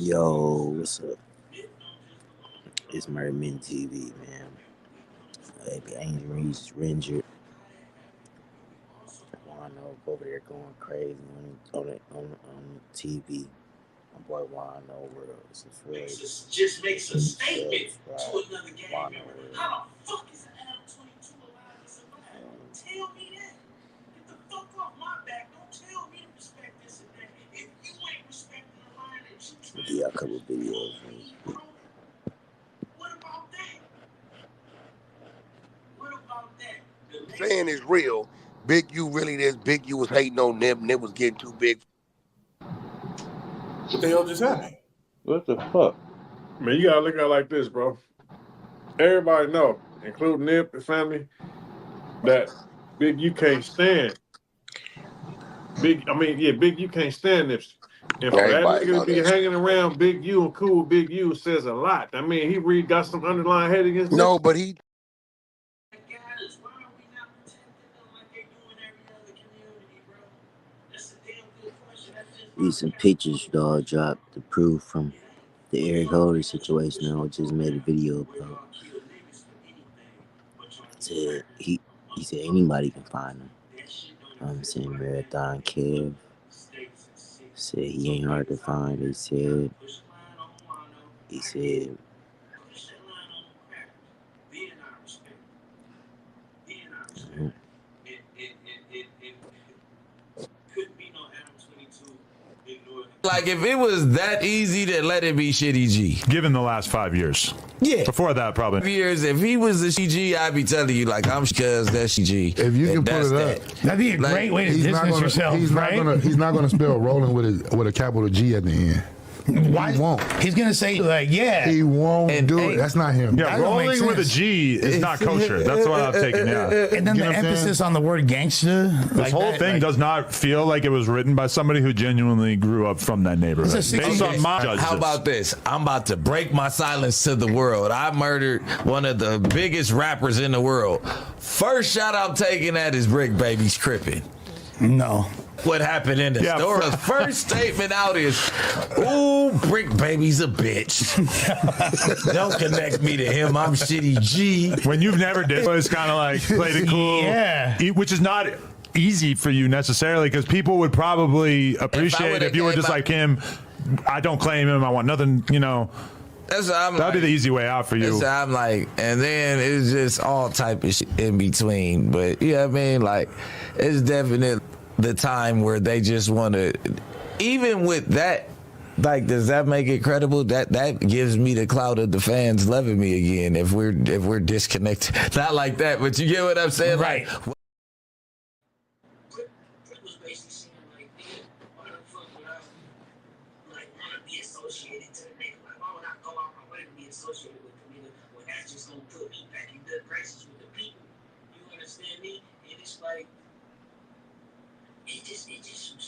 Yo, what's up? It's Merman TV, man. Baby, Angel Reese Ranger. Wano over there going crazy on TV. My boy Wano World. Just makes a statement to another game member. How the fuck is Adam 22 alive to survive? Tell me that. Get the fuck off my back. Don't tell me to respect this and that. If you ain't respecting the line that you Yeah, a couple videos. What about that? What about that? Saying is real. Big U really this. Big U was hating on them and it was getting too big. What the hell just happened? What the fuck? Man, you gotta look at it like this, bro. Everybody know, including Nip and family, that Big U can't stand. Big U can't stand Nipsey. And for that nigga to be hanging around Big U and cool with Big U says a lot. I mean, he really got some underlying hate against No, Nipsey. but he. Need some pictures, dog, dropped the proof from the Eric Holder situation. I just made a video about. Said he said anybody can find him. I'm saying Marathon Kev said he ain't hard to find. He said like if it was that easy, then let it be Shitty G. Given the last 5 years. Yeah. Before that, probably. Years, if he was a CG, I'd be telling you, like, I'm cuz that's CG. If you can put it up. That'd be a great way to distance yourself, he's not gonna spell rolling with a capital G at the end. Why? He won't. He's gonna say like, yeah. He won't do it. That's not him. Yeah, rolling with a G is not kosher. That's what I've taken, yeah. And then the emphasis on the word gangsta. This whole thing does not feel like it was written by somebody who genuinely grew up from that neighborhood. Based on my judgments. How about this? I'm about to break my silence to the world. I murdered one of the biggest rappers in the world. First shot I'm taking at is Brick Baby's Crippin'. No. What happened in the store? The first statement out is, ooh, Brick Baby's a bitch. Don't connect me to him. I'm Shitty G. When you've never did, it's kind of like played it cool. Yeah. Which is not easy for you necessarily, because people would probably appreciate if you were just like him. I don't claim him. I want nothing, you know. That'd be the easy way out for you. That's I'm like, and then it's just all type of shit in between. But you know what I mean? Like, it's definitely the time where they just want to, even with that, like, does that make it credible? That gives me the clout of the fans loving me again if we're disconnected. Not like that, but you get what I'm saying? Right. Like,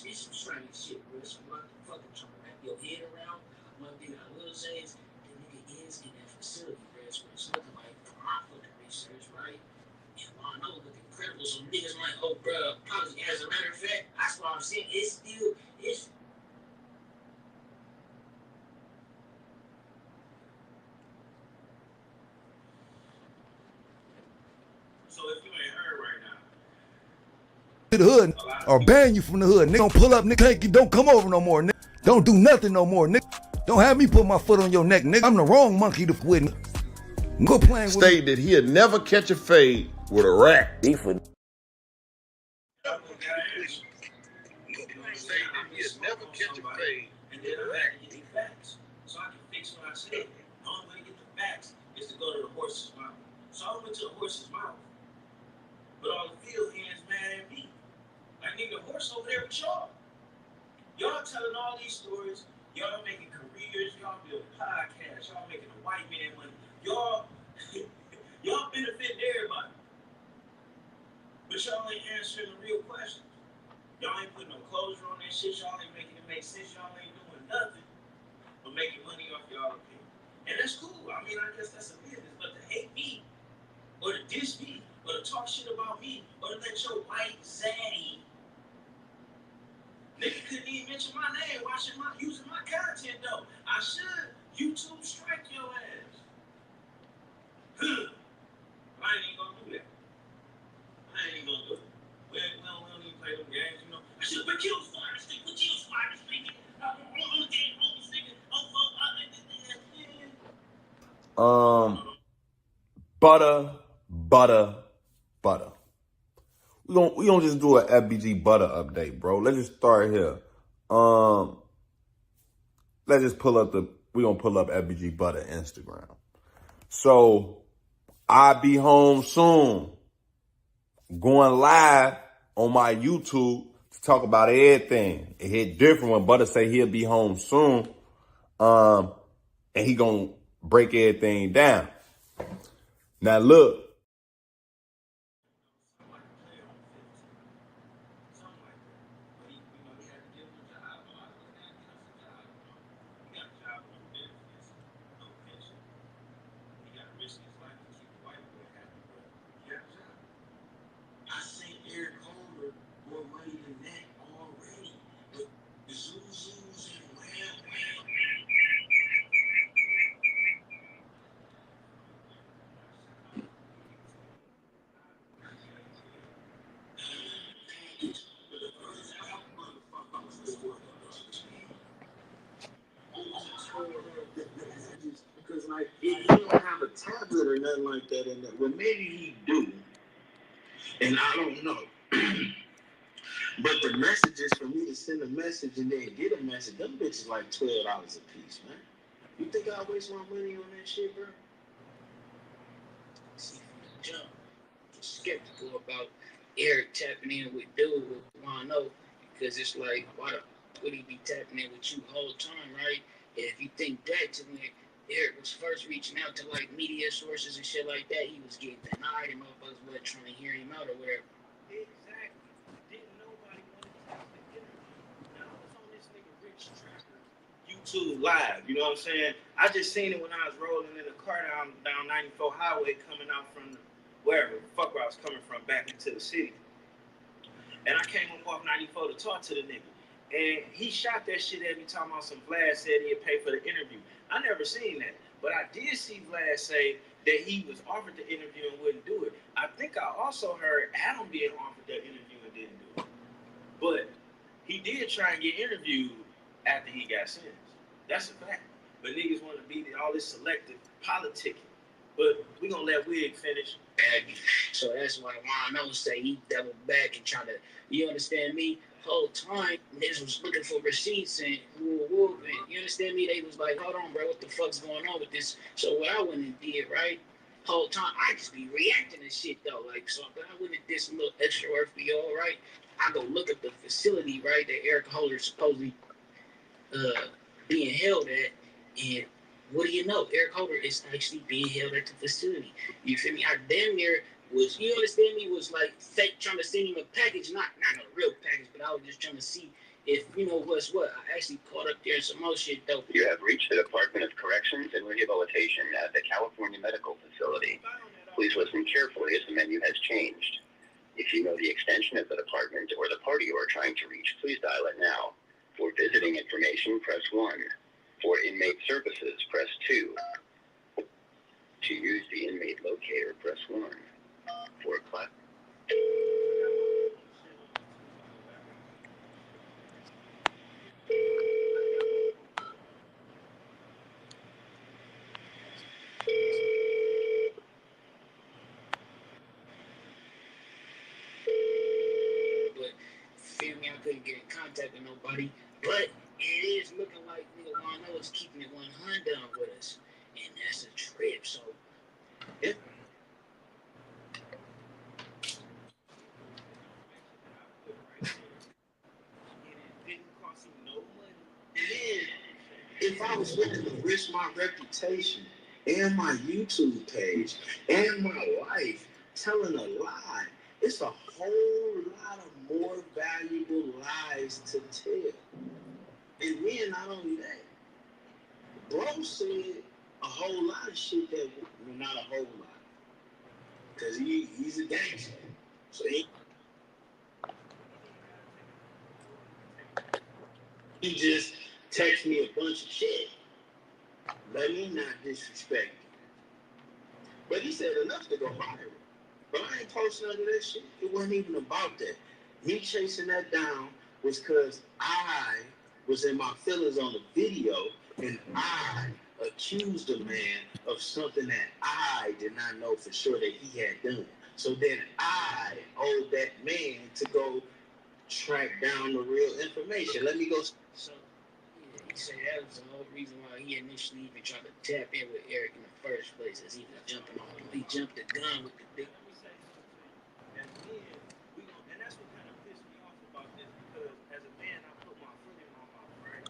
it's some strange shit, bro. It's some motherfucking trying to wrap your head around. One thing I will say is the nigga is in that facility, bro. It's looking like, from my fucking research, right? And I know look incredible. Some niggas like, oh, bro, probably as a matter of fact, that's what I'm saying. It's so if you ain't heard right now. To the hood or ban you from the hood. Nigga, don't pull up, nigga. Don't come over no more, nigga. Don't do nothing no more, nigga. Don't have me put my foot on your neck, nigga. I'm the wrong monkey to with me. Go playing with State that he'll never catch a fade with a rat. Never catch a fade. And then I had to get the facts. So I can fix what I said. The only way to get the facts is to go to the horse's mouth. So I went to the horse's mouth. But all the field hands mad at me. Like, nigga, the horse over there with y'all. Y'all telling all these stories. Y'all making careers. Y'all building podcasts. Y'all making a white man money. Y'all benefiting everybody. But y'all ain't answering the real questions. Y'all ain't putting no closure on that shit. Y'all ain't making it make sense. Y'all ain't doing nothing but making money off y'all opinion. And that's cool. I mean, I guess that's a business. But to hate me, or to diss me, or to talk shit about me, or to let your white zaddy, nigga couldn't even mention my name, using my content though. I should YouTube strike your ass. I ain't even gonna do that. I ain't even gonna do it. We don't even play them games, you know. I should put you flyers, put you flyers, nigga. Butter. We gonna just do an FBG Butter update, bro. Let's just start here. Let's just we gonna pull up FBG Butter Instagram. So I be home soon. Going live on my YouTube to talk about everything. It hit different when Butter say he'll be home soon. And he gonna break everything down. Now look. Because like he don't have a tablet or nothing like that in there. Well, maybe he do, and I don't know. But the messages for me to send a message and then get a message, them bitches like $12 a piece, man. You think I waste my money on that shit, bro? See, from the jump, I'm skeptical about Eric tapping in with dude with Wano, because it's like, why would he be tapping in with you the whole time, right? If you think back to when Eric was first reaching out to like media sources and shit like that, he was getting denied and motherfuckers wasn't trying to hear him out or whatever. Exactly. Didn't nobody want to talk to him. Now I was on this nigga Rich Tracker YouTube live, you know what I'm saying? I just seen it when I was rolling in the car down 94 Highway coming out from wherever the fuck where I was coming from back into the city. And I came up off 94 to talk to the nigga. And he shot that shit at me talking about some Vlad said he'd pay for the interview. I never seen that. But I did see Vlad say that he was offered the interview and wouldn't do it. I think I also heard Adam being offered that interview and didn't do it. But he did try and get interviewed after he got sentenced. That's a fact. But niggas want to be all this selective politicking. But we gonna let Wig finish. So that's why Wano say he doubled back and try to, you understand me? Whole time, niggas was looking for receipts and woo, you understand me? They was like, hold on, bro, what the fuck's going on with this? So what I went and did, right? Whole time, I just be reacting to shit though. Like, so if I went and did some little extra work for y'all, right? I go look at the facility, right, that Eric Holder supposedly being held at, and what do you know? Eric Holder is actually being held at the facility. You feel me? I damn near was, you understand me, was like fake trying to send him a package, not a real package, but I was just trying to see if, you know, what's what. I actually caught up there in some more shit though. You have reached the Department of Corrections and Rehabilitation at the California Medical Facility. Please listen carefully as the menu has changed. If you know the extension of the department or the party you are trying to reach, please dial it now. For visiting information, press 1. For inmate services, press 2. To use the inmate locator, press 1. For class. But feel me, I couldn't get in contact with nobody. But it is looking like nigga Wano is keeping it 100 down with us. And that's a trip, so it didn't cost him no money. And then if I was willing to risk my reputation and my YouTube page and my life telling a lie, it's a whole lot of more valuable lies to tell. And then not only that, bro said a whole lot of shit that, well, not a whole lot, because he's a gangster. So he He just text me a bunch of shit. Let me not disrespect you. But he said enough to go viral. But I ain't posting none of that shit. It wasn't even about that. Me chasing that down was because I was in my feelings on the video and I accused a man of something that I did not know for sure that he had done. So then I owed that man to go track down the real information. Let me go. So, yeah, he said that was the whole reason why he initially even tried to tap in with Eric in the first place, as he was jumping on him. He jumped the gun with the big. And that's what kind of pissed me off about this, because as a man, I put my foot in my mouth, right?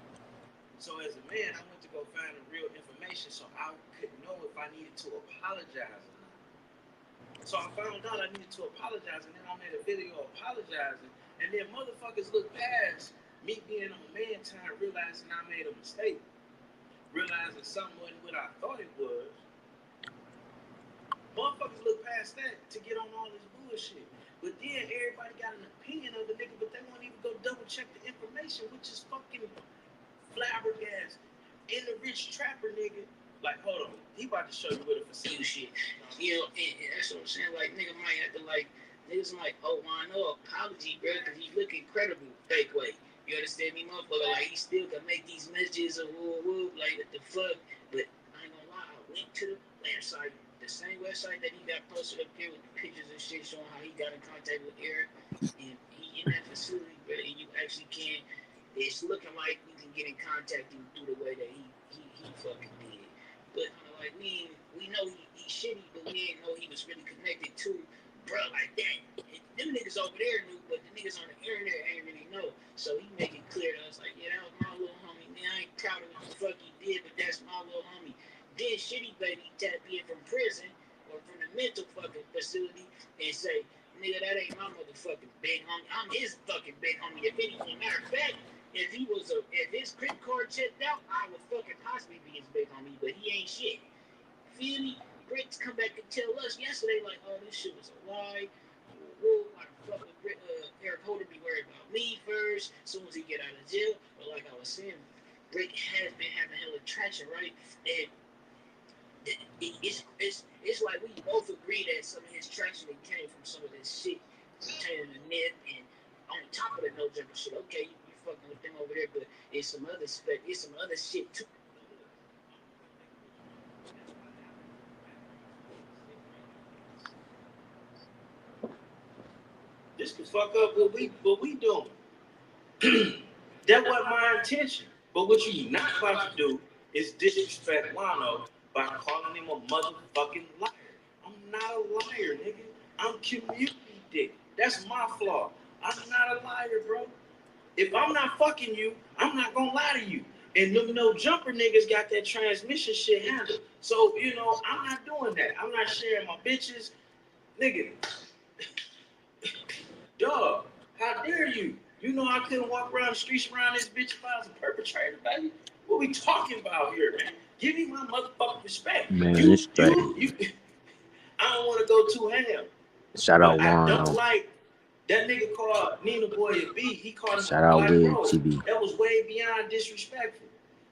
So as a man, I went to go find the real information so I could know if I needed to apologize or not. So I found out I needed to apologize, and then I made a video apologizing, and then motherfuckers look past me being on man time, realizing I made a mistake, realizing something wasn't what I thought it was. Motherfuckers look past that to get on all this bullshit. But then everybody got an opinion of the nigga, but they won't even go double check the information, which is fucking flabbergasted. In the rich trapper nigga, like, hold on, he about to show you where the facility shit. You know, and that's what I'm saying. Like, nigga might have to, like, niggas like, oh, well, I know apology, bro, because he look incredible fake way. You understand me, motherfucker? Like, he still can make these messages of woo, like, what the fuck? But I ain't gonna lie, I went to the website, the same website that he got posted up there with the pictures and shit showing how he got in contact with Eric. And he in that facility, bro, and you actually can, it's looking like we can get in contact with him through the way that he fucking did. But, like, we know he's shitty, but we ain't know he was really connected to, bro, like that. Them niggas over there knew, but the niggas on the internet ain't really know. So he make it clear to us, like, yeah, that was my little homie. Man, I ain't proud of what the fuck he did, but that's my little homie. Then Shitty Baby tap in from prison or from the mental fucking facility and say, nigga, that ain't my motherfucking big homie. I'm his fucking big homie. If anything, matter of fact, if his credit card checked out, I would fucking possibly be his big homie, but he ain't shit. Feel me? Bricks come back and tell us yesterday, like, oh, this shit was a lie. Whoa, why the fuck would Eric Holder be worried about me first, as soon as he get out of jail? But like I was saying, Brick has been having hella traction, right? And it's like we both agree that some of his traction that came from some of this shit pertaining to Nip, and on top of the no jumper shit. Okay, you fucking with them over there, but it's some other shit too. This could fuck up what we doing. That wasn't my intention. But what you not about to do is disrespect Wano by calling him a motherfucking liar. I'm not a liar, nigga. I'm community dick. That's my flaw. I'm not a liar, bro. If I'm not fucking you, I'm not gonna lie to you. And them no jumper niggas got that transmission shit handled. So, you know, I'm not doing that. I'm not sharing my bitches. Nigga. Dog, how dare you? You know I couldn't walk around the streets around this bitch if I was a perpetrator, baby. What we talking about here, man? Give me my motherfucking respect. Man, you, it's straight. I don't want to go too ham. Shout out I don't Wano. like that nigga called Nina Boy a B. He called him Shout a out black Wig bro. TB. That was way beyond disrespectful.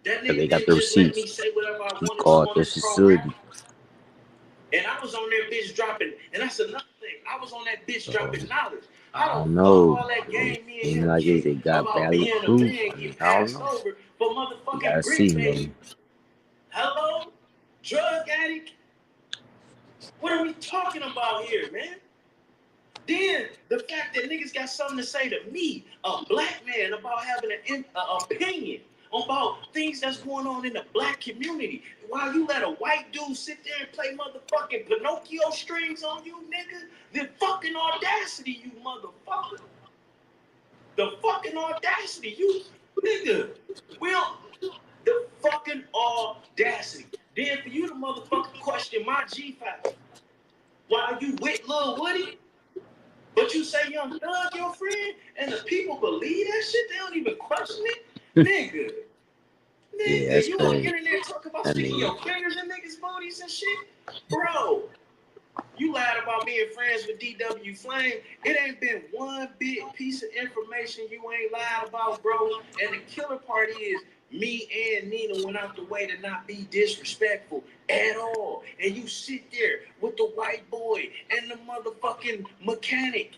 That nigga They got the didn't just let me receipts. say whatever I He wanted called to on the this facility. program. And I was on that bitch dropping, and that's another thing. I was on that bitch dropping knowledge. I don't know. All that game me and Ain't him like kicked they got about valid being a proof. man I getting mean, I don't passed know. over for You motherfucking gotta brick see, baby. man. Hello? Drug addict? What are we talking about here, man? Then the fact that niggas got something to say to me, a black man, about having an opinion about things that's going on in the black community, while you let a white dude sit there and play motherfucking Pinocchio strings on you, nigga, the fucking audacity, you motherfucker. The fucking audacity, you nigga. The fucking audacity. Then for you to motherfucking question my G5 while you with Lil Woody, but you say Young Thug your friend, and the people believe that shit, they don't even question it, nigga. Yeah, that's You on the crazy. internet talk about That sticking nigga. your fingers in niggas' booties and shit? Bro, You lied about being friends with DW Flame. It ain't been one big piece of information you ain't lied about, bro. And the killer part is me and Nina went out the way to not be disrespectful at all. And you sit there with the white boy and the motherfucking mechanic.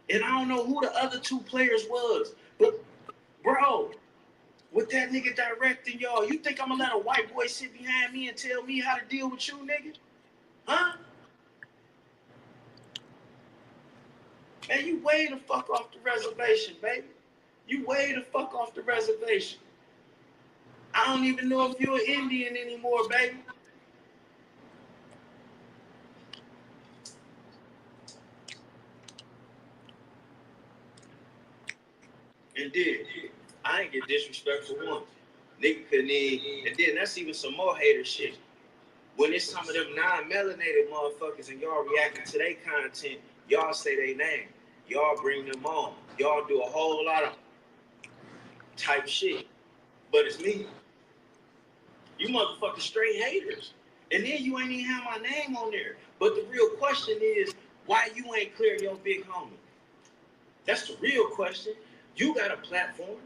And I don't know who the other two players was. But, bro, with that nigga directing y'all, you think I'm gonna let a white boy sit behind me and tell me how to deal with you, nigga? Huh? Man, you way the fuck off the reservation, baby. You way the fuck off the reservation. I don't even know if you're an Indian anymore, baby. And then, I ain't get disrespectful once. Nigga couldn't even, and then that's even some more hater shit. When it's some of them non-melanated motherfuckers and y'all reacting to their content, y'all say their name. Y'all bring them on. Y'all do a whole lot of type shit. But it's me. You motherfucking straight haters. And then you ain't even have my name on there. But the real question is, why you ain't clear your big homie? That's the real question. You got a platform.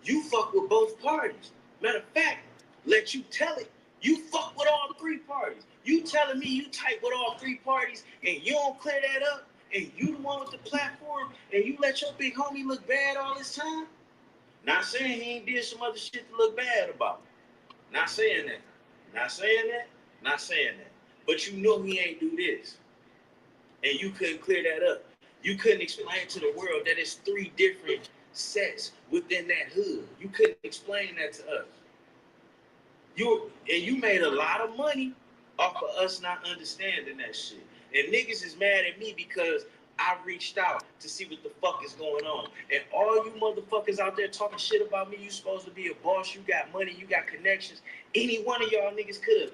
You fuck with both parties. Matter of fact, let you tell it. You fuck with all three parties. You telling me you tight with all three parties and you don't clear that up and you the one with the platform and you let your big homie look bad all this time? Not saying he ain't did some other shit to look bad about. Not saying that. Not saying that. Not saying that. But you know he ain't do this. And you couldn't clear that up. You couldn't explain to the world that it's three different sets within that hood. You couldn't explain that to us. You made a lot of money off of us not understanding that shit. And niggas is mad at me because I reached out to see what the fuck is going on. And all you motherfuckers out there talking shit about me, you supposed to be a boss, you got money, you got connections. Any one of y'all niggas could have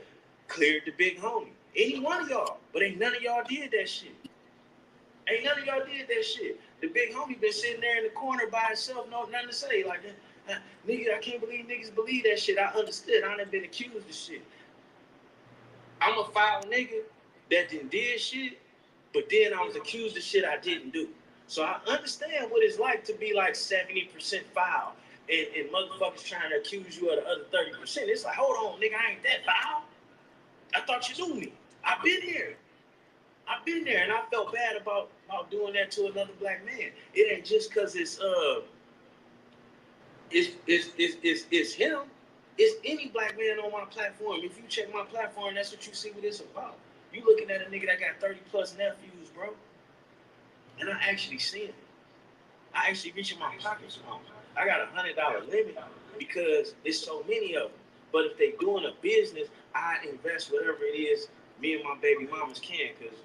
cleared the big homie. Any one of y'all. But ain't none of y'all did that shit. Ain't none of y'all did that shit. The big homie been sitting there in the corner by himself, nothing to say. Like, nigga, I can't believe niggas believe that shit. I understood. I done been accused of shit. I'm a foul nigga that did shit, but then I was accused of shit I didn't do. So I understand what it's like to be like 70% foul and motherfuckers trying to accuse you of the other 30%. It's like, hold on, nigga, I ain't that foul. I thought you knew me. I've been here. I've been there, and I felt bad about doing that to another black man. It ain't just because it's him. It's any black man on my platform. If you check my platform, that's what you see what it's about. You looking at a nigga that got 30 plus nephews, bro. And I actually see it. I actually reach in my pockets. I got $100 limit because there's so many of them. But if they doing a business, I invest whatever it is me and my baby mamas can, because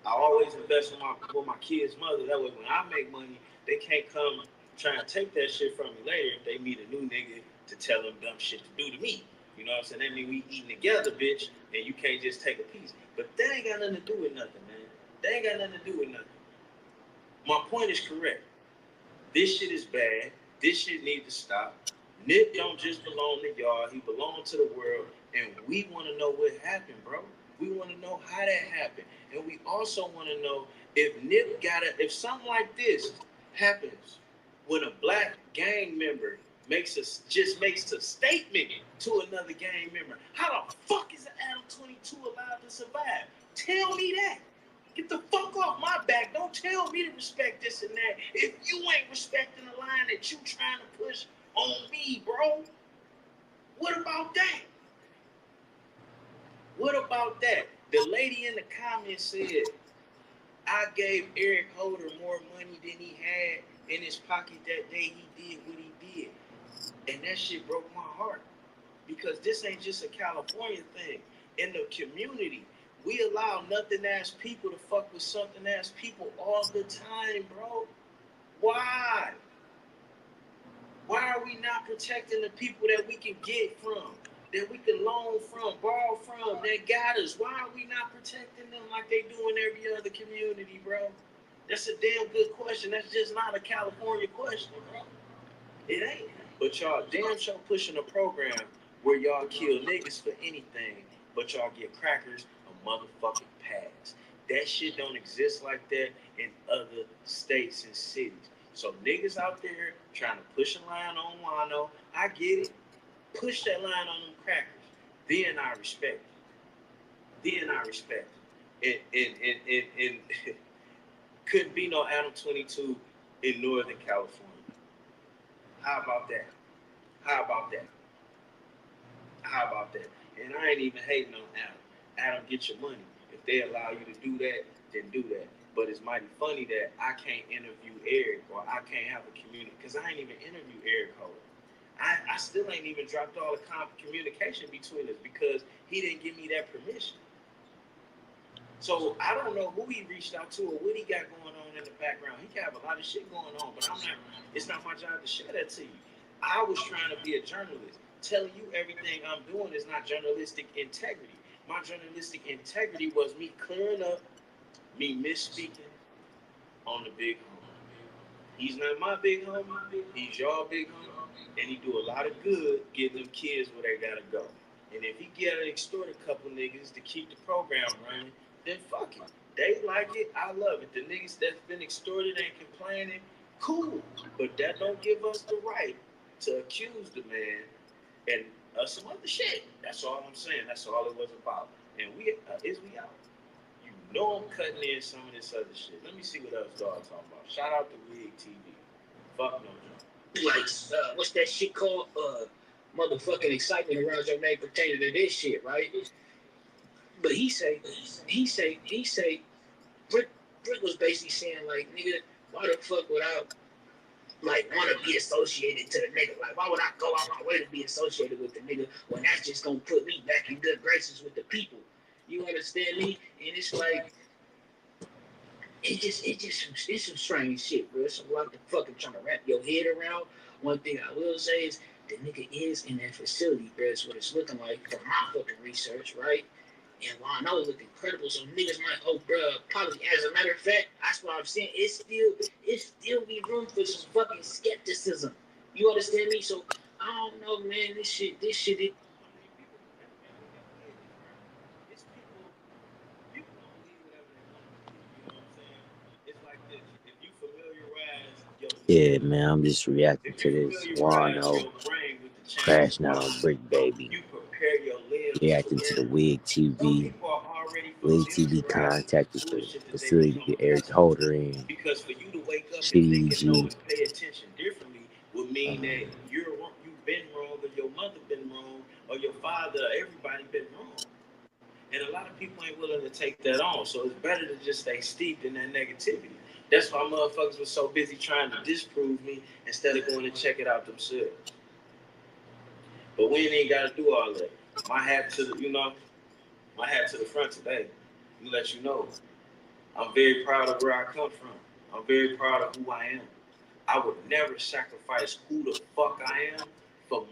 I always invest with my kid's mother. That way when I make money, they can't come trying to take that shit from me later if they meet a new nigga to tell them dumb shit to do to me. You know what I'm saying? That mean we eating together, bitch, and you can't just take a piece. But that ain't got nothing to do with nothing, man. That ain't got nothing to do with nothing. My point is correct. This shit is bad. This shit needs to stop. Nip don't just belong to y'all. He belongs to the world. And we want to know what happened, bro. We want to know how that happened. And we also want to know if Nip if something like this happens when a black gang member makes a statement to another gang member. How the fuck is an Adam 22 allowed to survive? Tell me that. Get the fuck off my back. Don't tell me to respect this and that if you ain't respecting the line that you trying to push on me, bro. What about that? What about that? The lady in the comments said, I gave Eric Holder more money than he had in his pocket that day he did what he did. And that shit broke my heart. Because this ain't just a California thing. In the community, we allow nothing-ass people to fuck with something-ass people all the time, bro. Why? Why are we not protecting the people that we can get from, that we can loan from, borrow from, that got us? Why are we not protecting them like they do in every other community, bro? That's a damn good question. That's just not a California question, bro. It ain't. But y'all damn sure pushing a program where y'all kill niggas for anything, but y'all get crackers a motherfucking pass. That shit don't exist like that in other states and cities. So niggas out there trying to push a line on Wano, I get it. Push that line on them crackers. Then I respect it. Then I respect it. And couldn't be no Adam 22 in Northern California. How about that? How about that? How about that? And I ain't even hating on Adam. Adam, get your money. If they allow you to do that, then do that. But it's mighty funny that I can't interview Eric or I can't have a community because I ain't even interview Eric Holder. I still ain't even dropped all the communication between us because he didn't give me that permission. So I don't know who he reached out to or what he got going on in the background. He got a lot of shit going on, but it's not my job to share that to you. I was trying to be a journalist. Telling you everything I'm doing is not journalistic integrity. My journalistic integrity was me clearing up, me misspeaking on the big homie. He's not my big homie, he's your big homie. And he do a lot of good getting them kids where they gotta go. And if he gotta extort a couple niggas to keep the program running, then fuck it. They like it, I love it. The niggas that's been extorted ain't complaining, cool. But that don't give us the right to accuse the man and some other shit. That's all I'm saying. That's all it was about. And we out. You know I'm cutting in some of this other shit. Let me see what else dog talking about. Shout out to Wig TV. Fuck no. Like, what's that shit called? Motherfucking excitement around your name pertaining to this shit, right? But he say, Brick was basically saying, like, nigga, why the fuck would I, like, want to be associated to the nigga? Like, why would I go out my way to be associated with the nigga when that's just gonna put me back in good graces with the people? You understand me? And it's like, it's some strange shit, bro. It's a lot to fucking trying to wrap your head around. One thing I will say is the nigga is in that facility, bro. That's what it's looking like from my fucking research, right? And while I know it look incredible, so niggas might, bro, probably, as a matter of fact, that's what I'm saying. It still be room for some fucking skepticism. You understand me? So I don't know, man. This shit. Yeah, man, I'm just reacting to this Wano crashing out on Brick Baby. Reacting to the Wig TV. Wig TV contacted the facility to get Eric Holder in. Because for you to wake up Shitty and think and know UG. to pay attention differently would mean that you've been wrong, or your mother been wrong, or your father, everybody been wrong. And a lot of people ain't willing to take that on. So it's better to just stay steeped in that negativity. That's why motherfuckers were so busy trying to disprove me instead of going to check it out themselves. But we ain't even got to do all that. My hat to the front today. To let you know, I'm very proud of where I come from. I'm very proud of who I am. I would never sacrifice who the fuck I am for,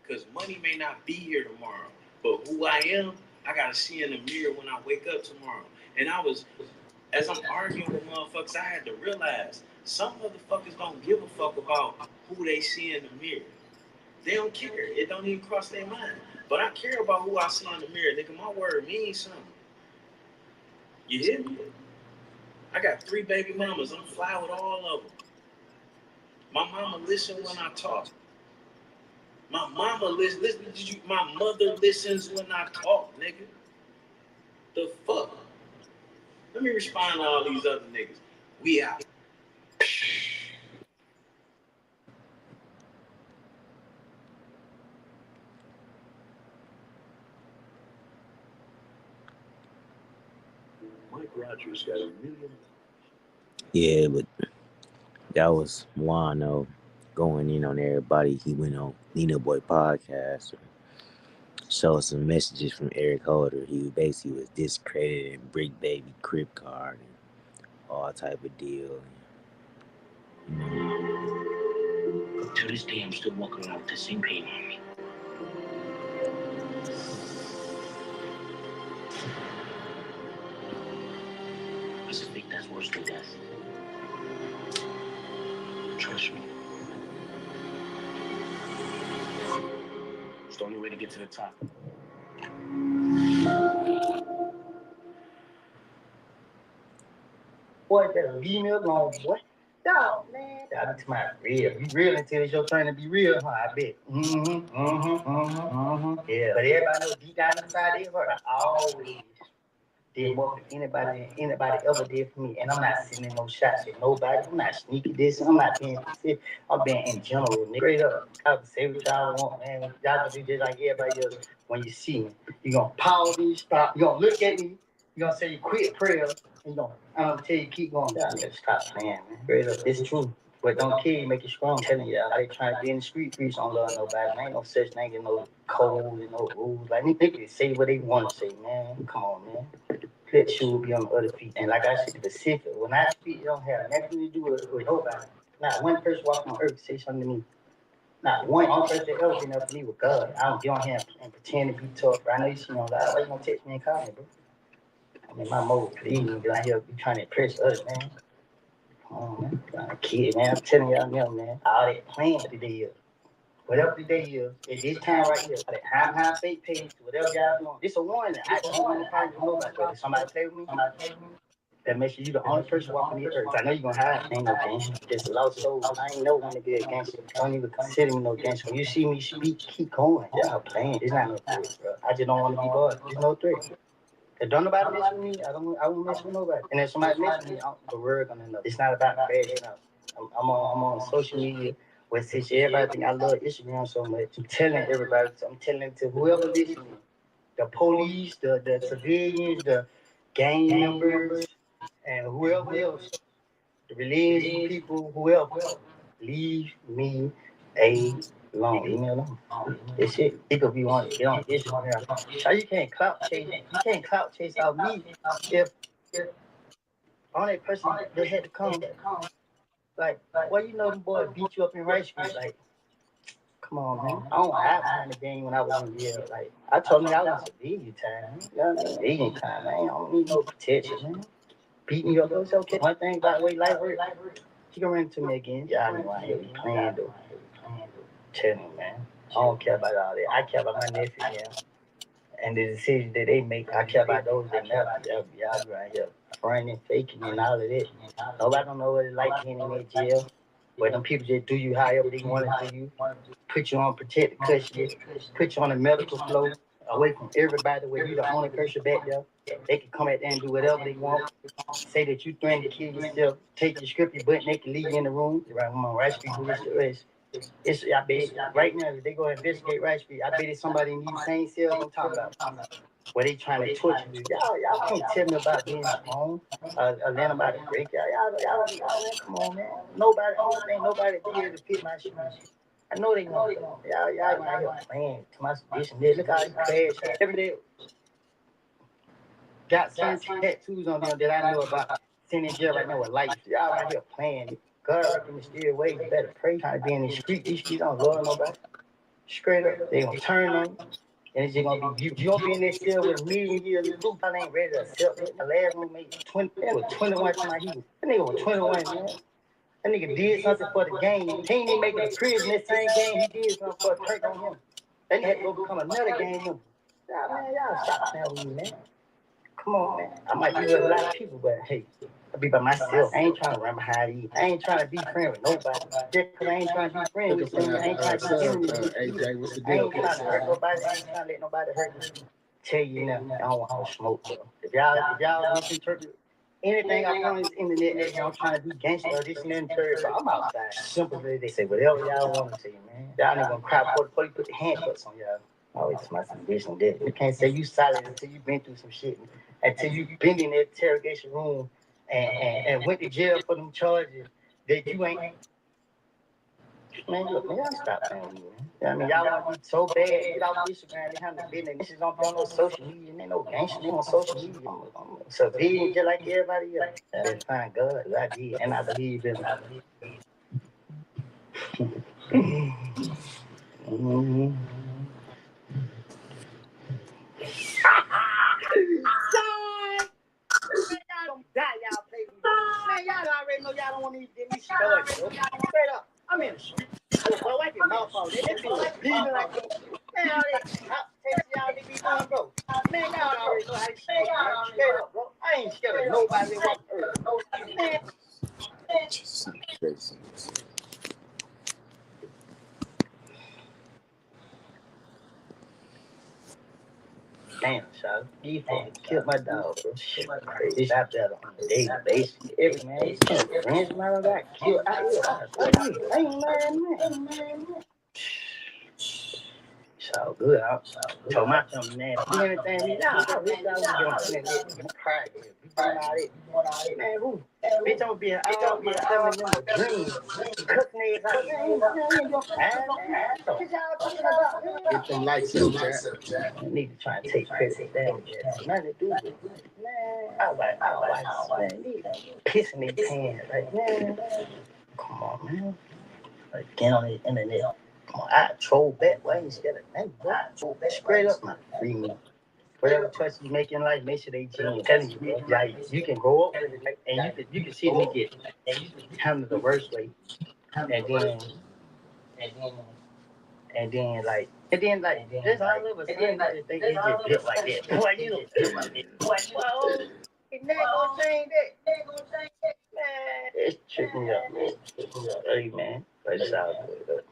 because money may not be here tomorrow. But who I am, I gotta see in the mirror when I wake up tomorrow. And as I'm arguing with motherfuckers, I had to realize some motherfuckers don't give a fuck about who they see in the mirror. They don't care. It don't even cross their mind. But I care about who I see in the mirror. Nigga, my word means something. You hear me? I got 3 baby mamas. I'm fly with all of them. My mama listen when I talk. My mama listen. My mother listens when I talk, nigga. The fuck? Let me respond to all these other niggas. We out. Mike Rogers got $1 million. Yeah, but that was Wano going in on everybody. He went on Nina Boy podcast and showed some messages from Eric Holder. He basically was discrediting Brick Baby Crip Card and all type of deal. You know. To this day, I'm still walking around with the same pain on me. I suspect that's worse than death. Trust me. It's the only way to get to the top. Boy, better leave me alone, boy. Dog, man. I be to my real. You real until it's your turn to be real, huh? I bet. Yeah. But everybody know deep down inside their heart, I always did more for anybody ever did for me. And I'm not sending no shots at nobody. I'm not sneaky this. I'm not being specific. I'm being in general, nigga. Straight up. I can say what y'all want, man. Y'all gonna do just like everybody else when you see me. You gonna pause me, stop. You gonna look at me. You gonna say you quit prayer. And I'm gonna tell you keep going. Y'all better stop playing, man. Straight up. It's true. But don't kill you, make you strong. I'm telling y'all, they trying to be in the streets don't love nobody. There ain't no such thing as no codes and no rules. Like, they can say what they want to say, man. Come on, man. Let shoes be on the other feet. And like I said, specific, when I speak, it don't have nothing to do with nobody. Not one person walking on earth say something to me. Not one person that ever been up to me with God. I don't get on here and pretend to be tough. I know you see me on live. Why you gonna text me and call me, bro? I mean, my mode, please, get out here be trying to impress others, man. Come on, man. I'm a kid, man. I'm telling y'all now, man. All that playing today is. Whatever the day is, at this time right here, that high fake page, whatever y'all doing, it's a warning. I don't want to fight with nobody. But if somebody play with me, that makes you the only person walking the earth. I know you're going to hide. Ain't no gangster. Just a lost soul. I ain't no one to be a gangster. Don't even consider me no gangster. When you see me speak, keep going. Y'all playing. It's not no threat, bro. I just don't want to be bothered. There's no threat. If don't nobody mess with me, I won't mess with nobody. And if somebody mess with me, the word gonna know. It's not about bashing out. I'm on social media where since everybody think I love Instagram so much. I'm telling everybody, I'm telling to whoever listening, the police, the civilians, the gang members, and whoever else, the religious people, whoever, leave me alone. Leave me alone. It's it. It could be on Instagram. So you can't clout chase. You can't clout chase out me if on that person they had to come. Like, well, you know, them boys beat you up in Rice Street. Like, come on, man. I don't hide behind the game when I was in jail. Like, I told me I was a civilian time. You know what I mean? Civilian time, man. I don't need no protection, man. Beating you up, it's okay. One thing about the way life works, she gonna run into me again. Y'all know I ain't playing, though. Tell me, man. I don't care about all that. I care about my nephew, man. And the decisions that they make, I care about those that matter. Y'all right here fronting, faking, and all of that. Nobody don't know what it's like being in that jail. Where them people just do you however they want to do you. Put you on protected custody. Put you on a medical flow. Away from everybody where you the only person back there. They can come out there and do whatever they want. Say that you threatened to kill yourself. Take your script, your butt, and they can leave you in the room. Right, I'm on Rice Street, do this to rest. It's, I bet, right now, if they go investigate Rice Street, I bet it's somebody in these same cells I'm talking about. Where they trying to torture you. Y'all can't tell me about being strong. Learn about the break. Y'all, come on, man. Nobody, I don't think nobody be able to fit my shoes. I know they won't. Y'all out here playing to my this and this. Look how you crash every day. Got some tattoos on them that I know about. Sitting in jail right now with life. Y'all out here playing. God working mysterious ways. You better pray. Trying to be in the street. These streets don't love nobody. Straight up. They gonna turn on you. And it's just gonna be you. You gonna be in that cell with a million years of blue. I ain't ready to accept it. My last roommate 20. That was 21 to my heel. That nigga was 21, man. That nigga did something for the game. He ain't even make it a prison. That same game, he did something for a Turk on him. Then he had to go become another game member. Y'all stop playing with me, man. Come on, man. I might be with a lot of people, but hey, I be by myself. I ain't trying to run behind you. I ain't trying to be friends with nobody. Just because I ain't trying to be friends with you, I ain't trying to be friends with you. AJ, what's the I deal? ain't trying to hurt nobody. I ain't trying to let nobody hurt me. Tell you now, I don't want no smoke, bro. If y'all misinterpret anything I put on this internet, as I'm trying to be gangster or this and that and third, but I'm outside. Simple as they say, whatever y'all want to say, man. Y'all ain't gonna cry before the police put the handcuffs on y'all. Always to my this and that. You can't say you solid until you been through some shit. Until you been in that interrogation room and went to jail for them charges that you ain't. Man, look, man, y'all stop playing with me, man. I mean, y'all want to be so bad, get off Instagram, they have the business. This is don't be on no social media, and ain't no gangster on social media. I'm a civilian just like everybody else. I didn't find God, I did, and I believe in him. Y'all don't die, y'all play with me. Man, y'all already know y'all don't want to even get me started, bro. Straight up, I'm in the street. Bro, wipe your mouth off. They be bleeding like that. Man, all that hot takes y'all they be doing, bro. Man, y'all already know how to shit, man. Straight up, bro. I ain't scared of nobody that walk earth. Man, Damn, Shawty. You fucking killed my dog, bro. Shit, crazy. Stop that on a daily basis. Every man, friends of mine got killed out here. I ain't mad, man. So good. I told my son, man, do anything. Nah, I wish I was doing anything. Pride. You doing all that. Man, who? Bitch, I'm be telling them a dream. Cooking niggas out there. Ain't your fine, man. What y'all talking about, man? Get them lights up, Jack. Niggas trying to take credit for that. Nothing to do with it. Man, I like, man, niggas pissing their pants. Like, man, come on, man. Like, get on the internet. Come on, I troll back way instead of nothing. I troll back straight up, man. Free me. Whatever choices you make in life, make sure they genuine. I'm telling you, bro. Like, you can grow up with it, and you can see them get handled the worst way, and then like just all of us, they just built like that. Boy, you don't feel like that. Boy, it's not gonna change that. Man, it's tripping me up, man. Hey, man, but it's all good.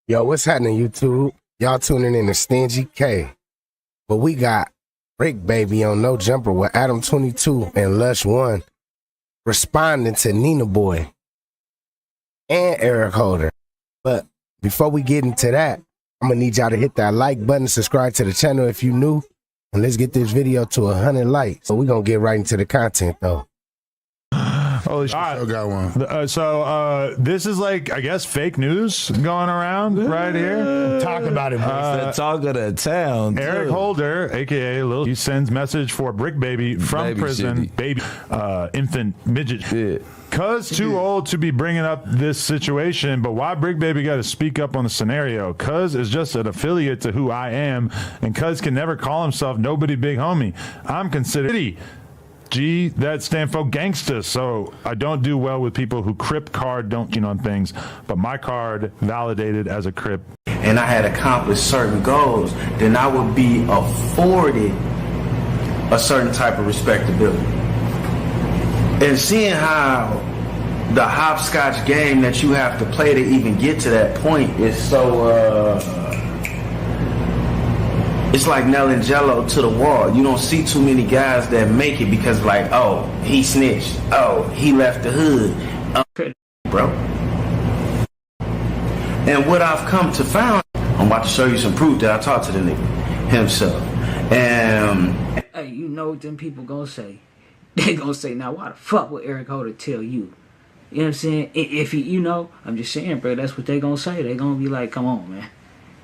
Yo, what's happening, YouTube? Y'all tuning in to Stingy K. But we got Brick Baby on No Jumper with Adam 22 and Lush 1 responding to Nina Boy and Eric Holder. But before we get into that, I'm going to need y'all to hit that like button, subscribe to the channel if you new, and let's get this video to 100 likes. So we're going to get right into the content, though. Holy shit. I got one. So this is like, I guess, fake news going around right here. Talk about it, boys. The talk of the town. Eric Holder, aka Lil, he sends message for Brick Baby from prison. Baby, infant midget. Yeah. Cuz too old to be bringing up this situation, but why Brick Baby got to speak up on the scenario? Cuz is just an affiliate to who I am, and Cuz can never call himself nobody big homie. I'm considered G, that stand for gangsta, so I don't do well with people who Crip card don't on things, but my card validated as a Crip. And I had accomplished certain goals, then I would be afforded a certain type of respectability. And seeing how the hopscotch game that you have to play to even get to that point is so, it's like nailing Jello to the wall. You don't see too many guys that make it because like, oh, he snitched. Oh, he left the hood. Bro. And what I've come to find, I'm about to show you some proof that I talked to the nigga himself. And hey, you know what them people gonna say? They gonna say, now why the fuck would Eric Holder tell you? You know what I'm saying? If he, I'm just saying, bro, that's what they gonna say. They gonna be like, come on, man.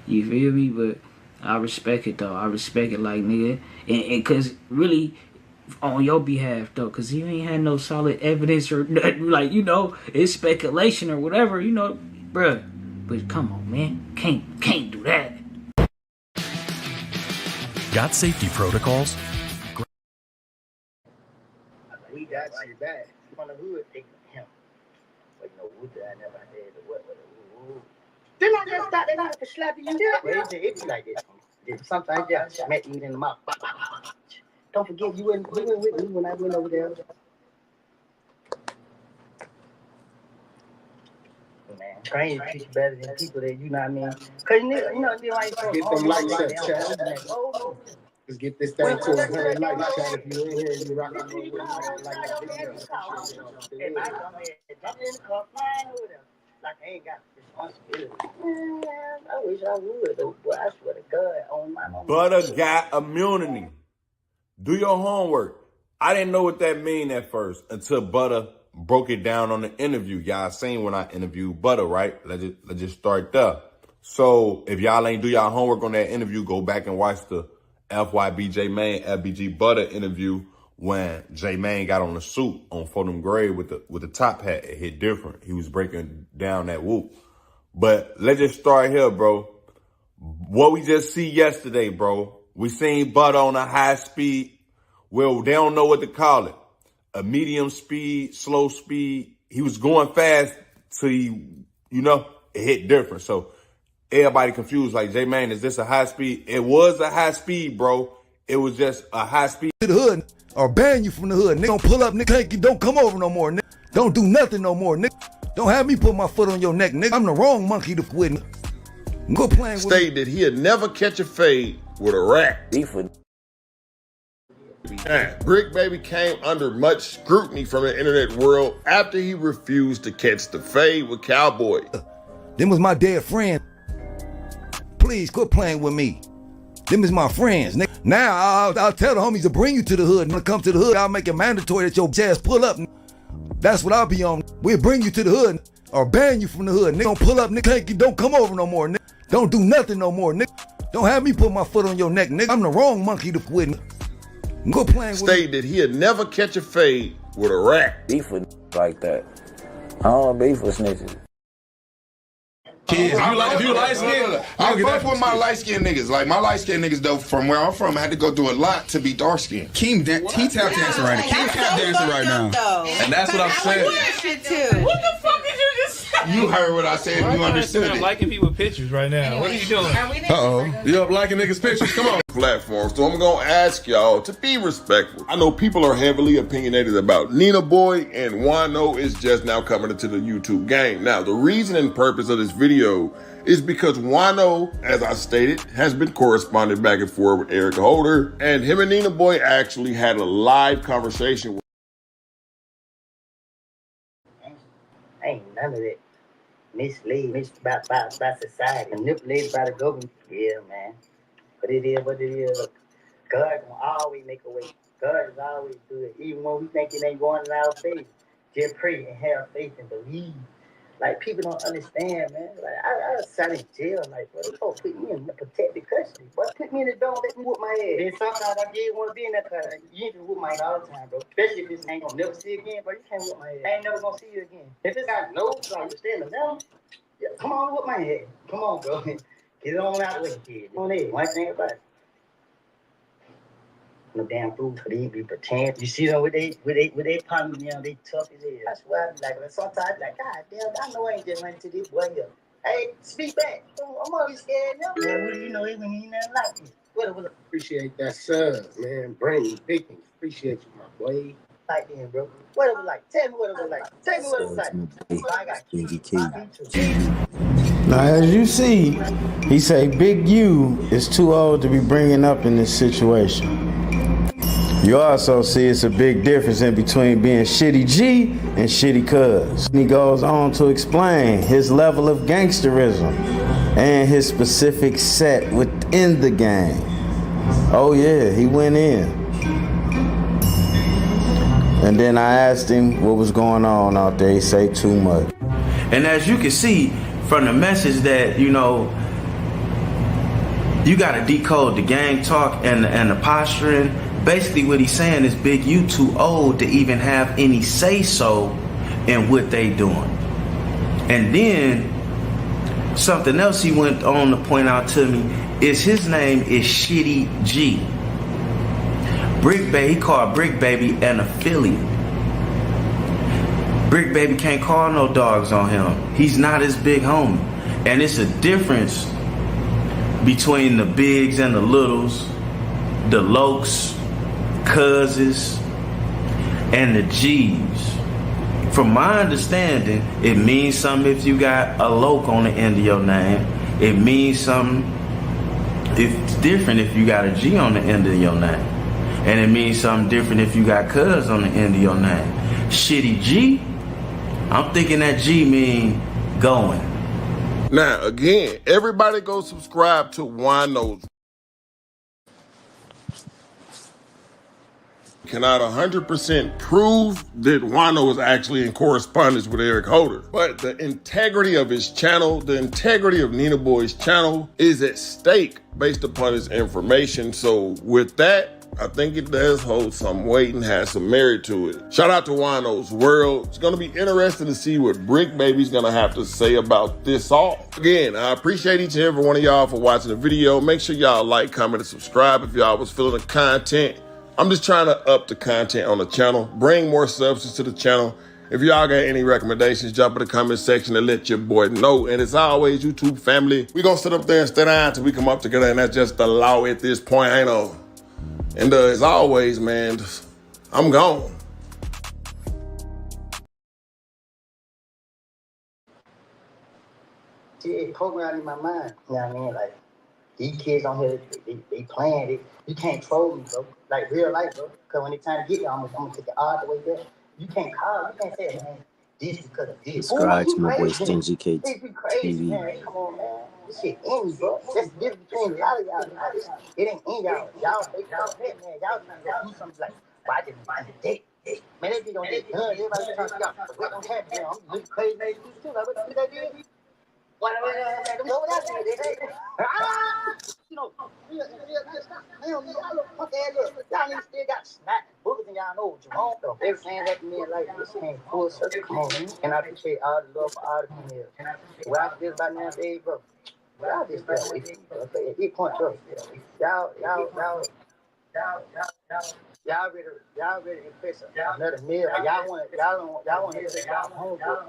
You feel me? But I respect it, though. I respect it, like, nigga. And cause really, on your behalf, though, cause you ain't had no solid evidence or nothing, like, it's speculation or whatever, bruh. But come on, man. Can't do that. Got safety protocols? We got you back from the hood, taking him. But wood that I never had the what. Then I just thought they wanted to slap you. Well, it be like this. Sometimes they smack you in the mouth. Don't forget, you went with me when I went over there. Man, train people better than people that you know what I mean. Cause they like get them lights up, Chad. Let's get this thing to 100 lights, Chad. If you in here, you rocking over with like that video. If I come here, jump in the car, flying over there. Like I ain't got responsibility. I wish I would, though. Boy, I swear to God, on my mama. Butter got immunity. Do your homework. I didn't know what that mean at first until Butter broke it down on the interview. Y'all seen when I interviewed Butter, right? Let's just start there. So if y'all ain't do y'all homework on that interview, go back and watch the FYB J Main FBG Butter interview when J Main got on the suit on Fordham Grade with the top hat. It hit different. He was breaking down that whoop. But let's just start here, bro. What we just see yesterday, bro. We seen Butter on a high speed. Well, they don't know what to call it. A medium speed, slow speed. He was going fast till it hit different. So everybody confused, like, J-Man, is this a high speed? It was a high speed, bro. It was just a high speed. To the hood or ban you from the hood. Nigga, don't pull up, nigga. Don't come over no more, nigga. Don't do nothing no more, nigga. Don't have me put my foot on your neck, nigga. I'm the wrong monkey to with. Go playing with Stated that he'd never catch a fade with a rat. Brick Baby came under much scrutiny from the internet world after he refused to catch the fade with Cowboy. Them was my dead friends. Please quit playing with me. Them is my friends, nigga. Now I'll tell the homies to bring you to the hood. When it comes to the hood, I'll make it mandatory that your ass pull up. That's what I'll be on. We'll bring you to the hood or ban you from the hood. Nigga, don't pull up, nigga. Don't come over no more, nigga. Don't do nothing no more, nigga. Don't have me put my foot on your neck, nigga. I'm the wrong monkey to with. Go playing with. Stated that he'd never catch a fade with a rat. Beef with like that. I don't beef with snitches. Kids, if you light skinned, I fuck with my light skinned niggas. Like my light skinned niggas though, from where I'm from, I had to go through a lot to be dark skinned. Keem tap dancing right now. Keem tap dancing right now. And that's what I'm saying. What the fuck did you just say? You heard what I said. You understood I'm it. liking people pictures right now. What are you doing? You up liking niggas' pictures? Come on. Platform. So I'm gonna ask y'all to be respectful. I know people are heavily opinionated about Nina Boy, and Wano is just now coming into the YouTube game. Now, the reason and purpose of this video is because Wano, as I stated, has been corresponding back and forth with Eric Holder, and him and Nina Boy actually had a live conversation. Ain't none of that. Misled by society, manipulated by the government. Yeah, man. But it is what it is. Look, God will always make a way. God is always good. Even when we think it ain't going in our favor. Just pray and have faith and believe. Like, people don't understand, man. Like, I was sat in jail. Like, bro, they supposed to put me in protected custody. But put me in the door, let me whoop my ass. Then sometimes I did want to be in that car. You ain't gonna whoop my ass all the time, bro. Especially if this ain't gonna never see again, bro. You can't whoop my ass. I ain't never gonna see you again. If this guy knows, so you stand now, yeah, come on, whoop my ass. Come on, bro. Get it on out with you, kid. On there. One thing about it. No damn fool, so they be pretend. You see them with they partner, you know, they tough as hell. That's why I be like, sometimes like, God damn, I know I ain't just running to this boy here. Hey, speak back. I'm always scared now. Man, what do you know? It ain't nothing like this. What? Appreciate that sub, man. Brandon Pickens. Appreciate you, my boy. Like then, bro. What it was like? Tell me what it was like. Tell me what it was like. I got Now, as you see, he say Big U is too old to be bringing up in this situation. You also see it's a big difference in between being Shitty G and Shitty Cuz. He goes on to explain his level of gangsterism and his specific set within the game. Oh yeah, he went in. And then I asked him what was going on out there. He say too much. And as you can see from the message that, you know, you gotta decode the gang talk and the posturing. Basically what he's saying is Big U too old to even have any say-so in what they doing. And then something else he went on to point out to me is his name is Shitty G. Brick Baby, he called Brick Baby an affiliate. Brick Baby can't call no dogs on him. He's not his big homie. And it's a difference between the bigs and the littles, the lokes, cousins, and the G's. From my understanding, it means something if you got a loke on the end of your name. It means something, it's different if you got a G on the end of your name. And it means something different if you got cuz on the end of your name. Shitty G, I'm thinking that G mean going. Now, again, everybody go subscribe to Wano's. Cannot 100% prove that Wano is actually in correspondence with Eric Holder. But the integrity of his channel, the integrity of Nina Boy's channel is at stake based upon his information. So with that, I think it does hold some weight and has some merit to it. Shout out to Wano's World. It's gonna be interesting to see what Brick Baby's gonna have to say about this all. Again, I appreciate each and every one of y'all for watching the video. Make sure y'all like, comment, and subscribe if y'all was feeling the content. I'm just trying to up the content on the channel, bring more substance to the channel. If y'all got any recommendations, jump in the comment section and let your boy know. And as always, YouTube family, we gonna sit up there and stay down till we come up together, and that's just the law at this point, ain't no. And as always, man, I'm gone. shit programmed in my mind. You know what I mean? Like, these kids on here, they playing it. You can't troll me, bro. Like, real life, bro. Because when it's time to get you, I'm going to take it all the way there. You can't say, man, this because of this. Subscribe to my boy Crazy. Stingy K They be crazy, TV. man. Come on, man. This shit in me, bro. That's the difference between a lot of y'all. It ain't in y'all. Y'all fake stuff, man. Y'all trying to do something like, well, I just find a date. Man, they be gonna get done. Everybody trying to figure out what gonna happen. Man, I'm looking crazy. Too. Like, what you think I did? What I did? You know, y'all look punk ass up. Y'all niggas still got snap boogers in y'all nose. Jerome, though. Everything that me like this came full circle. Come on, man. And I appreciate all the love for all the females. What I feel about nowadays, bro. Y'all just stay away from me, bro. At this point, bro. Y'all ready to impress another male. Y'all want to impress y'all homeboy.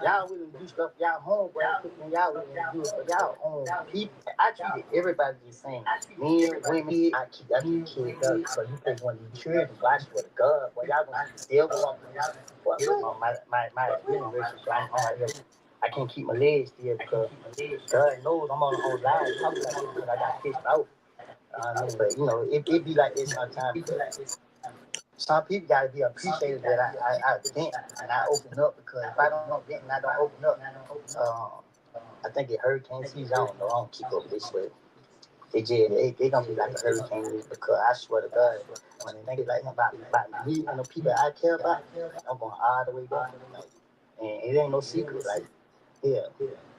Y'all willing to do stuff for y'all homeboy, and y'all willing to do it for y'all own people. I treated everybody the same. Men, women, I keep kids up. So you take one of these children, I swear to God, boy, y'all gonna see the devil on my generation, so I can't keep my legs still because God knows I'm on live talking like this because I got pissed off. But you know, it be like this sometimes. Some people gotta be appreciated that I vent and I open up, because if I don't vent and I don't open up, I think it hurricane season. I don't know. I don't keep up this way. They gonna be like a hurricane because I swear to God, when they think like about me and the people I care about, I'm going all the way back. And it ain't no secret. Like, yeah.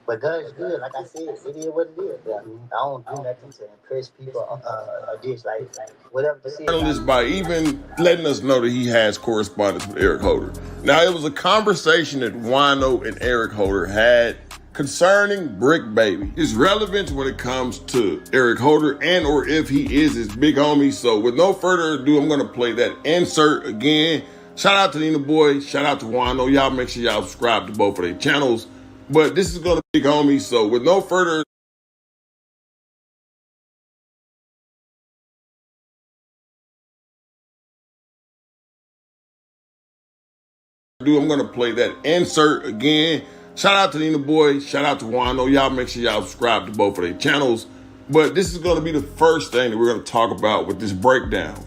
But God is good. Like I said, it is what it is. I mean, I don't do nothing to impress people or just like whatever to say. This by even letting us know that he has correspondence with Eric Holder. Now, it was a conversation that Wino and Eric Holder had concerning Brick Baby. His relevance when it comes to Eric Holder and or if he is his big homie. So with no further ado, I'm going to play that insert again. Shout out to Nina Boy. Shout out to Wino. Y'all make sure y'all subscribe to both of their channels. But this is going to be big homie. So with no further ado, I'm going to play that insert again. Shout out to Nina Boy. Shout out to Wino. Y'all make sure y'all subscribe to both of their channels. But this is going to be the first thing that we're going to talk about with this breakdown.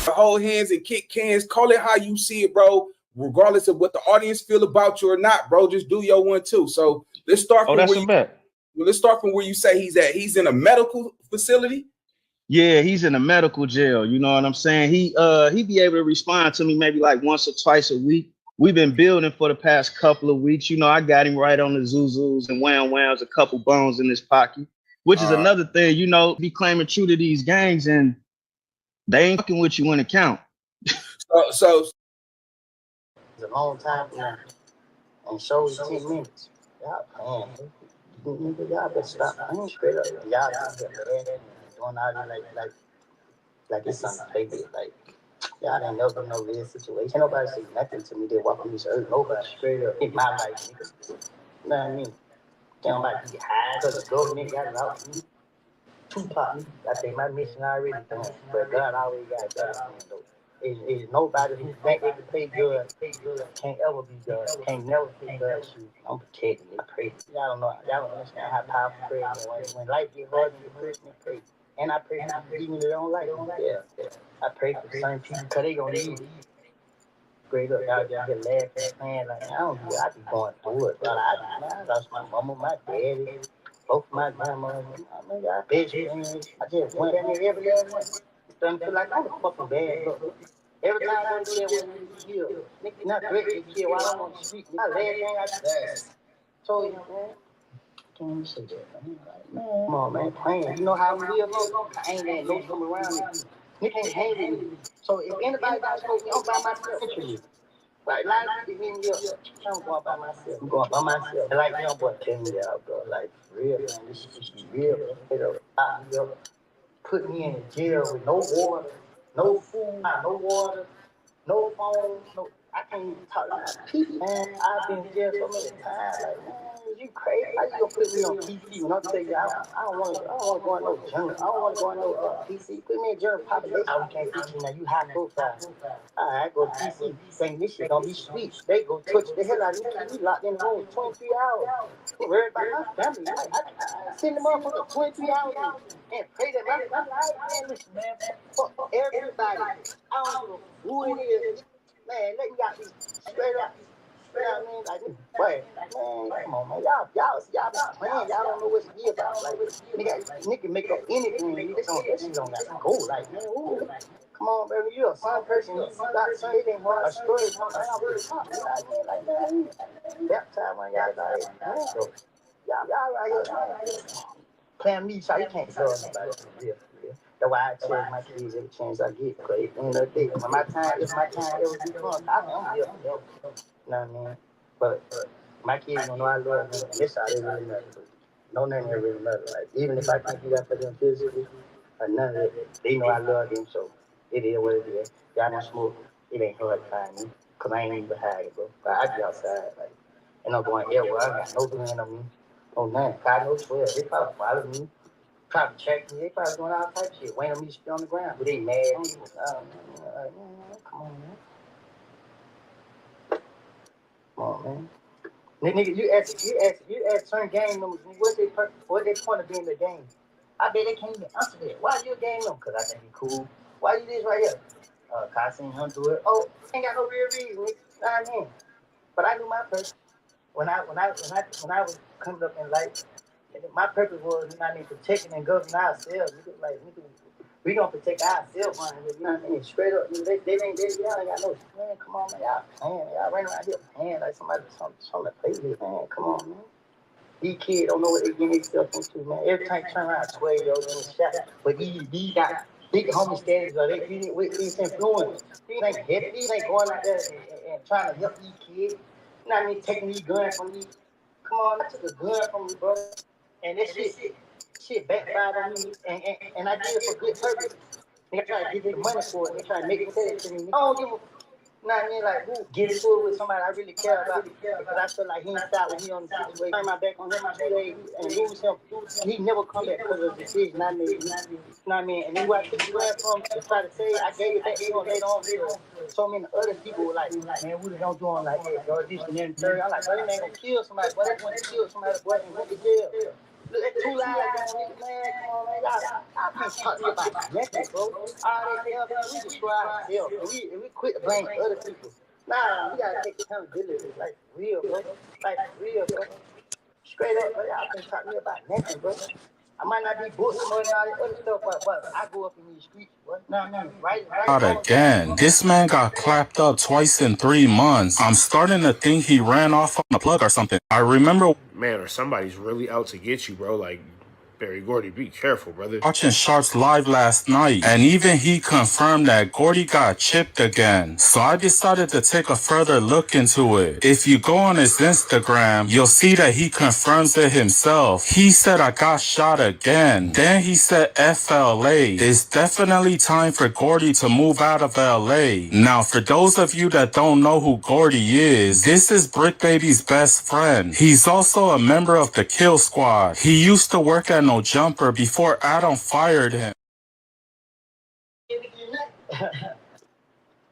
Hold hands and kick cans. Call it how you see it, bro. Regardless of what the audience feel about you or not, bro. Just do your one too. So let's start from let's start from where you say he's at. He's in a medical facility. Yeah, he's in a medical jail. You know what I'm saying? He be able to respond to me maybe like once or twice a week. We've been building for the past couple of weeks. You know, I got him right on the Zuzus and whams, a couple bones in his pocket, which is another thing, you know, be claiming true to these gangs and they ain't fucking with you when it count. So it's a long time now. And show is 10 minutes. Y'all playing. Y'all better stop. I ain't straight up. Y'all doing all this like it's something to play with. Like, y'all ain't never no real situation. Ain't nobody say nothing to me. They walk on this earth. Nobody straight up in my life, nigga. You know what I mean? Can't nobody be high because the government got it out for me. Tupac, I think my mission already done. But God always got it done. Is nobody who think they can play good can't ever be good. Can't never play good shoes. I'm protecting it. I pray. Y'all don't understand how powerful prayer is. When life get hard, you pray and pray. And I pray for people even if they don't like it. Yeah. I pray for certain people because they gonna need it. Straight up, y'all just get laughing, playing like I don't do it. I be going through it, brother. I lost my mama, my daddy, both my grandmas. I got best friends. I just went in there every other one. Starting to feel like I'm a fucking bad look. Every time I do that, when you kill, nigga, not great to kill. While I'm on the street, my last thing I said, told you, man. Can't even say that, man. Like, man, come on, man, playing. You know how we live, bro? I ain't got no come around me. Nigga can't hang with me. So if anybody got smoke, I'm by myself. Like, a lot of people hit me up. I'm going by myself. I'm going by myself. And like, young boy, tell me that, bro. Like, for real, man. This shit be real, man. Put me in jail with no water, no food, no water, no phone, no. I can't even talk to my people, man. I've been in jail so many times. Like, man, you crazy? How you gonna put me on PC when I tell you I don't want to go on no journal. I don't want to go on no PC. Put me in general population. Oh, we can't feature you now. You high profile. All right, go to PC. Saying this shit gonna be sweet. They go touch the hell out of me. Keep me locked in the room 23 hours. I'm worried about my family. I send the motherfucker 23 hours and pray that my life, man. Listen, man. Fuck everybody. I don't give a who it is. Man, let me out these straight up. You know what I mean? Like, boy, man, come on, man. Y'all be playing. Y'all don't know what it is about. Like, nigga make up anything. That shit don't gotta go. Like, man, ooh. Come on, baby. You're a son person. You got son. It ain't hard. A story is hard. Off the top. You know what I mean? Like, man, baptized when y'all got it. Man, so, y'all right here, man. Playing me, so you can't tell nobody. Yeah. That's why I tell my kids every chance I get. Because at the end of the day, when my time ever becomes, I'm here forever. You know what I mean? But my kids don't know I love them, and this how they really matter. No none of it really matter. Like, even if I can't do that for them physically, or none of it, they know I love them, so it is what it is. Y'all don't smoke, it ain't hard to find me, because I ain't even behind it, bro. But I be outside, like, and I'm going everywhere. I got no gland on me. Oh, man, God knows 12. They probably follow me. Probably check me. They probably doing all type of shit. Waiting on me to spit on the ground. But they mad. I don't give a man, come on, man. Come on, man. Nigga, you ask certain gang members, what's their purpose? What's their point of being in the game? I bet they can't even answer that. Why you a gang member? Because I think he cool. Why you this right here? Cause I seen him do it. Oh, ain't got no real reason, nigga. You know what I mean? But I knew my purpose. When I was coming up in life, my purpose was, you know what I mean, protecting and governing ourselves. Like, we gonna protect ourselves, man. You know what I mean? Straight up, y'all ain't got no, man, come on, man, y'all playing. Y'all running around here playing like somebody, something to play with, man. Come on, man. These kids don't know what they getting themselves into, man. Every time you turn around, 12-year-old in the shot. But these got big homie status, or they with this influence. These ain't heavy. These ain't going out there and trying to help these kids. You know what I mean? Taking these guns from these. Come on, I took a gun from you, bro. And that shit backfired on me. And I did it for good purpose. They try to give you the money for it. They try to make it say it to me. I don't give a. You know what I mean? Like, who get into it with somebody I really care about, because I feel like he ain't side with me on the situation. Turn my back on him in 2 days and lose him. He never come back because of the decision I made. You know what I mean? And then who I took the gun from to try to say, I gave it back to him later on because so many other people were like, man, we don't do him like that, bro. This and then third. I'm like, bro, that man gonna kill somebody. Boy, that boy killed somebody, boy, and went to jail. Look, that 2 lives on nigga, man. Come on, man. Y'all can't talk to me about nothing, bro. All that hell, man, we destroy ourselves. And we quit to blame other people. Nah, we gotta take accountability. Like, real, bro. Like, real, bro. Straight up, bro. Y'all can't talk to me about nothing, bro. I might not be book smart and all that other stuff, but I grew up in these streets, bro. Nah, right. Not again. This man got clapped up twice in 3 months. I'm starting to think he ran off on a plug or something. I remember, man, or somebody's really out to get you, bro. Like, Barry Gordy, be careful, brother. watching Sharps live last night, and even he confirmed that Gordy got chipped again. So I decided to take a further look into it. If you go on his Instagram, you'll see that he confirms it himself. He said, I got shot again. Then he said, FLA. It's definitely time for Gordy to move out of LA. Now, for those of you that don't know who Gordy is, this is Brick Baby's best friend. He's also a member of the Kill Squad. He used to work at No Jumper before Adam fired him.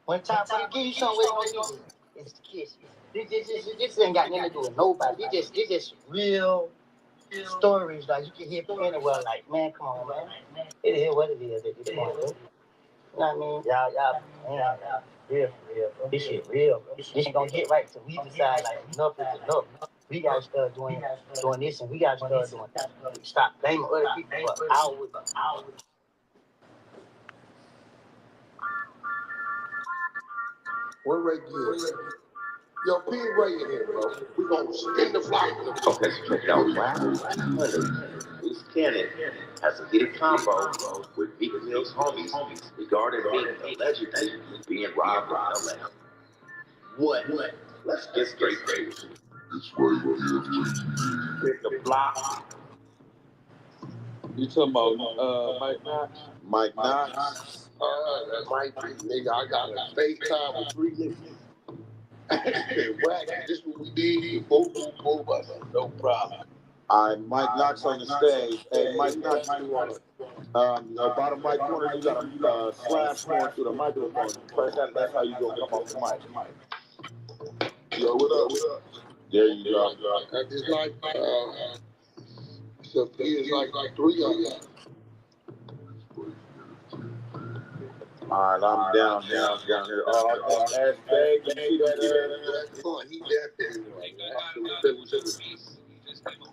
One time for give you something with no music. It's the kiss. This ain't got nothing to do with nobody. It's just real stories like you can hear from anywhere. Like, man, come on, man. It is what it is at this point, bro. You know what I mean? Y'all, real, bro. This shit real, bro. This ain't gonna get right till we decide like enough is enough. We gotta start doing this, and we gotta start doing that. Stop blaming other people for our. Where Ray is? Yo, P Ray in here, bro. We gonna spin the block. Okay, so check it out. Wild 200. Loose Cannon has a heated combo with Meek Mill's homies regarding Meek allegedly being robbed in LA. What? Let's get straight to it. It's Ray here. Spin the block. You talking about Mike Knox? Mike Knox? That might be, nigga. I got a FaceTime with 3 niggas. Whack, this is what we did. Boom, boom, boom. I said, no problem. All right, Mike Knox on the stage. Hey, Mike Knox, you want it? Bottom right corner, you got a slash going through the microphone. You press that, that's how you gonna come off the mic. Yo, what up? What up? There you go. I just like, so it's like 3 of them. All right, I'm down here. Oh, that's big. You see that? He definitely.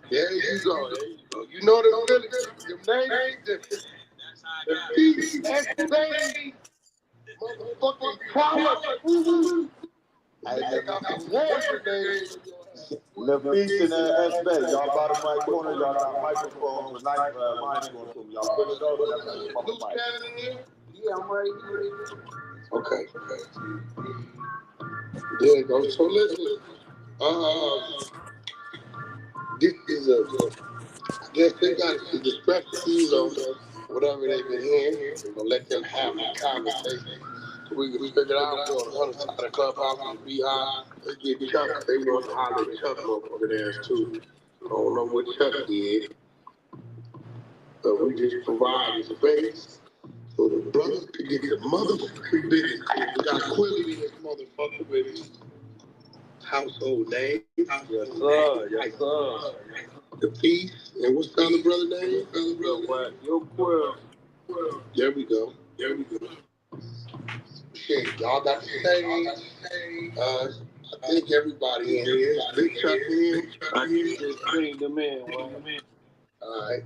There you go. You know the Phillies. Your name is different. The PSA motherfucking college. I got some Warrior names. Nafis and S-Bay, y'all bottom right corner, y'all got microphones with nice lines going to them. Y'all put it over, that's how you mic. Yeah, I'm right here. Okay. There you go. So listen, this is I guess they got some discrepancies on whatever they've been hearing. We're gonna let them have a conversation so we can figure it out. We're on the other side of the clubhouse and be high. Let's get Chuck. They want to holler at Chuck motherfucking ass too. I don't know what Chuck did, but we just provided space so the brothers could get the motherfucking business. We got Quilly in this motherfucker with his household name. Yes, sir. Yes, sir. The Peace, and what's the other brother name? Yo, Quill. There we go. Shit, y'all got the stage. I think everybody in here is Big Chuck in. I just bring them in. Alright.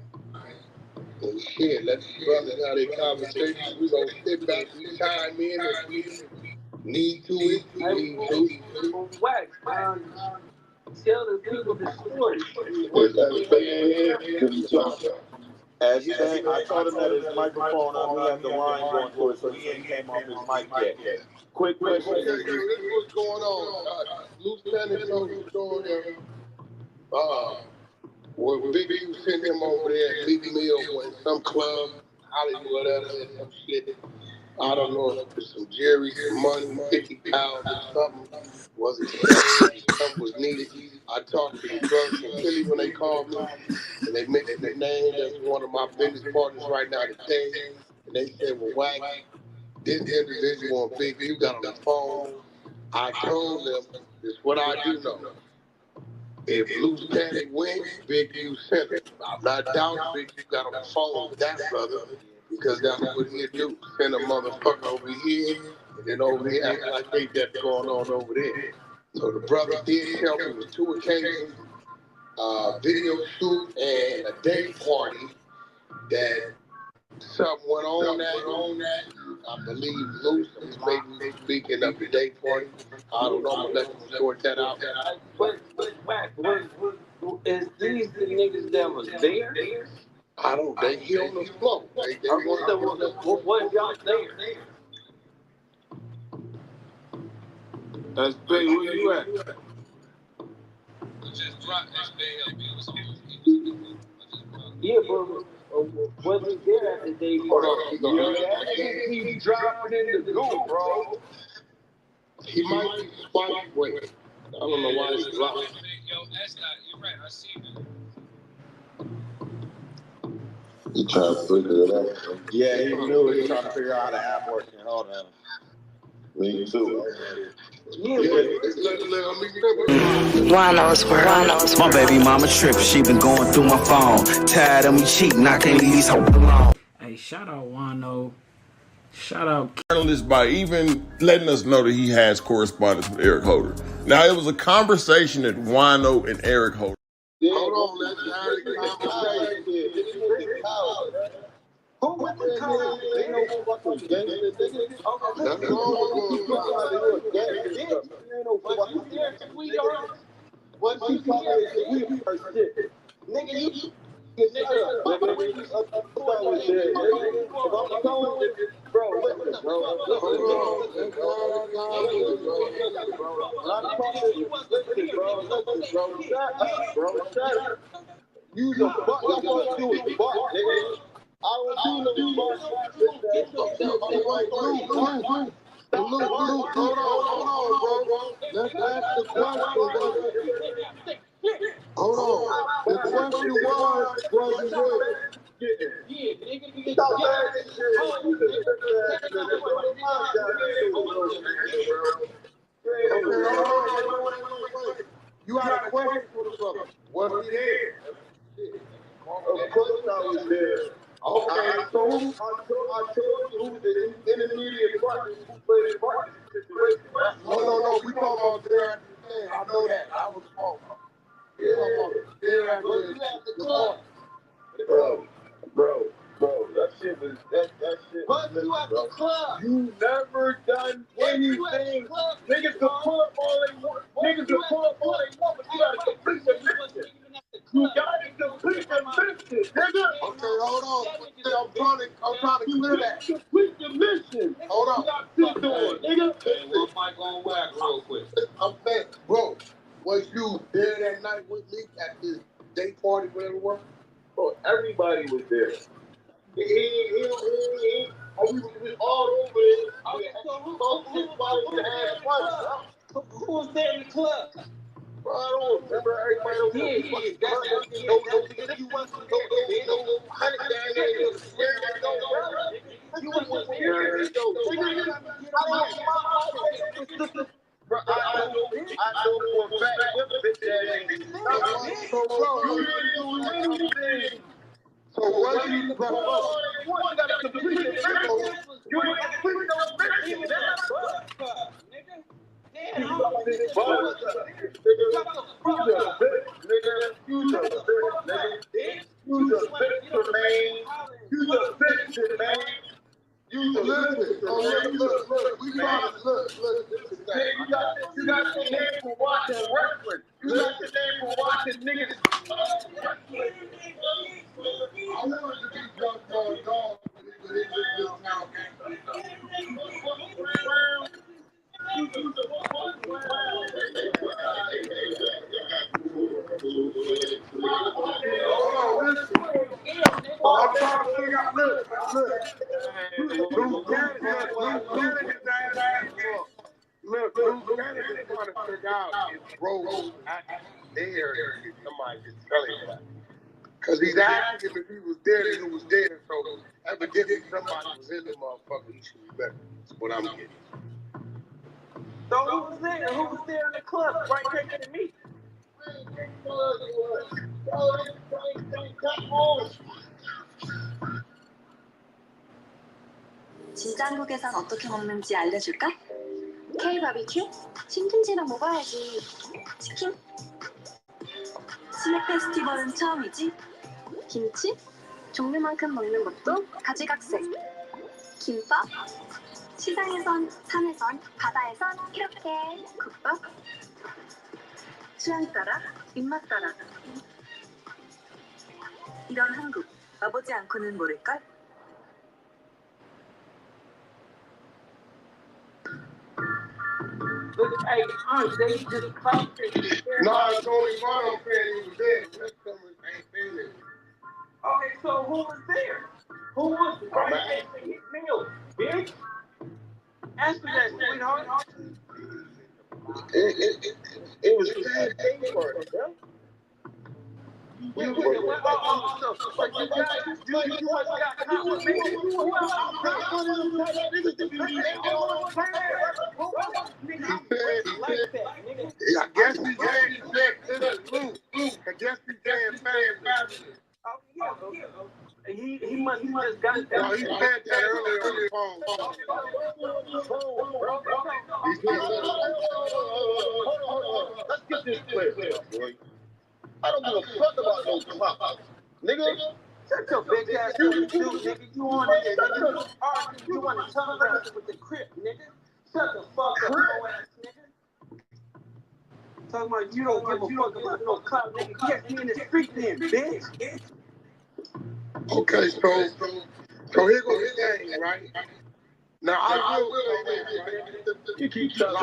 Well, shit, let the brothers have their conversation. We gonna sit back, we chime in if we need to. Wax, tell the people the story. I told him that his microphone on me had the line going to it, so he ain't came off his mic yet. Quick question. This is what's going on. Loose Cannon told the story where Big U sent him over there at Big Mill in some club, Hollywood, or some shit. I don't know if it was some Jerry, some money, 50 pounds or something. Wasn't changed, something was needed. I talked to the brothers from Philly when they called me, and they mentioned the name. That's one of my business partners right now today. And they said, well, Wack, this individual on Big U got on the phone. I told them, this is what I do know. If Loose Cannon wins, Big U sent him. I'm not doubting Big U got on the phone with that brother, because that's what he'll do. Send a motherfucker over here, and then over here, act like they got going on over there. So the brother did tell me it was 2 occasions, video shoot and a day party that something went on that. I believe Loose is maybe speaking of the day party. I don't know, I'm gonna let them sort that out. But is these the niggas that was there? I don't think he on the floor. What y'all there? That's big. Where you at? Yeah, but was he there at the day party? That keep dropping in the group, bro. He might be spiked. Wait, I don't know why it's dropping. Yo, that's not. You're right. I see that. He trying to figure it out. Yeah, he knew he was trying to figure out how the app works. Hold on. Me too. My baby mama tripping, she been going through my phone. Tired of me cheating, I can't leave these hoes alone. Hey, shout out Wano. Shout out journalist by even letting us know that he has correspondence with Eric Holder. Now, it was a conversation that Wano and Eric Holder. Hold on, let's have the conversation. Who went to college? They know fucking gangster niggas. That's all we're going to do. Ain't no fucking sweetheart. What you call it? Sweetheart shit. Nigga, you. You the fuck, that's what you do, fuck, nigga. I don't do no fuck. Luke, hold on, bro. Let's ask the question. Hold on. The question was he with? Yeah, nigga. Stop saying this shit. You just sit there and let it go. Okay, hold on. Wait. You had a question for the brother. Was he there? Of course I was there. Okay, so I told you who the intermediate partners who played a part in this situation. No. We talking about there at the end. I know that. I was wrong. There at the court. Bro, that shit was that shit. But you at the club. You never done anything. Niggas can pull up all they want. But you gotta complete the mission. You gotta complete the mission, nigga. Okay, hold on. I'm trying to clear that. Complete the mission. Hold on. Stop still doing, nigga. Hey, one mic on whack real quick. I'm saying, bro, was you there that night with me at the day party, whatever it was? Bro, everybody was there. We was all over it. Who was there in the club? Bro, I don't remember everybody. You wasn't there. No honey down there. You wasn't there. Bro, I know for a fact what bitch ass. So, bro, you didn't do anything. So what you gotta complete it. You ain't complete no mission. Look, we trying to look. You got the name for watching wrestling. You got the name for watching niggas. I wanted to be drunk on dog, but it just now I'm trying to figure out, look. Look, Luke Canada's trying to figure out if bro was actually there if somebody just telling him that. Because he's asking if he was there, nigga was there, so evidently somebody was in the motherfucker, he should be better. That's what I'm getting. So who was there? Who was there in the club right next to me? 진짜 한국에선 어떻게 먹는지 알려줄까? K-바비큐? 신김치랑 먹어야지. 치킨? 스낵 페스티벌은 처음이지. 김치? 종류만큼 먹는 것도 가지각색. 김밥? 시장에선, 산에선, 바다에선 이렇게. 국밥? 취향 따라, 입맛 따라. 이런 한국, 와보지 않고는 모를걸? Look, hey, they just clapped it. No, it's only one I'm saying he was there. The rest of them ain't been there. Okay, so who was there? Who was right next to his meal, bitch? Answer that, sweetheart. It was a sad day for it, bro. You must got confirmation. Who else? I'm one of them niggas to be I guess he's saying I guess he's saying family. He must just got that. No, he said that earlier on the phone. Let's get this clear, boy. I don't give a fuck about no clout. Nigga, shut your big ass up, nigga. You on it, nigga. You want to talk about with the crip, nigga. Shut the fuck up, ass nigga. Talking about you don't give a fuck about no clout, nigga. Catch me in the street then, bitch. Okay, so here goes the thing, right? Now I will say this, right? You keep talking. I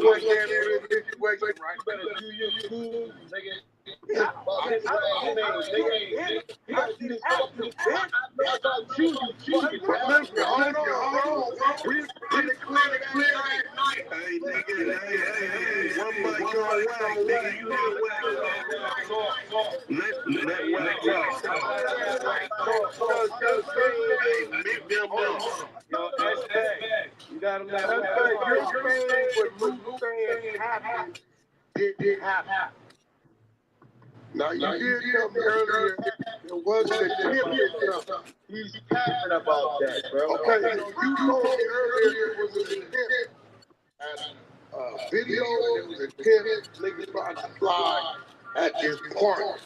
wasn't there in this situation, right? Better do your school, nigga. You got him that your thing with Luke saying happened didn't happen. Now you did tell me earlier it wasn't a tip itself. He's capping about that, bro. Okay, you told me earlier it was a tip. Video, it was a tip. Niggas tried to slide at this park.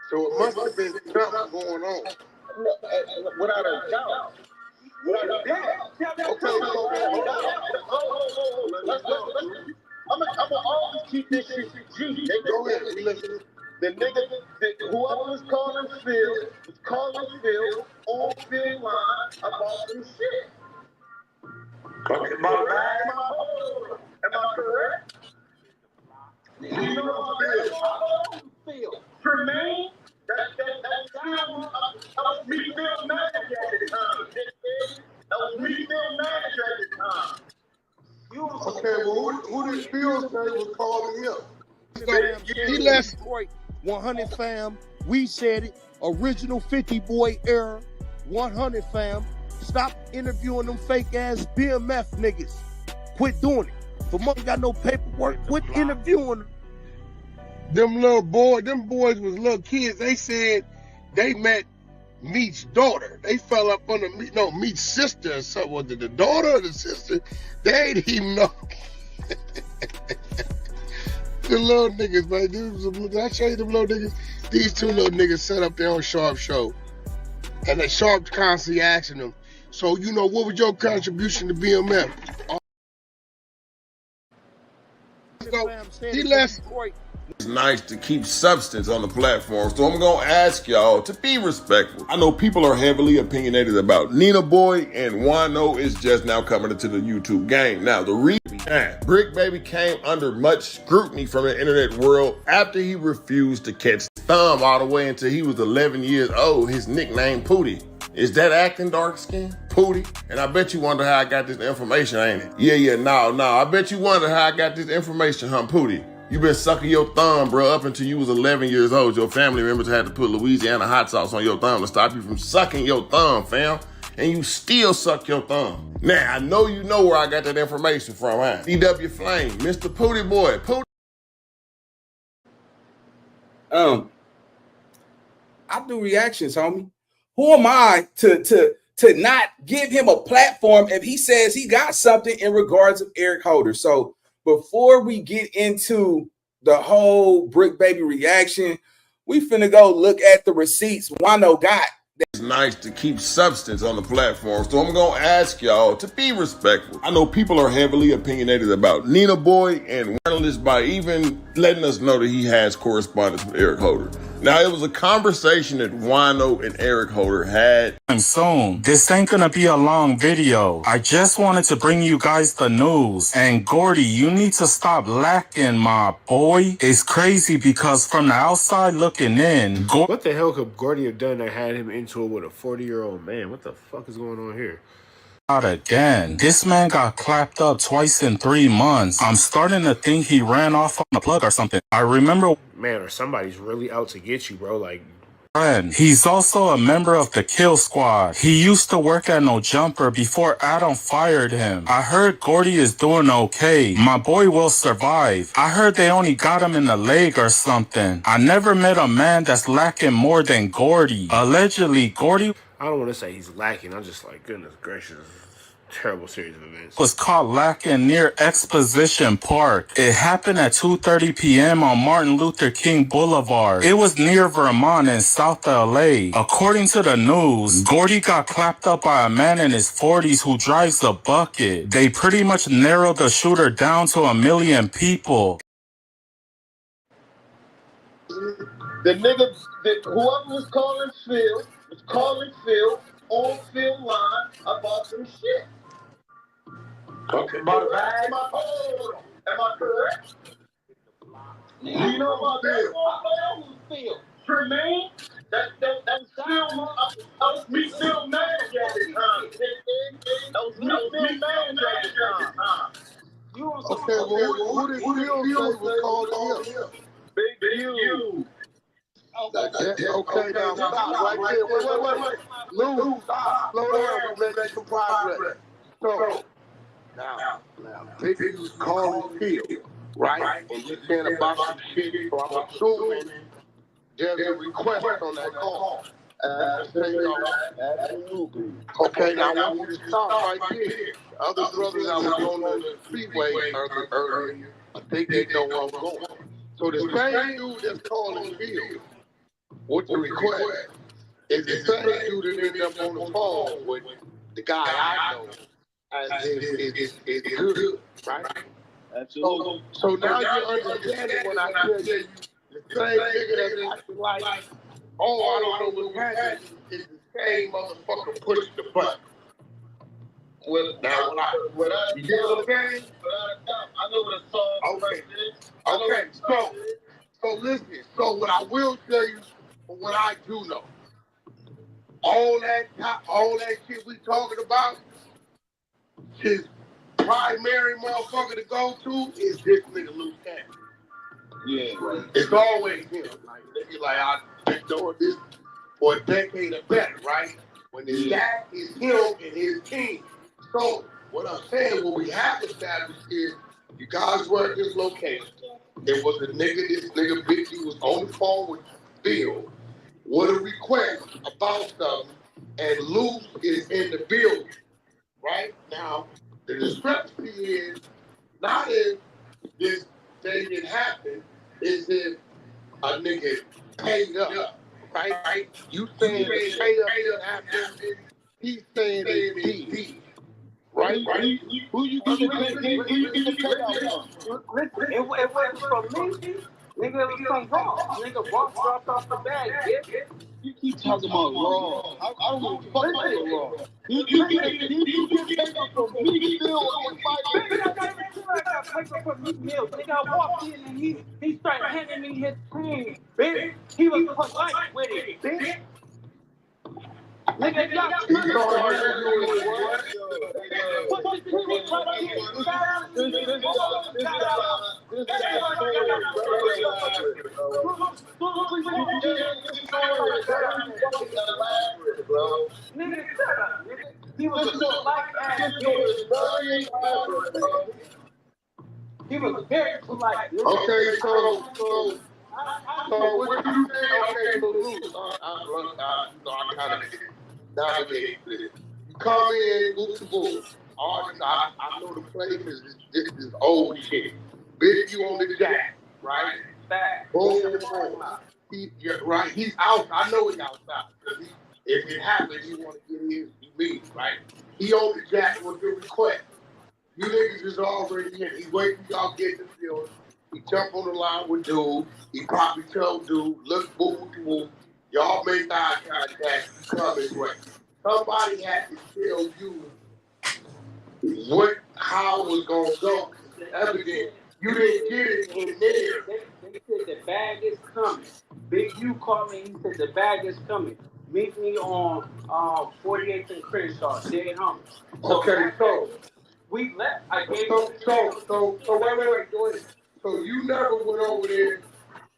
So it must have been something going on. Without a doubt. Okay, so I'm gonna always keep this shit G. Go ahead, listen. The nigga, whoever was calling Phil on Phil line about some shit. Okay, am I correct? You know Phil. Tremaine, that was me Phil manager at the time. That was me Phil manager at the time. Okay, well, who did Phil say was calling him? He left 100 fam. We said it. Original 50 boy era. 100 fam. Stop interviewing them fake ass BMF niggas. Quit doing it. If a mother got no paperwork, quit interviewing them. Them boys was little kids. They said they met Meat's daughter. They fell up under Meat's sister or something. Was it the daughter or the sister? They didn't even know. The little niggas, man. Did I show you them little niggas? These two little niggas set up their own Sharp show. And they Sharp constantly asking them, so, what was your contribution to BMF? He left. It's nice to keep substance on the platform, so I'm gonna ask y'all to be respectful. I know people are heavily opinionated about Nina Boy, and Wano is just now coming into the YouTube game. Now, the reason Brick Baby came under much scrutiny from the internet world after he refused to catch thumb all the way until he was 11 years old, his nickname Pootie. Is that acting dark skin? Pootie? And I bet you wonder how I got this information, ain't it? Yeah, no. I bet you wonder how I got this information, huh, Pootie? You been sucking your thumb, bro, up until you was 11 years old. Your family members had to put Louisiana hot sauce on your thumb to stop you from sucking your thumb, fam. And you still suck your thumb. Now, I know you know where I got that information from, huh? CW Flame, Mr. Pootie Boy. Pootie. I do reactions, homie. Who am I to not give him a platform if he says he got something in regards of Eric Holder? So before we get into the whole Brick Baby reaction, we finna go look at the receipts Wano got. It's nice to keep substance on the platform, so I'm gonna ask y'all to be respectful. I know people are heavily opinionated about Nina Boy, and journalists by even letting us know that he has correspondence with Eric Holder. Now, it was a conversation that Wano and Eric Holder had. Soon. This ain't gonna be a long video. I just wanted to bring you guys the news. And Gordy, you need to stop lacking, my boy. It's crazy because from the outside looking in, what the hell could Gordy have done that had him into it with a 40-year-old man? What the fuck is going on here? Not again. This man got clapped up twice in 3 months. I'm starting to think he ran off on a plug or something. I remember... Man, or somebody's really out to get you, bro. Like... He's also a member of the Kill Squad. He used to work at No Jumper before Adam fired him. I heard Gordy is doing okay. My boy will survive. I heard they only got him in the leg or something. I never met a man that's lacking more than Gordy. Allegedly, Gordy... I don't want to say he's lacking. I'm just like, goodness gracious. Terrible series of events. Was caught lacking near Exposition Park. It happened at 2:30 p.m. on Martin Luther King Boulevard. It was near Vermont in South LA. According to the news, Gordy got clapped up by a man in his 40s who drives a bucket. They pretty much narrowed the shooter down to 1 million people. The nigga, whoever was calling Phil on Phil line about some shit. Okay. Am I correct? You know about that? Tremaine? That was me still mad at the time. That was me still mad at the time. Okay, well, who did Phil say was calling him? Big U. Okay, now stop right there. Wait. Lou, stop. Slow down. We're making some progress. So, now, Big U's calling Phil, right? And you're saying about some shit, so I'm assuming there's a request on that call. Absolutely. Okay, now I want you to stop right there. Other brothers I was on the freeway earlier, I think they know where I'm going. So the same dude that's calling Phil, what's the request? Is the same dude that ended up on the phone with the guy I know as is good, right? Absolutely. So now you understand it when I tell you the same nigga that's acting like, oh, I don't know what's happening, is the same motherfucker pushing the button. Well, now, you get what I'm saying? I know what a song is. Okay, so listen. So what I will tell you, what I do know, all that shit we talking about, his primary motherfucker to go to is this nigga Luke Cannon. Yeah, right. It's always him. I've been doing this for a decade or better, right? When that is him and his team. So, what I'm saying, what we have established is, you guys were at this location. There was this nigga Big U was on the phone with Bill with a request about something, and Luke is in the building, right? Now, the discrepancy is not if this thing didn't happen, is if a nigga paid up, right? You saying they paid up didn't happen, he's saying they did. Right? Who you get the payout from? Listen, it wasn't from me. Nigga, it was from Raw. Nigga, Raw dropped off the bag, yeah? You keep talking about Raw. I don't give a fuck about Raw. You get payout from me, still on my bag. I got payout from me, Mill. Nigga, I walked in and he started handing me his cream, bitch. He was polite with it, bitch. Nigga, y'all put the TV right here. He was a polite ass dude. He was very polite. Okay, so what you say? Okay, so Luke, I kind of navigate this. You come in, boop to boop. I know the play because this is old shit. Big U on the jack, right? Boom, boom. Right, he's out. I know he's outside. If it happens, he want to get his meet, right? He on the jack with the request. You niggas is already in. He waiting for y'all get in the field. He jump on the line with dude. He probably tell dude, look, boom, boom. Y'all make eye contact. You come his way. Somebody had to tell you how it was gonna go. Evident. You didn't get it in there. They said the bag is coming. Big U called me. He said the bag is coming. Meet me on 48th and Crenshaw. Dead home. Okay, so we left. I gave so wait. So you never went over there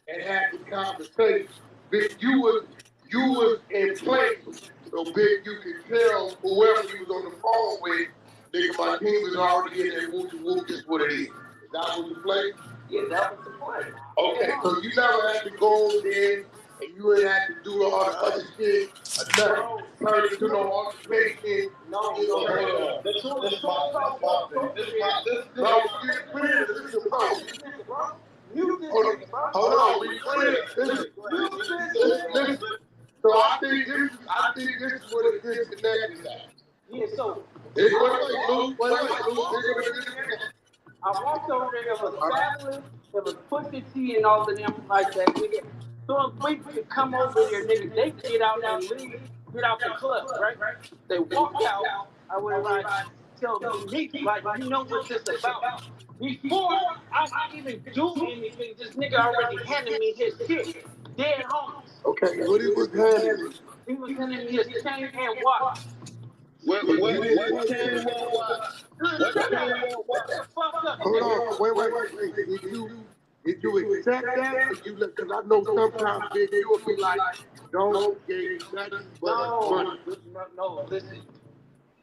and had the conversation. Big U was in place, so Big U could tell whoever he was on the phone with, nigga, my team was already in there. Whoop, this what it is. Is that what you played? Yeah, that was the play. Okay, so you never had to go over there and you ain't had to do all the other shit. Nothing. Turn into no altercation. No. This is my Hold on, we clear. Listen. So I think this is what it is connected at. Yeah, so wait. I walked over there, there was Fabulous, there was Pusha T and all of them like that, nigga. So if we could come over here, nigga, they get out and leave, get out the club, right? They walk out, I would like tell me, like, you know what this about. Before I could even do anything, this nigga already handed me his shit. Dead homies. Okay, what he was handing? He was handing me his chain and watch. What chain watch? What chain watch? Hold on, wait. Did you accept that? Because I know sometimes Big you will be like, don't get nothing but money. No, listen.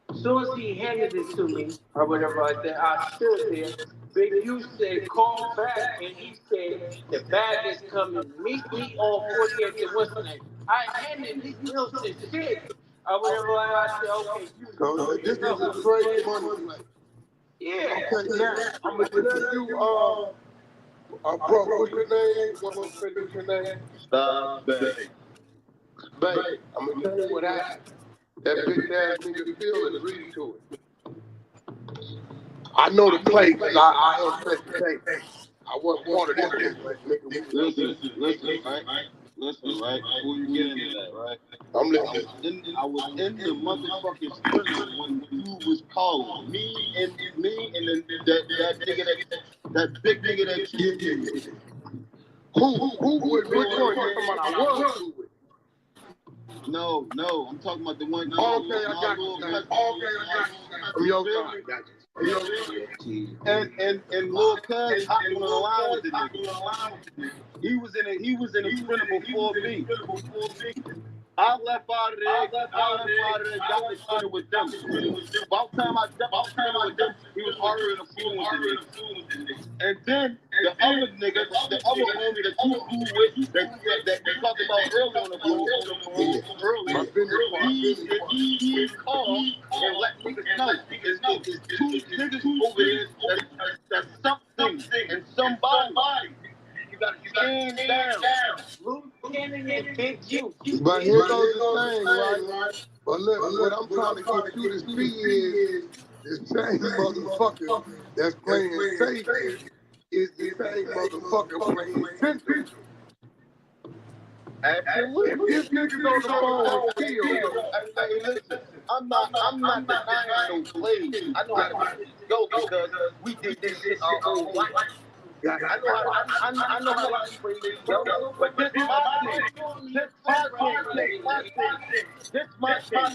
As soon as he handed it to me, or whatever like that, I stood there. Big U said, call back, and he said, the bag is coming. Meet me on 40th and what's the name? I handed these bills to shit. Or whatever, I said, okay, So this is a straight money play. Yeah. Okay, now, I'm going to tell you, bro, what's your name? What's your name? Stop, babe. Babe, I'm going to tell you what happened. That big ass nigga Phil agreed to it. I know the play because I helped set the tape. I wasn't part of this nigga. Listen, right? Before you get into that, right? I'm listening. I was in the motherfucking sprinter when you was calling me and then that nigga that big nigga that you did. Who was which one? You talking about I was with? No, I'm talking about the one. Okay, I got you. I'm your guy. Got you. And Lil Cuz hopping on the line with the nigga. He was in a sprinter before me. I left out of there, got the sprinter with them. About the time I jumped the sprinter with them, he was already in a fool with the nigga. And then the other nigga, the other homie that you flew with, that we talked about earlier on the phone, he called and let niggas know there's two niggas over there that's something and somebody. You gotta stand down. Luke Cannon and Big U. But here goes the thing, right? But look, what I'm trying to get you to see is the same motherfucker that's playing Savior is the same motherfucker playing Central. Absolutely. If this nigga's on the phone with Phil, hey, listen, I'm not denying no plays. I know how to go because we did this shit our whole life. I know how to play this, yo. But this my thing. This my thing.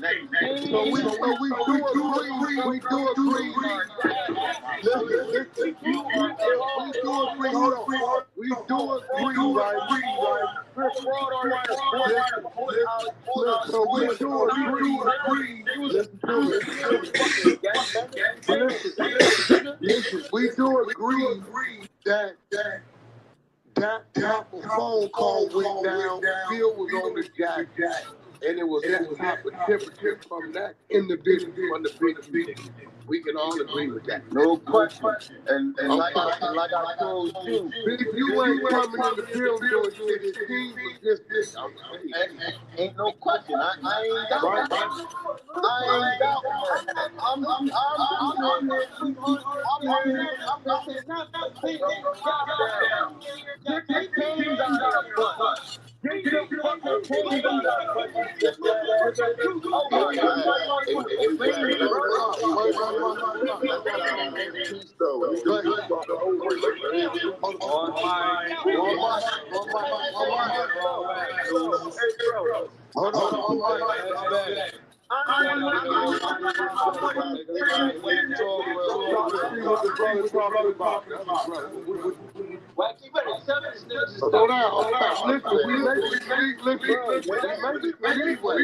So we do agree. Listen, we do agree, right? So we do agree. Listen, we do agree that type of phone call went down. Phil was on the jack, and it was that type of temperature from that individual from the big. We can all agree with that. No question. And like I told you, you ain't coming in the building doing shit. His team was just this. Ain't no question. I ain't doubt that. I'm saying nothing. Get your teams out of the bus. Get your fucking teams out of the bus. Oh my God. Slow down. Listen, we make it anyway.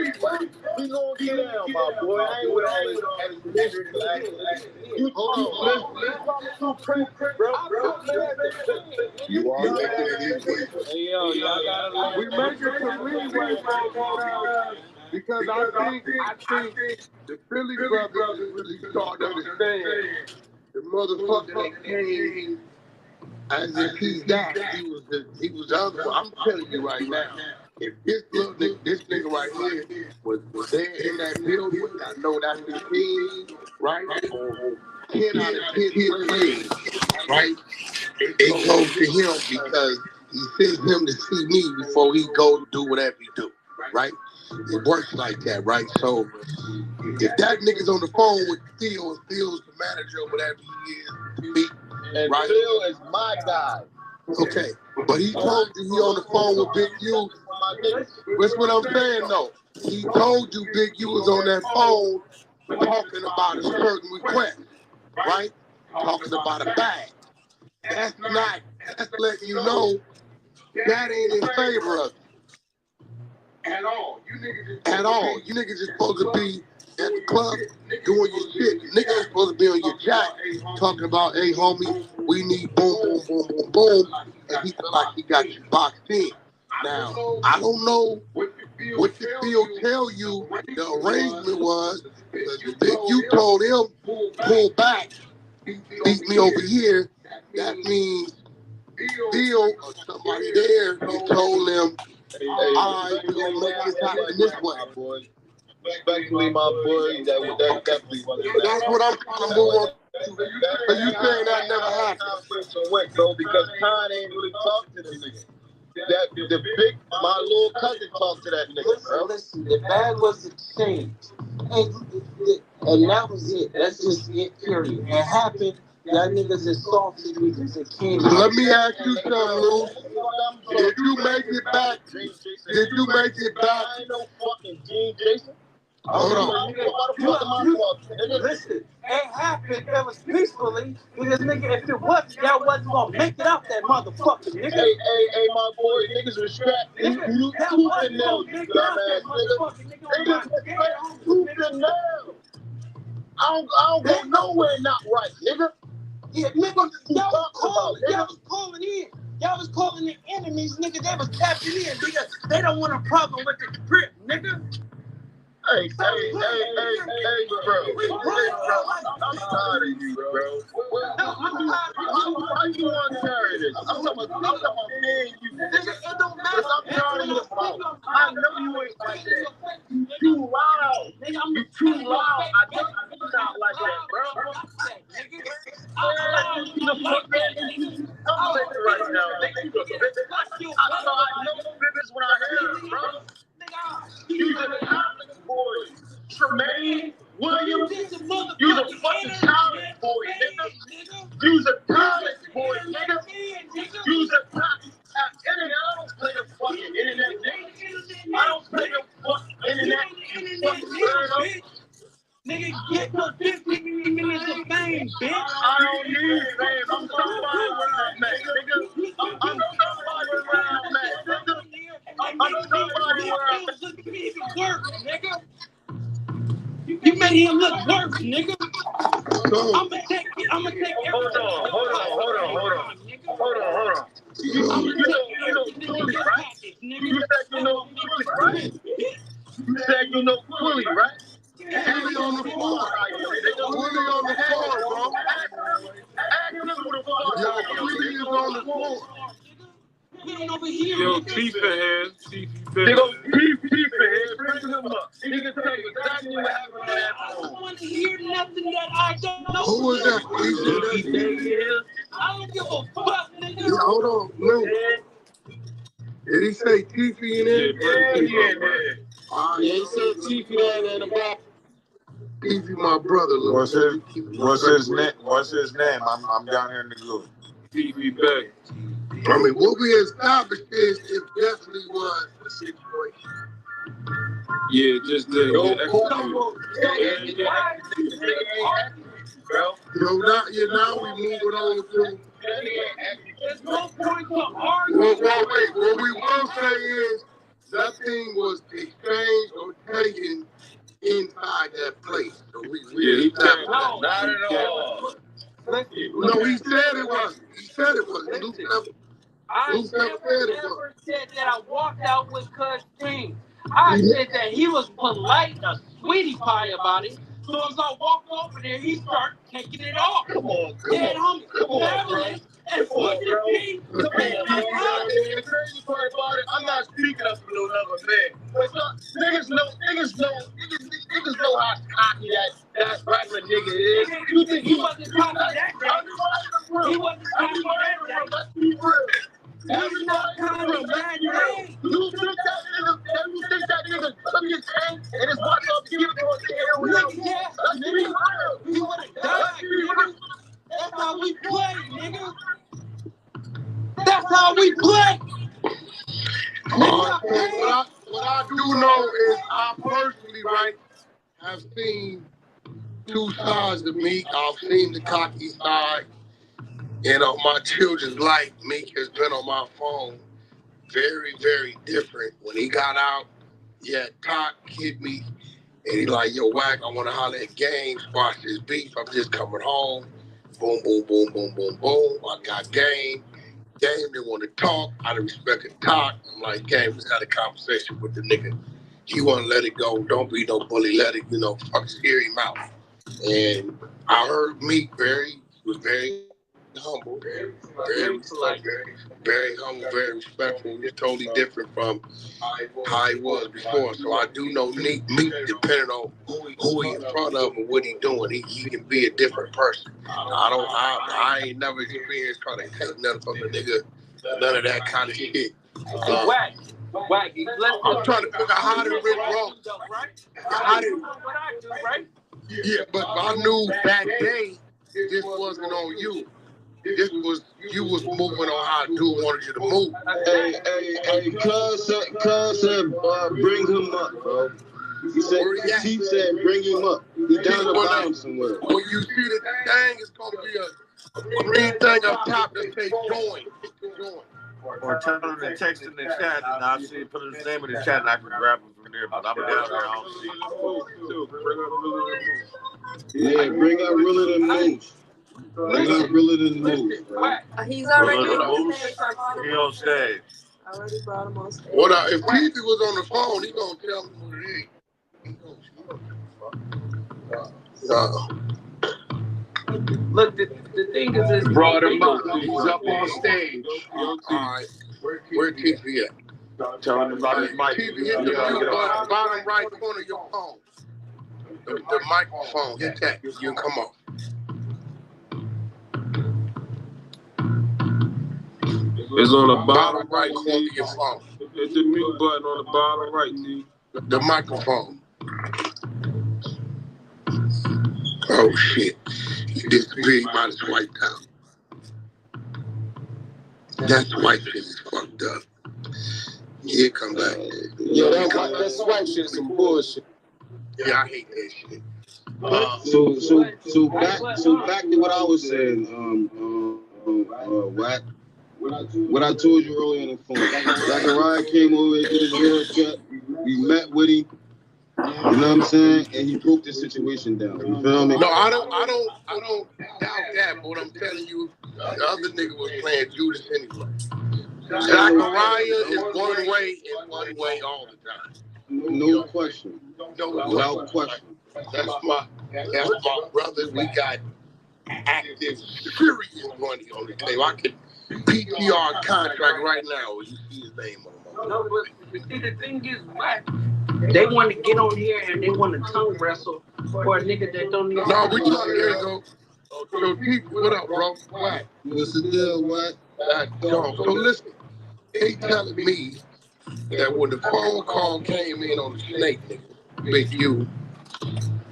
We gonna get down, my boy. I ain't with all this You are making it easy. Hey, yo, y'all gotta we make it some leeway, because I think the Philly brothers is really starting to understand the motherfucker that came as if he's that. He was the other one. I'm telling you right now, if this nigga right here was there in that building, I know that's his team, right? 10 out of 10 plays, right? It goes to him because he sends him to see me before he go do whatever he do, right? It works like that, right? So if that nigga's on the phone with Phil, and Phil's the manager or whatever he is to me, And right? Phil is my guy. Okay, but he told you he on the phone with Big U. That's what I'm saying, though. He told you Big U was on that phone talking about a certain request, right? Talking about a bag. That's letting you know that ain't in favor of you. At all. You niggas just supposed to be at the club doing your shit. Niggas supposed to be on your jack talking about, hey, homie, we need boom, boom, boom, boom, boom. And he feel like he got you boxed in. Now, I don't know what the field tell you the arrangement was. The Big U told him, pull back, beat me over here. That means Bill or somebody there told him, all right, we're going to make this happen this way. Respectfully, my boy, that definitely wasn't that. That's what I'm trying to move on to. But you saying that never happened? Bro, because Khan ain't really talked to the nigga. My little cousin talked to that nigga, bro. Listen, the bag was exchanged. And that was it. That's just it, period. It happened. Y'all niggas assaulted me because it came out. Let me ask you something, Lou. Did you make it back? I ain't no fucking Gene Jason. Hold on. Listen, it happened. It was peacefully because nigga, if it wasn't, y'all wasn't gonna make it out that motherfucker, nigga. Hey, my boy, niggas respect. You tooth nail, you dumbass nigga. Niggas tooth and nail. I don't go nowhere not right, nigga. Yeah, nigga, y'all was calling in. Y'all was calling the enemies, nigga. They was tapping in, nigga. They don't want a problem with the grip, nigga. Hey, bro. I'm tired of you, bro. How you want to carry this? I'm talking about me and you. Nigga, it don't matter. I'm tired of your mouth. I know you ain't like that. You too loud. You too loud. I know you sound like that, bro. I'm right now. I know business when I hear it, bro. You the college boy, Tremaine Williams. You the fucking college boy, nigga. You's a college boy, nigga. You's a college. Internet. I don't play the fucking internet, nigga. I don't play the fucking internet. You fucking weirdo. Nigga, get your 15 minutes of fame, bitch. I don't need fame. I'm somebody where I'm at, nigga. I'm somebody where I'm at, nigga. I'm somebody where I'm at. Look even worse, nigga. You made him look worse, nigga. I'ma take everything. Hold on. You know Fully, right? You said you know Fully, right? You said you know Fully, right? Fully on the floor. Fully on the floor, bro. Ask him who the fuck. Yo, Fully is on the floor. Yo, Chief ahead. They go Chief ahead. Bring him up. He can tell you exactly what happened to that I don't want to hear nothing that I don't know. Who was that? I don't give a fuck, nigga. Yeah, hold on, Lou. Did he say Tiffy in there? Yeah. Yeah, he said Tiffy down in the back. Tiffy, my brother, Lou. What's his name? I'm down here in the group. TV back. I mean, what we established is it definitely was a situation. Yeah, just the now we move it on to. There's no point to argue. Wait. What we will say is that thing was exchanged or taken inside that place. So we not at all. No, he said it wasn't. I never said that I walked out with Cuz King. I said that he was polite, a sweetie pie about it. So as I walked over there, he started taking it off. Come on, and put the king to make my the crazy part about it, I'm not speaking up for no other man. Niggas know how cocky that regular nigga is. You think he wasn't cocky that day? He wasn't cocky that day. He's not cocky that day. You think that nigga took his chain and his watch off to give it to us? He would have died, nigga. That's how we play, nigga. how we play. What I do know is I personally, right, have seen two sides of Meek. I've seen the cocky side. And my children's life, Meek has been on my phone. Very, very different. When he got out, Todd hit me. And he like, yo, Wack, I want to holler at Game, squash this beef. I'm just coming home. Boom, boom, boom, boom, boom, boom. I got Game. Game didn't want to talk. Out of respect to talk. I'm like, Game, just had a conversation with the nigga. He want to let it go. Don't be no bully. Let it, fuck his scary mouth. And I heard Meek was very humble, very humble, very respectful. It's totally different from how he was before. So I do know Meek, depending on who he in front of and what he doing, he can be a different person. I ain't never experienced trying to take nothing from the nigga, none of that kind of shit. Wack, I'm trying to figure out how to Rick Ross. How did what I do, right? Yeah, but I knew that day this wasn't on you. This was you was moving on how dude wanted you to move. Hey, cuz said, bring him up, bro. He said, bring him up. He down the bottom somewhere. When you see the thing, it's gonna be a green thing up top that say join. Or tell him to text in the chat, and I'll see. Put his name in the chat, and I can grab him from there. But I'm down there. I don't see him. Yeah, bring up Realer Than Moose. Bring up Realer Than Moose. He's already on stage. He on stage. I already brought him on stage. What if Keith was on the phone, he gonna tell me what it is. Look, the thing is, brought him up. He's up on stage. All right, where TV at? Tell him about his mic. TV hit the bottom right corner of your phone. The microphone. Hit that. You can come off. It's on the bottom right corner of your phone. Hit the mute button on the bottom right, T. The microphone. Oh shit. He disappeared, might have swiped out. That swipe shit is fucked up. He'll come back. Yeah, that swipe shit is some bullshit. Yeah, I hate that shit. So back to what I was saying, Wack. What I told you earlier on the phone. Zachariah came over and did his haircut. We met with him. You know what I'm saying? And he broke the situation down. You feel me? No, I don't doubt that, but what I'm telling you, the other nigga was playing Judas anyway. Zachariah is one way and one way all the time. No question. Without question. That's my brother. We got active, serious money on the table. I could PTR contract right now where you see his name on. No, but see, the thing is, Wack, they want to get on here and they want to tongue wrestle for a nigga that don't even. No, we talking. There you go. So, Keith, what up, bro? Wack. What's the deal, Wack? So listen, they telling me that when the phone call came in on the snake nigga, Big U,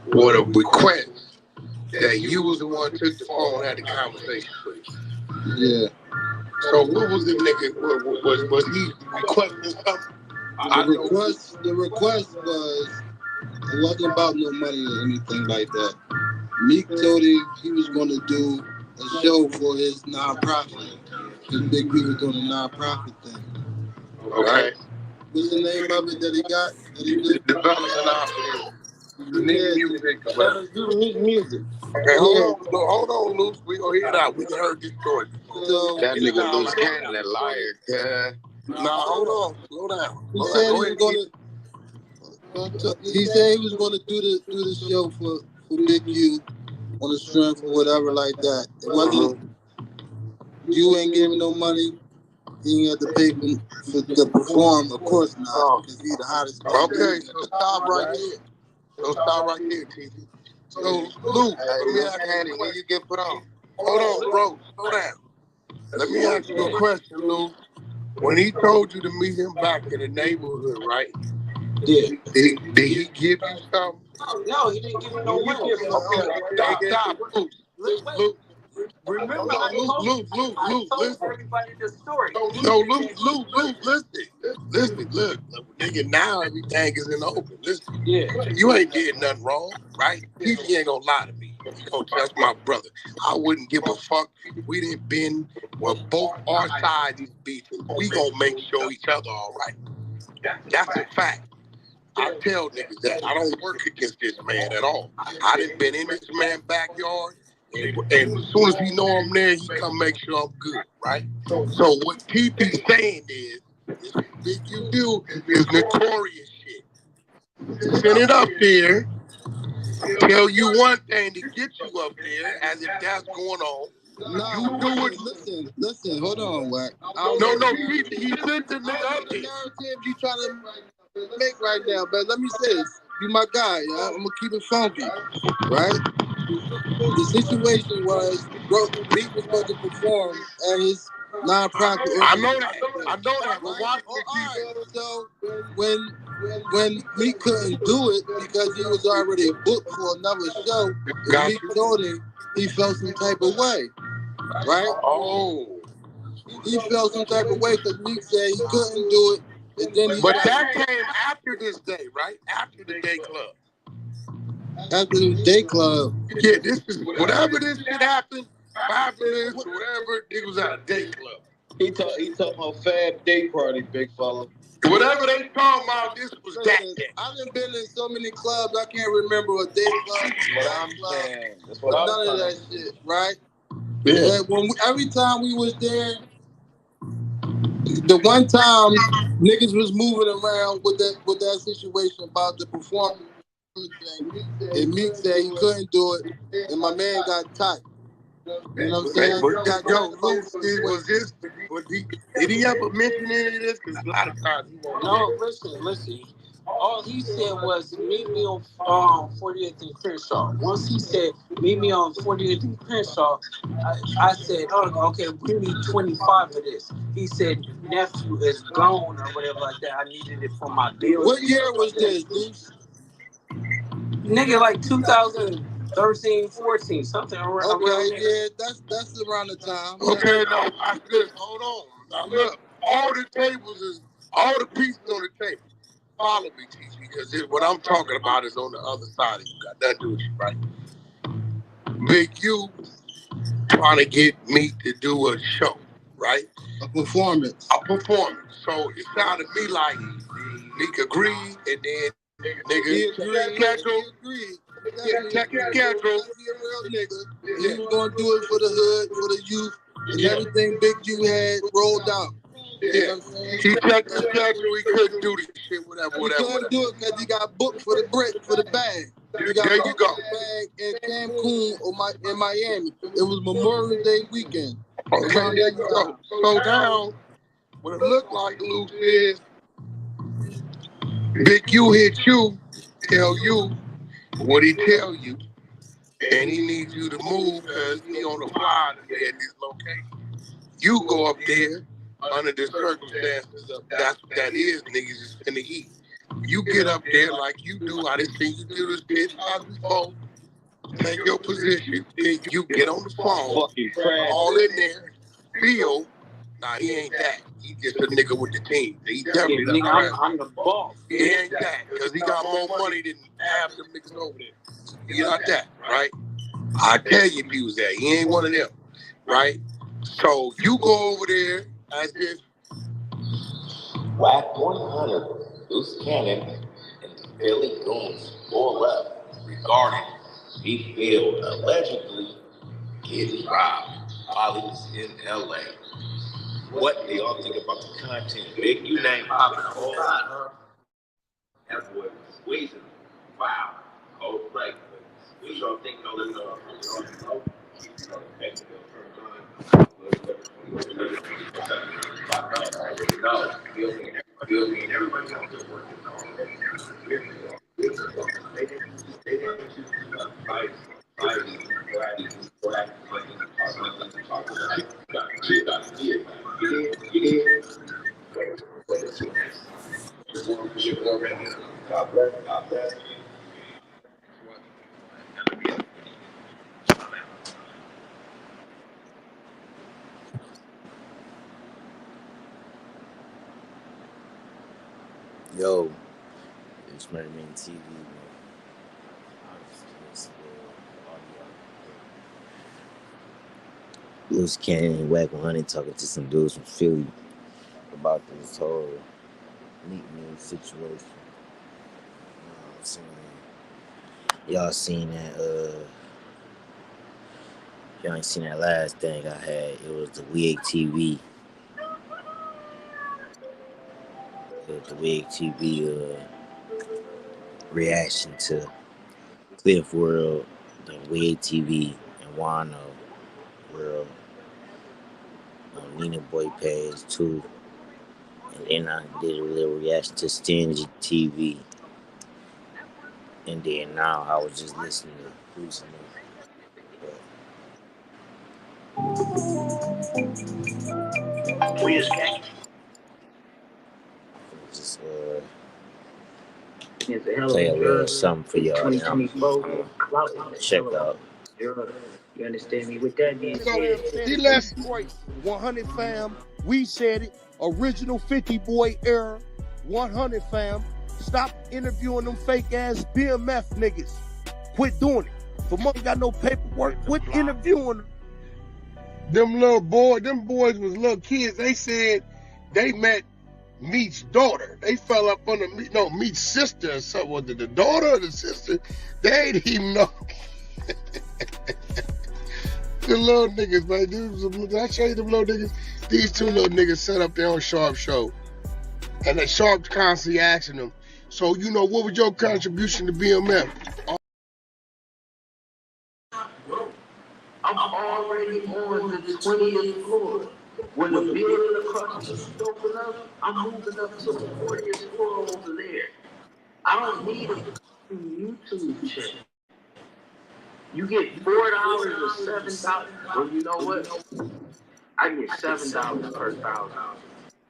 with a request that you was the one who took the phone and had the conversation with. Yeah. So what was the nigga? Was he requesting something? The request was, it wasn't about no money or anything like that. Meek told him he was going to do a show for his nonprofit. His Big B was doing a nonprofit thing. Okay. What's the name of it that he got? That he did? Development. Unique music. Okay, hold on, Luce. We gonna hear it out. We done heard this story. That nigga Luce Cannon, that liar. Nah, hold on. Slow down. He said he was gonna do the show for Big U on the strength or whatever like that. It wasn't. You ain't giving no money. He ain't had to pay to perform. Of course not, because he's the hottest. Okay, so stop right here. TV. So, Luke, let me ask you when you get put on. Hold on, bro. Slow down. Let me ask you a question, Luke. When he told you to meet him back in the neighborhood, right? Yeah. Did he give you something? No, he didn't give me no money. Okay, stop. Luke, Remember, I told everybody the story. No, Luke, listen, look, nigga, now everything is in the open. Listen, you ain't did nothing wrong, right? He ain't gonna lie to me. That's my brother. I wouldn't give a fuck. We didn't been where both our sides is beefing. We gonna make sure each other all right. That's a fact. I tell niggas that I don't work against this man at all. I done been in this man's backyard, and as soon as he know I'm there, he come make sure I'm good, right? So what TP saying is big you do is notorious shit. Send it up there, tell you one thing to get you up there, as if that's going on. You do it. Listen, hold on, Wack. No, he sent the nigga up there. Narrative you trying to make right now, but let me say this. You my guy, I'm gonna keep it funky, right? The situation was, bro, Meek was supposed to perform at his nonprofit. I know that. But watch So when Meek couldn't do it because he was already booked for another show, and Meek told him he felt some type of way, right? Oh, he felt some type of way because Meek said he couldn't do it. And then that came after this day, right? After the day club. After the day club. Yeah, this is whatever this shit happened, after this, whatever, it was at a day club. He talking about Fab Day Party, big fella. Whatever they talking about, this was that day. I've been in so many clubs, I can't remember a day club. That's what I'm saying. That's what none of that shit, right? Yeah. Every time we was there, the one time niggas was moving around with that situation about the performance thing, and Meek said he couldn't do it, and my man got tight. You know what I'm saying? Did he ever mention any of this? Because a lot of times he won't. No, listen. All he said was, meet me on 48th and Crenshaw. Once he said, meet me on 48th and Crenshaw, I said, oh, okay, bring me 25 of this. He said, nephew is gone or whatever like that. I needed it for my bills. What year was this, dude? Nigga, like 2013, 14, something around there. Yeah, that's around the time. Okay, no, hold on. Now look, all the pieces on the table. Follow me, TC, because what I'm talking about is on the other side. You got nothing to do with you, right? Big U trying to get me to do a show, right? A performance. So it sounded to me like Meek agreed, and then nigga schedule. Check your schedule. He was gonna do it for the hood, for the youth, and everything Big U had rolled out. Yeah, he checked the schedule. He couldn't do this shit, whatever. He couldn't do it because he got booked for the bag. He got booked for the bag in Cancun or in Miami. It was Memorial Day weekend. Okay, there you go. So now, what it looked like, Luke, is Big U hit you, tell you what he tell you, and he needs you to move because he on the fly at this location. You go up there. Under the circumstances of that is, niggas is finna eat. You get up there like you do. I didn't see you do this bitch before. Take your position. Then you get on the phone. All in there. Feel. Nah, he ain't that. He just a nigga with the team. He definitely I'm the boss. He ain't that. Because he got more money than half them niggas over there. He not that, right? I tell you if he was that. He ain't one of them, right? So you go over there. As if Wack 100, loose cannon, and Philly goons all up regarding Meek Mill allegedly getting robbed while he was in LA. What do y'all think about the content? Big, you name popping a whole lot, huh? That boy was squeezing. Wow. Cold break. We don't think no Yo, it's Murder Man TV. Loose Cannon and Whack 100 talking to some dudes from Philly about this whole meet me situation. You know what I'm saying? Y'all seen that, y'all ain't seen that last thing I had. It was the Wig TV. The Wig TV reaction to Cliff World, then Wig TV, and Wano World on Nina Boy page too. And then I did a little reaction to Stingy TV. And then now I was just listening to recently. Just play a little something for y'all. And I'm check out. You understand me? With that being said, D-Less, 100 fam, we said it. Original 50 boy era, 100 fam. Stop interviewing them fake ass BMF niggas. Quit doing it. For money got no paperwork. Quit interviewing them. Them boys was little kids. They said they met Meat's daughter. They fell up under Meat's sister or something. Was it the daughter or the sister? They didn't even know. The little niggas, man. Did I show you them little niggas? These two little niggas set up their own Sharp show. And that Sharp constantly asking them, so, what was your contribution to BMF? I'm already on the 20th floor. When the building across the street open up, I'm moving up to the 40th floor over there. I don't need a YouTube check. You get $4 or $7. Well, you know what? I get $7 per 1,000.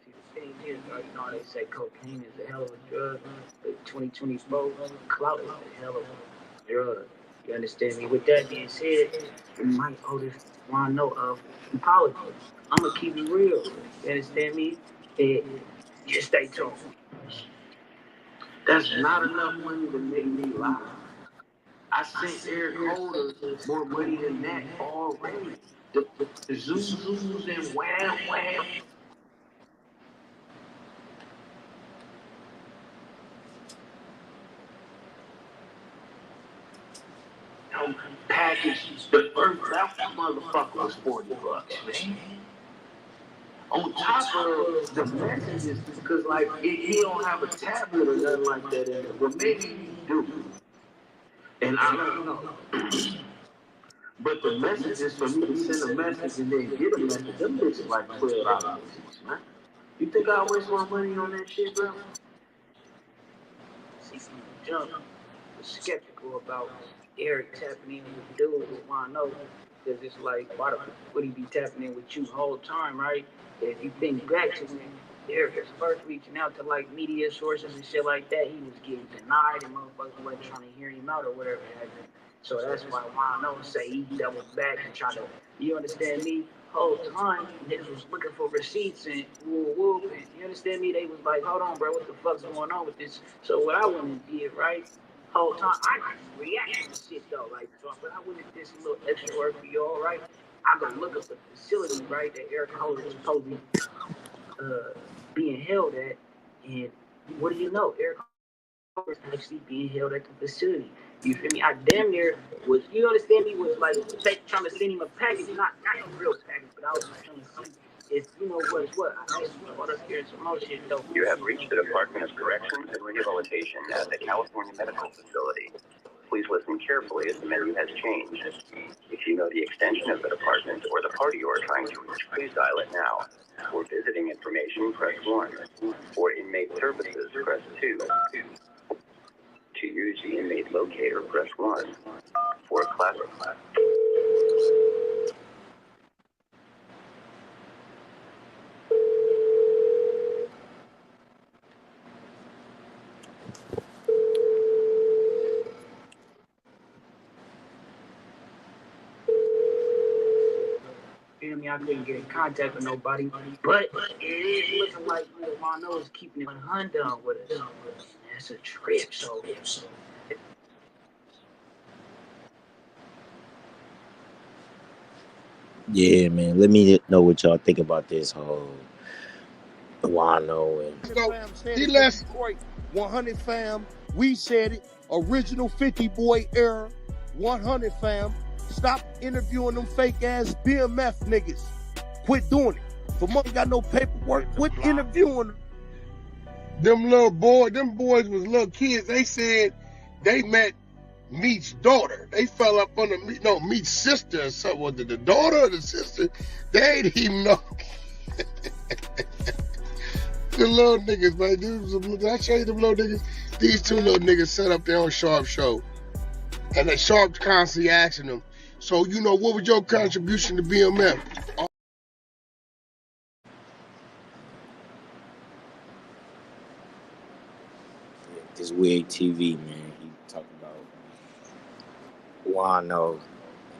See, the thing is, they say cocaine is a hell of a drug. But 2024, clout is a hell of a drug. You understand me? With that being said, you might want to know of politics. I'm going to keep it real. You understand me? And just stay tuned. That's not enough money to make me lie. I sent Eric Holder more money than that already. The Zoos and Wham Wham. Package, the first that motherfucker was $40, man. On top of the messages, because he don't have a tablet or nothing like that in it, but maybe he do. And I don't know. But the messages for me to send a message and then get a message, them bitches like $12 messages, man. You think I waste my money on that shit, bro? See, from the jump, was skeptical about Eric tapping in with dudes with Wano, because it's like, why the fuck would he be tapping in with you the whole time, right? If you think back to when Eric was first reaching out to media sources and shit like that, he was getting denied and motherfuckers wasn't trying to hear him out or whatever. So that's why Wano say he doubled back and tried to, you understand me? Whole time, niggas was looking for receipts and whoop, and you understand me? They was like, hold on, bro, what the fuck's going on with this? So what I went and did, right? Whole time, I reacted to shit though, so but I went and did some little extra work for y'all, right? I go look up the facility, right, that Eric Holder was supposed to be being held at, and what do you know? Eric Holder was actually being held at the facility. You feel me? I damn near was, you understand me, was trying to send him a package, not a real package, but I was just trying to see if, what's what. I guess we caught up here in some more shit though. You have reached the Department of Corrections and Rehabilitation at the California Medical Facility. Please listen carefully as the menu has changed. If you know the extension of the department or the party you are trying to reach, please dial it now. For visiting information, press 1. For inmate services, press 2. To use the inmate locator, press 1. For class. mean, I couldn't get in contact with nobody, but it is looking like nigga Wano is keeping it 100 with us. That's a trip, so. Yeah, man. Let me know what y'all think about this whole Wano and. So he left 100 fam. We said it. Original 50 boy era. 100 fam. Stop interviewing them fake ass BMF niggas. Quit doing it. For money got no paperwork. Quit interviewing them. Them boys was little kids. They said they met Meat's daughter. They fell up under Meat's sister or something. Was it the daughter or the sister? They didn't even know. The little niggas, man. Did I show you them little niggas? These two little niggas set up their own Sharp show. And the Sharp constantly asking them, so, what was your contribution to BMF? This Wig TV, man. He talking about Wano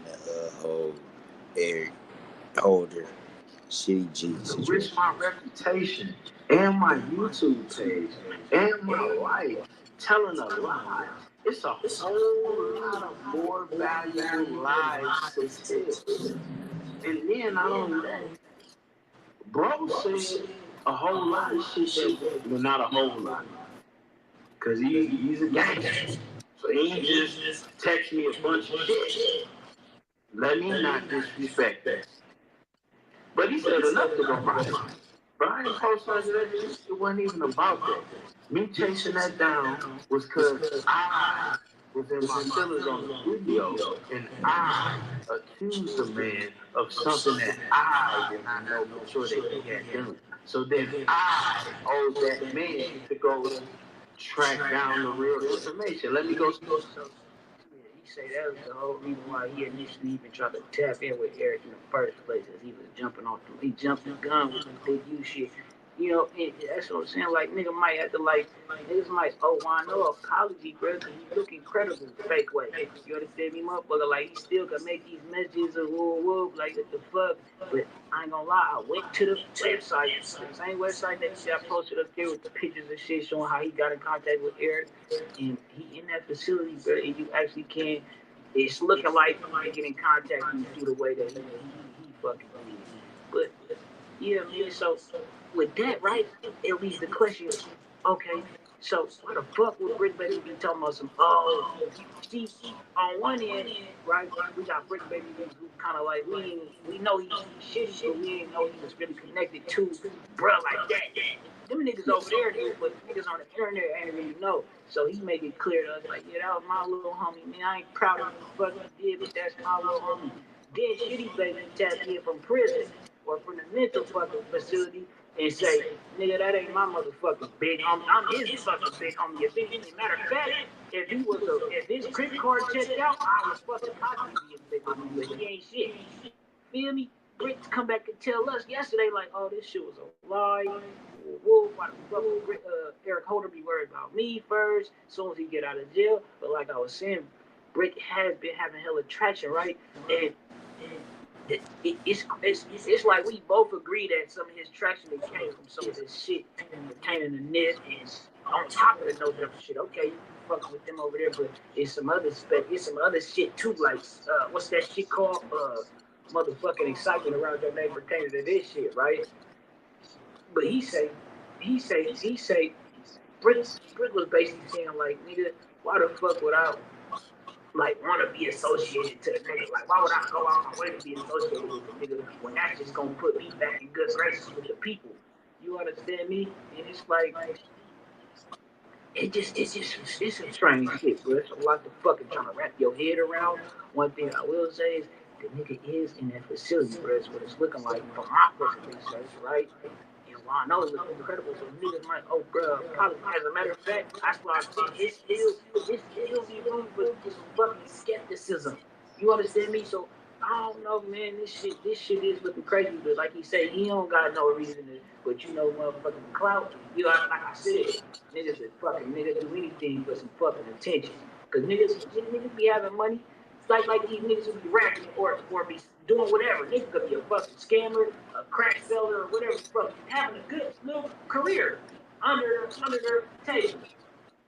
and the whole Eric Holder Shitty G situation. Risk my reputation and my YouTube page and my life telling a lie. It's a whole lot of more valuable lies to tell. And then not only that, bro said a whole lot of shit but not a whole lot. Cause he's a gangster. So he just text me a bunch of shit. Let me not disrespect that. But he said enough to go viral. But I didn't post that. It wasn't even about that. Me chasing that down was because I was in my feelings on the video and I accused the man of something that I did not know for sure that he had done. So then I owed that man to go track down the real information. Let me go. He say that was the whole reason why he initially even tried to tap in with Eric in the first place, as he was jumping off the, he jumped the gun with the big U shit. And that's what I'm saying. Like, nigga might have to, niggas might, I know apology, bro, because you look incredible fake way. You understand me, motherfucker? Like, he still can make these messages of whoop, like, what the fuck? But I ain't gonna lie, I went to the website, the same website that I posted up there with the pictures and shit showing how he got in contact with Eric. And he in that facility, bro, and you actually can, it's looking like you can get in contact with him through the way that he fucking did. But, yeah, man, so with that, right, it leaves the question, okay, so why the fuck would Brick Baby be talking about some, see, on one end, right, we got Brick Baby who kind of like, we know he's shitty, but we didn't know he was really connected to bruh like that. Them niggas over there do, but niggas on the internet ain't really know. So he made it clear to us, like, yeah, that was my little homie, man, I ain't proud of what the fuck he did, but that's my little homie. Then Shitty Baby tapped in from prison or from the mental fucking facility and say, nigga, that ain't my motherfucking big homie. I'm his fucking big homie. If anything, matter of fact, if his credit card checked out, I would fucking possibly be his big homie, but he ain't shit. Feel me? Brick come back and tell us yesterday, like, oh, this shit was a lie. Whoa, why the fuck would Eric Holder be worried about me first, as soon as he get out of jail? But like I was saying, Brick has been having hella traction, right? And it's like we both agree that some of his traction came from some of this shit pertaining to this, and on top of the no different shit. Okay, you fucking with them over there, but it's some other shit too. Like what's that shit called? Motherfucking excitement around your name pertaining to this shit, right? But he say, Brick was basically saying like, nigga, why the fuck would I want to be associated to the nigga? Like, why would I go out my way to be associated with the nigga when that's just gonna put me back in good graces with the people? You understand me? And it's like, it's some strange shit, bro. It's a lot to fucking trying to wrap your head around. One thing I will say is, the nigga is in that facility, bro. It's what it's looking like from my fucking research, right? And while I know it looks incredible, so niggas might, bro, probably, as a matter of fact, that's why I said it's still be room for some fucking skepticism. You understand me? So I don't know, man. This shit is looking crazy, but like he said, he don't got no reason to, but motherfucking clout. You know, like I said, niggas do anything for some fucking attention. Cause niggas be having money. Like these niggas who be rapping or be doing whatever. Niggas could be a fucking scammer, a crack seller, or whatever, but having a good little career under their table.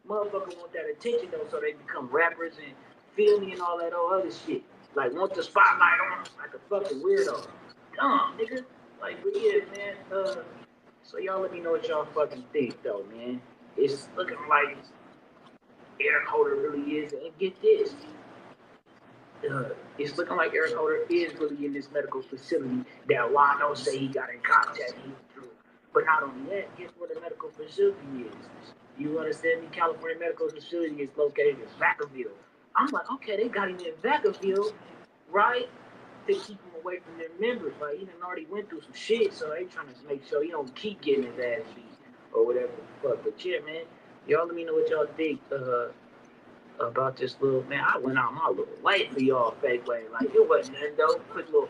Motherfucker want that attention though, so they become rappers and feel me and all that old other shit. Like want the spotlight on them like a fucking weirdo. Dumb nigga. Like, but yeah, man. So y'all let me know what y'all fucking think though, man. It's looking like Eric Holder really is, and get this. It's looking like Eric Holder is really in this medical facility that Wano say he got in contact through. But not only that, guess where the medical facility is? You understand me? California Medical Facility is located in Vacaville. I'm like, okay, they got him in Vacaville, right? To keep him away from their members. Like, he done already went through some shit, so they trying to make sure he don't keep getting his ass beat or whatever the fuck. But yeah, man, y'all let me know what y'all think about this little, man, I went out my little light for y'all fake way. Like, it wasn't nothing though. Quick little,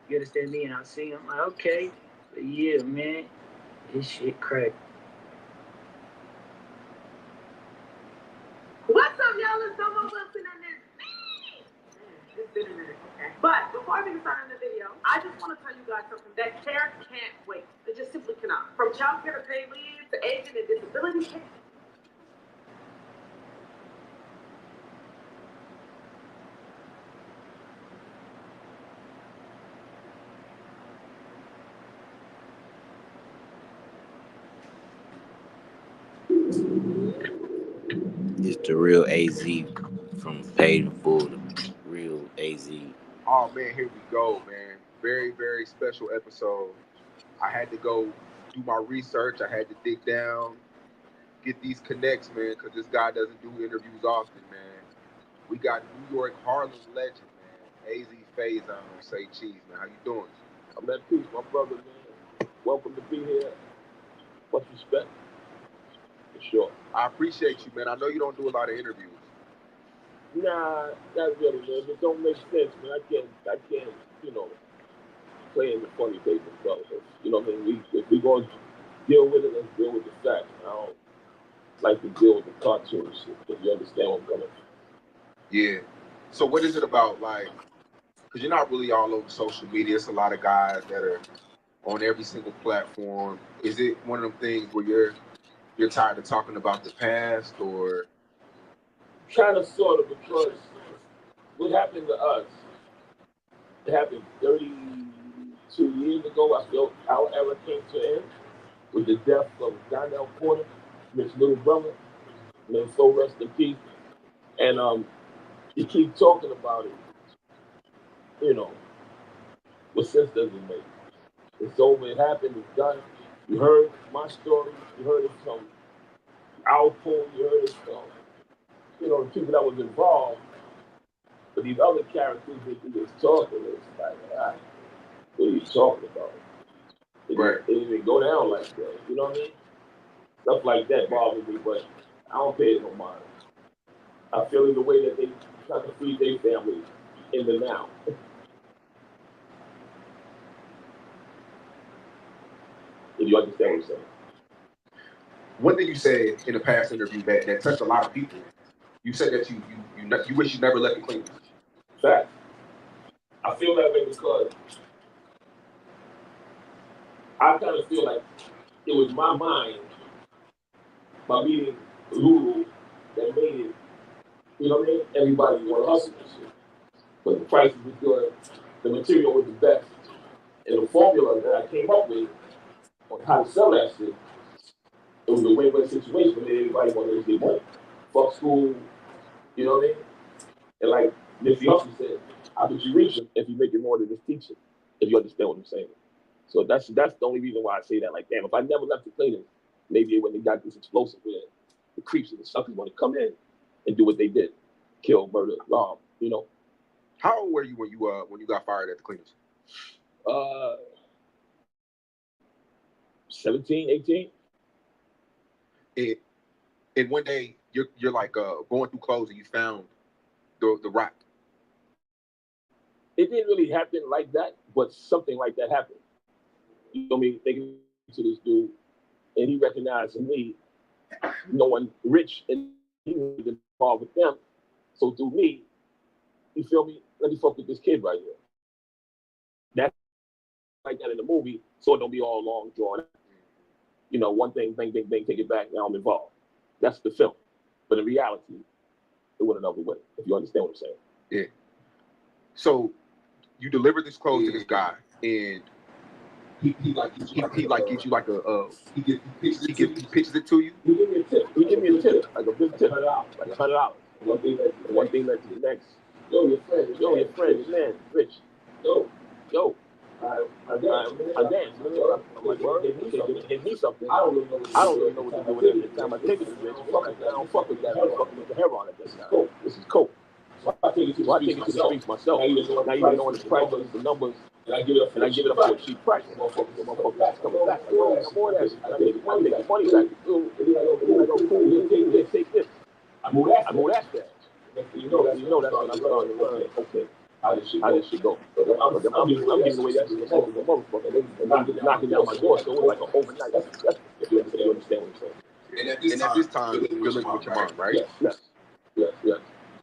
you understand me? And I see him, like, okay. But yeah, man, this shit crack. What's up, y'all? It's Double Wilson and this. But before I get started in the video, I just want to tell you guys something that care can't wait. It just simply cannot. From child care to paid leave to aging and disability care. It's the real AZ from Paid in Full, the real AZ. Oh man, here we go, man. Very, very special episode. I had to go do my research. I had to dig down, get these connects, man, because this guy doesn't do interviews often, man. We got New York Harlem legend, man. AZ Faze on Say Cheese, man. How you doing? I'm at peace, my brother, man. Welcome to be here. Much respect. For sure. I appreciate you, man. I know you don't do a lot of interviews. Nah, not really, man. It don't make sense, man. I can't, play in the funny paper, brother. You know what I mean? If we going to deal with it, let's deal with the facts. I don't like to deal with the cartoon shit, if you understand what I'm coming from. Yeah. So what is it about, like, because you're not really all over social media. It's a lot of guys that are on every single platform. Is it one of them things where you're tired of talking about the past, or? Kind of, sort of, because what happened to us, it happened 32 years ago. I felt our era came to an end with the death of Donnell Porter, Mitch's little brother. May so rest in peace. And you keep talking about it, what sense does it make? It's over, it happened, it's done. You heard my story, you heard it from our poem, you heard it from, the people that was involved. But these other characters that you just talking, it's like, what are you talking about? It didn't go down like that, you know what I mean? Stuff like that bothers me, but I don't pay it no mind. I feel in the way that they try to feed their family in the now. If you understand what I'm saying. One thing you said in a past interview that touched a lot of people, you said that you wish you never left the Cleveland. Fact. I feel that way because I kind of feel like it was my mind, by meeting Lulu, that made it, you know what I mean? Everybody want to hustle and shit. But the prices was good, the material was the best. And the formula that I came up with on how to sell that shit, it was a win-win situation where everybody wanted to get money. Fuck school, you know what I mean? And like Nipsey Hussle said, how could you reach him if you make it more than this teaching? If you understand what I'm saying. So that's the only reason why I say that. Like, damn, if I never left the Cleveland, maybe it wouldn't have got this explosive where the creeps and the suckers want to come in and do what they did. Kill, murder, rob, How old were you when you got fired at the Cleveland? 17, 18. And one day you're like going through clothes and you found the rock. It didn't really happen like that, but something like that happened. You know me, thinking to this dude, and he recognized me, knowing Rich, and he was involved with them. So through me, You feel me? Let me fuck with this kid right here. That's like that in the movie, so it don't be all long drawn out. You know, one thing, bang, bang, bang, take it back, now I'm involved. That's the film. But in reality, it went another way, if you understand what I'm saying. Yeah. So you deliver this clothes to this guy, and he gives you like he pitches it to you. He give me a tip, like a big tip, like $100. One thing led to the next. Yo, your friend, man, Rich. Yo. I dance. I'm like, word, hit me something. I don't really know what to do with it. Every time I take it to Rich, I don't fuck with that. I'm fucking with the heroin at this time. This is coke. So I take it to the streets myself. Not even knowing the price, the numbers, and I give it up for a cheap price. Motherfuckers coming back. Like, yo, I'm more than that. I take the money back. And then I go, cool, take this. I move that fast. You know that's when I'm starting to learn. Okay, how this shit go? I'm giving away that shit to the motherfucker. And I'm just knocking down my door, so it was like an overnight success. If you understand what I'm saying. And at this time, you're living with your mom, right? Yes.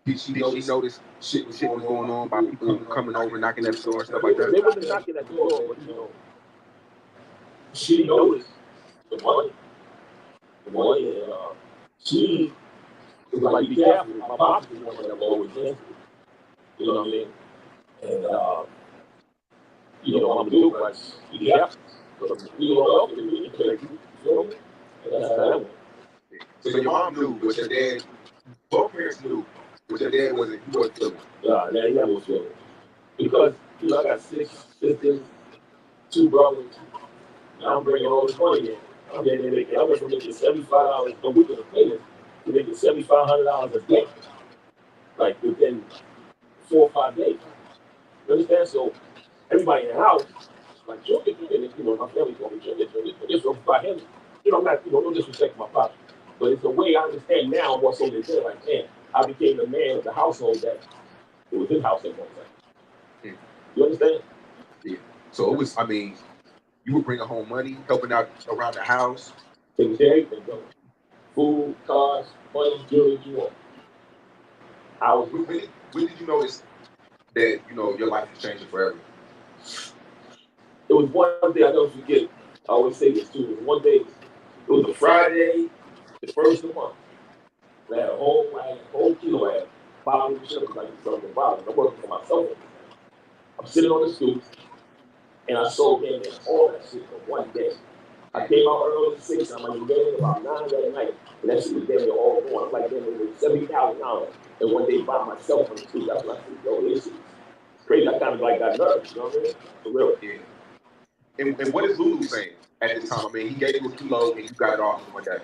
Did she notice shit was going on by people coming over, knocking at the door and stuff like that? They wasn't knocking at the door, but you know, she noticed the money. And she was like, be careful. My pops was one that was always sensitive. You know what I mean? And you know, Mama Duke, like, be careful. You don't know, you feel me? And that's how that went. So your mom knew, but your dad, both parents knew. But your dad wasn't feeling. Nah, he never was feeling. Because, you know, I got 6 sisters, 2 brothers, and I'm bringing all this money in. I went from making $75 a week as a cleaner to making $7,500 a day. Like, within 4 or 5 days. You understand? So, everybody in the house, like, you know, my family told me, so by him, you know, I'm not, no disrespect to my father, but it's the way I understand now what's so they did. Like, man, I became the man of the household that it was his house at one time. You understand? Yeah. So it was, I mean, you were bringing home money, helping out around the house. Taking care of everything, bro. Food, cars, money, jewelry, you want. When did you notice that, you know, your life is changing forever? It was one day, I never forget. I always say this too. It was one day, it was a Friday, the first of the month. I had a whole kilo. I had 500 sugar, like something bottles. I'm working for myself. I'm sitting on the stoop, and I sold in all that shit for one day. I came out early at 6, I'm like, getting about 9 that night, and that shit was damn near all gone. I'm like, damn, it was $70,000. And one day by myself on the stoop, I was like, yo, this is crazy. I kind of like got nervous, you know what I mean? For real. Yeah. And what is Lulu saying at this time? I mean, he gave you a kilo, and you got it off in one day.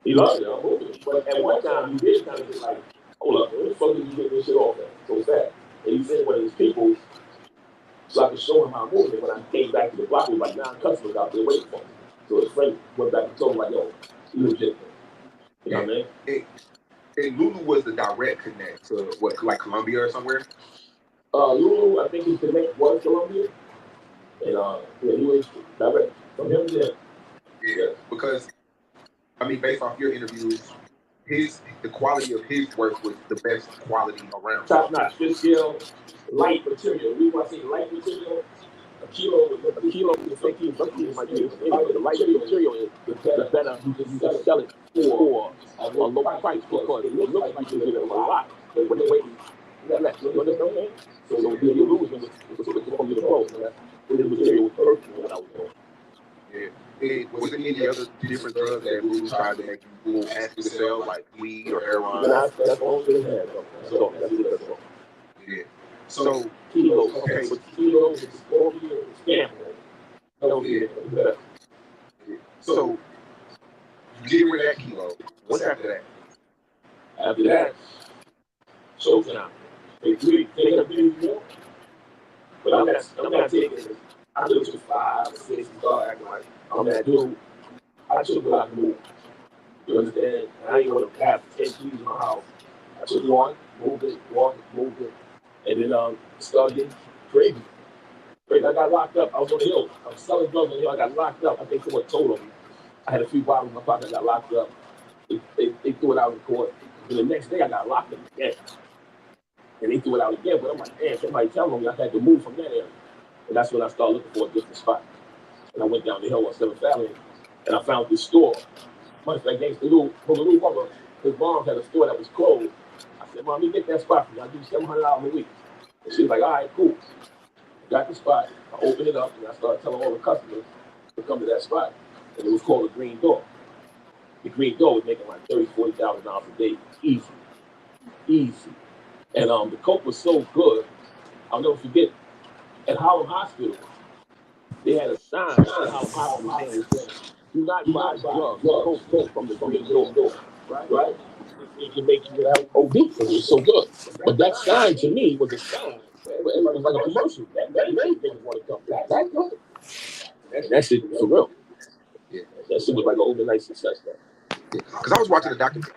He loved it, I'm moving. But at one time, he did kind of get like, hold up, where the fuck did you get this shit off at so fast? And he sent one of his people so I could show him how I'm moving. When I came back to the block, there was like 9 customers out there waiting for me. So his friend went back and told him, like, yo, he legit. You know what I mean? And Lulu was the direct connect to what, like Colombia or somewhere? Lulu, I think his connect was Colombia. And yeah, he was direct from him to him. Yeah, because I mean, based off your interviews, the quality of his work was the best quality around. Top notch, good skill, light material. We want to see light material. A kilo, the fake kilo, some people might use. The lighter the material is, the better you can sell it for a low price because it looks like you're getting a lot. But when the weight is less, you understand what I'm saying? So you lose when it's from the clothes. The material was perfect for what I was doing. Yeah. Was there any other different drugs that Lulu tried to make you ask you to sell, like weed or heroin? That's all they had, though. So that's it. That's all. Yeah. So kilos. Okay. But kilos is 4 years scam. So you get rid of that kilo. What's after that? After that, showtime. They take a big deal. But I'm not taking it. I do it to 5, 6, start acting like I'm that dude. I took what I can move. You understand? I ain't gonna have 10 keys in my house. I took one, moved it, and then started getting crazy. I got locked up. I was on the hill. I was selling drugs on the hill. I got locked up. I think someone told on me. I had a few bottles in my pocket. I got locked up. They threw it out in court. And the next day, I got locked up again. And they threw it out again, but I'm like, damn, somebody tell me I had to move from that area. And that's when I started looking for a different spot. And I went down the hill on 7th Avenue, and I found this store. Much like Gangsta Lou, mother, his mom had a store that was closed. I said, Mom, let me get that spot for you. I'll do $700 a week. And she was like, all right, cool. Got the spot, I opened it up, and I started telling all the customers to come to that spot. And it was called the Green Door. The Green Door was making like $30,000, $40,000 a day. Easy. And the coke was so good, I'll never forget, at Harlem Hospital, they had a sign at Harlem Hospital saying, do not buy drugs, coke from the Green Door, right? It can make you have OD because it was so good. But that sign to me was a sign. It was like a commercial. That made things want to come back. That good. And that shit, for real. Yeah. That shit was like an overnight success. Because I was watching the documentary.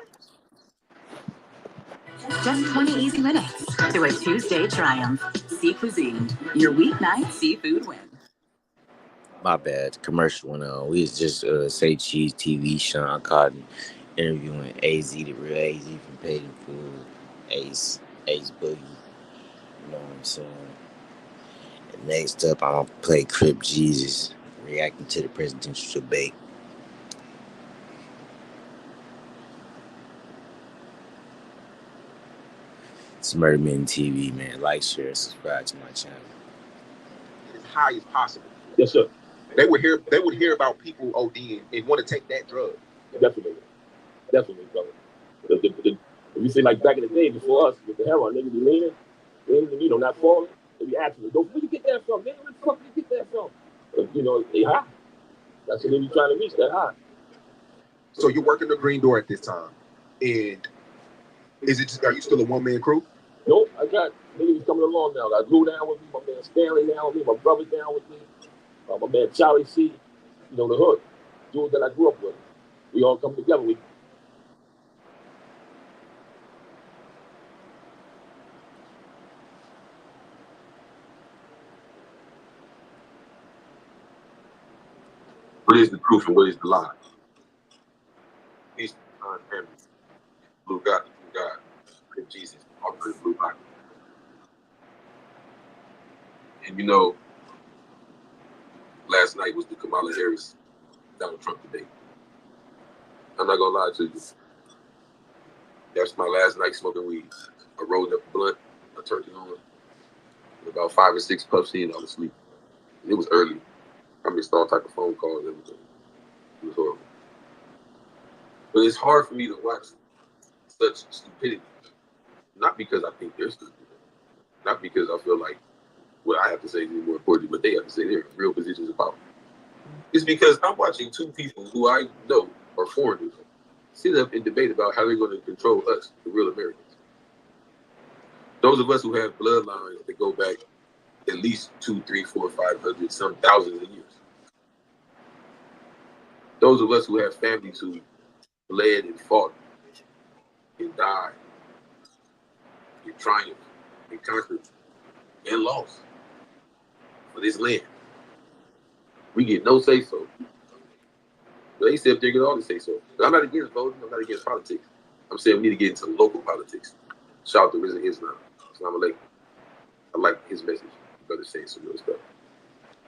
Just 20 easy minutes to a Tuesday triumph. Sea Cuisine, your weeknight seafood win. My bad. Commercial went on. We was just Say Cheese TV. Sean Cotton interviewing AZ, the real AZ from Paid in Food. Ace Boogie. You know what I'm saying? And next up, I'm gonna play Crip Jesus reacting to the presidential debate. It's Murder Men TV, man. Like, share, subscribe to my channel. As high as possible. Yes, sir. They would hear about people ODing and want to take that drug. Definitely, brother. If you say like back in the day before us with the heroin, niggas be leaning, you know, not falling. They be asking, where you get that from? Man, where the fuck you get that from? You know, they high. That's what they be trying to reach, that high. So you're working the Green Door at this time, and are you still a one-man crew? Nope, I got niggas coming along now. I got Lou down with me, my man Stanley down with me, my brother down with me, my man Charlie C. You know, the hood, dudes that I grew up with. We all come together. What is the proof and what is the lie? He's family. Blue God, Crip Jesus, offering Blue Bible. And you know, last night was the Kamala Harris Donald Trump debate. I'm not gonna lie to you. That's my last night smoking weed. I rolled up a blunt, I turned it on, about 5 or 6 puffs in, I was asleep. And it was early. I missed all type of phone calls, everything. It was horrible. But it's hard for me to watch such stupidity. Not because I think they're stupid. Not because I feel like what I have to say is more important, but they have to say they're in real positions of power. It's because I'm watching two people who I know are foreigners sit up and debate about how they're going to control us, the real Americans. Those of us who have bloodlines that go back at least 200, 300, 400, 500, some thousands of years. Those of us who have families who bled and fought and died and triumphed and conquered and lost for this land. We get no say-so. But they said they get all the say-so. I'm not against voting. I'm not against politics. I'm saying we need to get into local politics. Shout out to Risen Islam. Assalamu alaikum. I like his message. Brother saying some real stuff.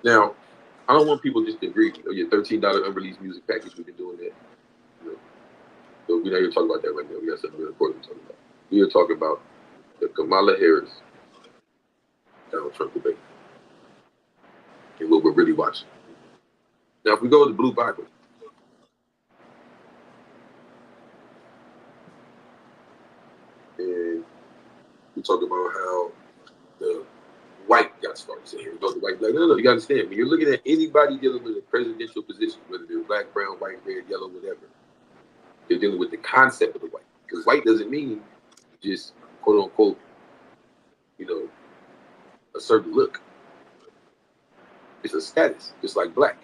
Now, I don't want people just to agree. You know, your $13 unreleased music package, we've been doing that. You know, so we're not here to talk about that right now. We got something really important to talk about. We're here talking about the Kamala Harris Donald Trump debate and what we're really watching. Now, if we go to the Blue Bible, and we talk about how the white got started. So here we go, the white, like, no, you gotta understand, when you're looking at anybody dealing with a presidential position, whether they're black, brown, white, red, yellow, whatever, they're dealing with the concept of the white. Because white doesn't mean just, quote unquote, you know, a certain look. It's a status, just like black.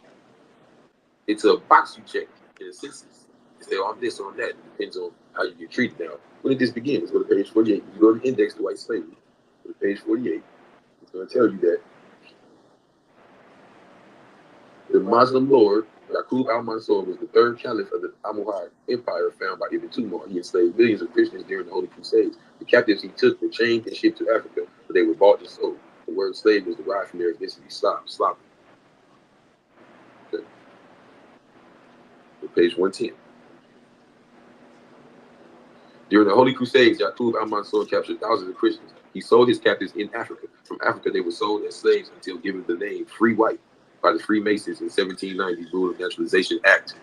It's a box you check in a census. You say on this, on that. It depends on how you get treated now. When did this begin? Let's go to page 48. You go to the index to white slavery. Go to page 48. It's going to tell you that the Muslim lord Yaqub al-Mansur was the third caliph of the Almohad Empire found by Ibn Tumar. He enslaved millions of Christians during the Holy Crusades. The captives he took were chained and shipped to Africa, but they were bought and sold. The word slave was derived from their ethnicity, Slav. Okay. Page 110. During the Holy Crusades, Yaqub al-Mansur captured thousands of Christians. He sold his captives in Africa. From Africa, they were sold as slaves until given the name Free White by the Freemasons in 1790 Rule of Naturalization Act.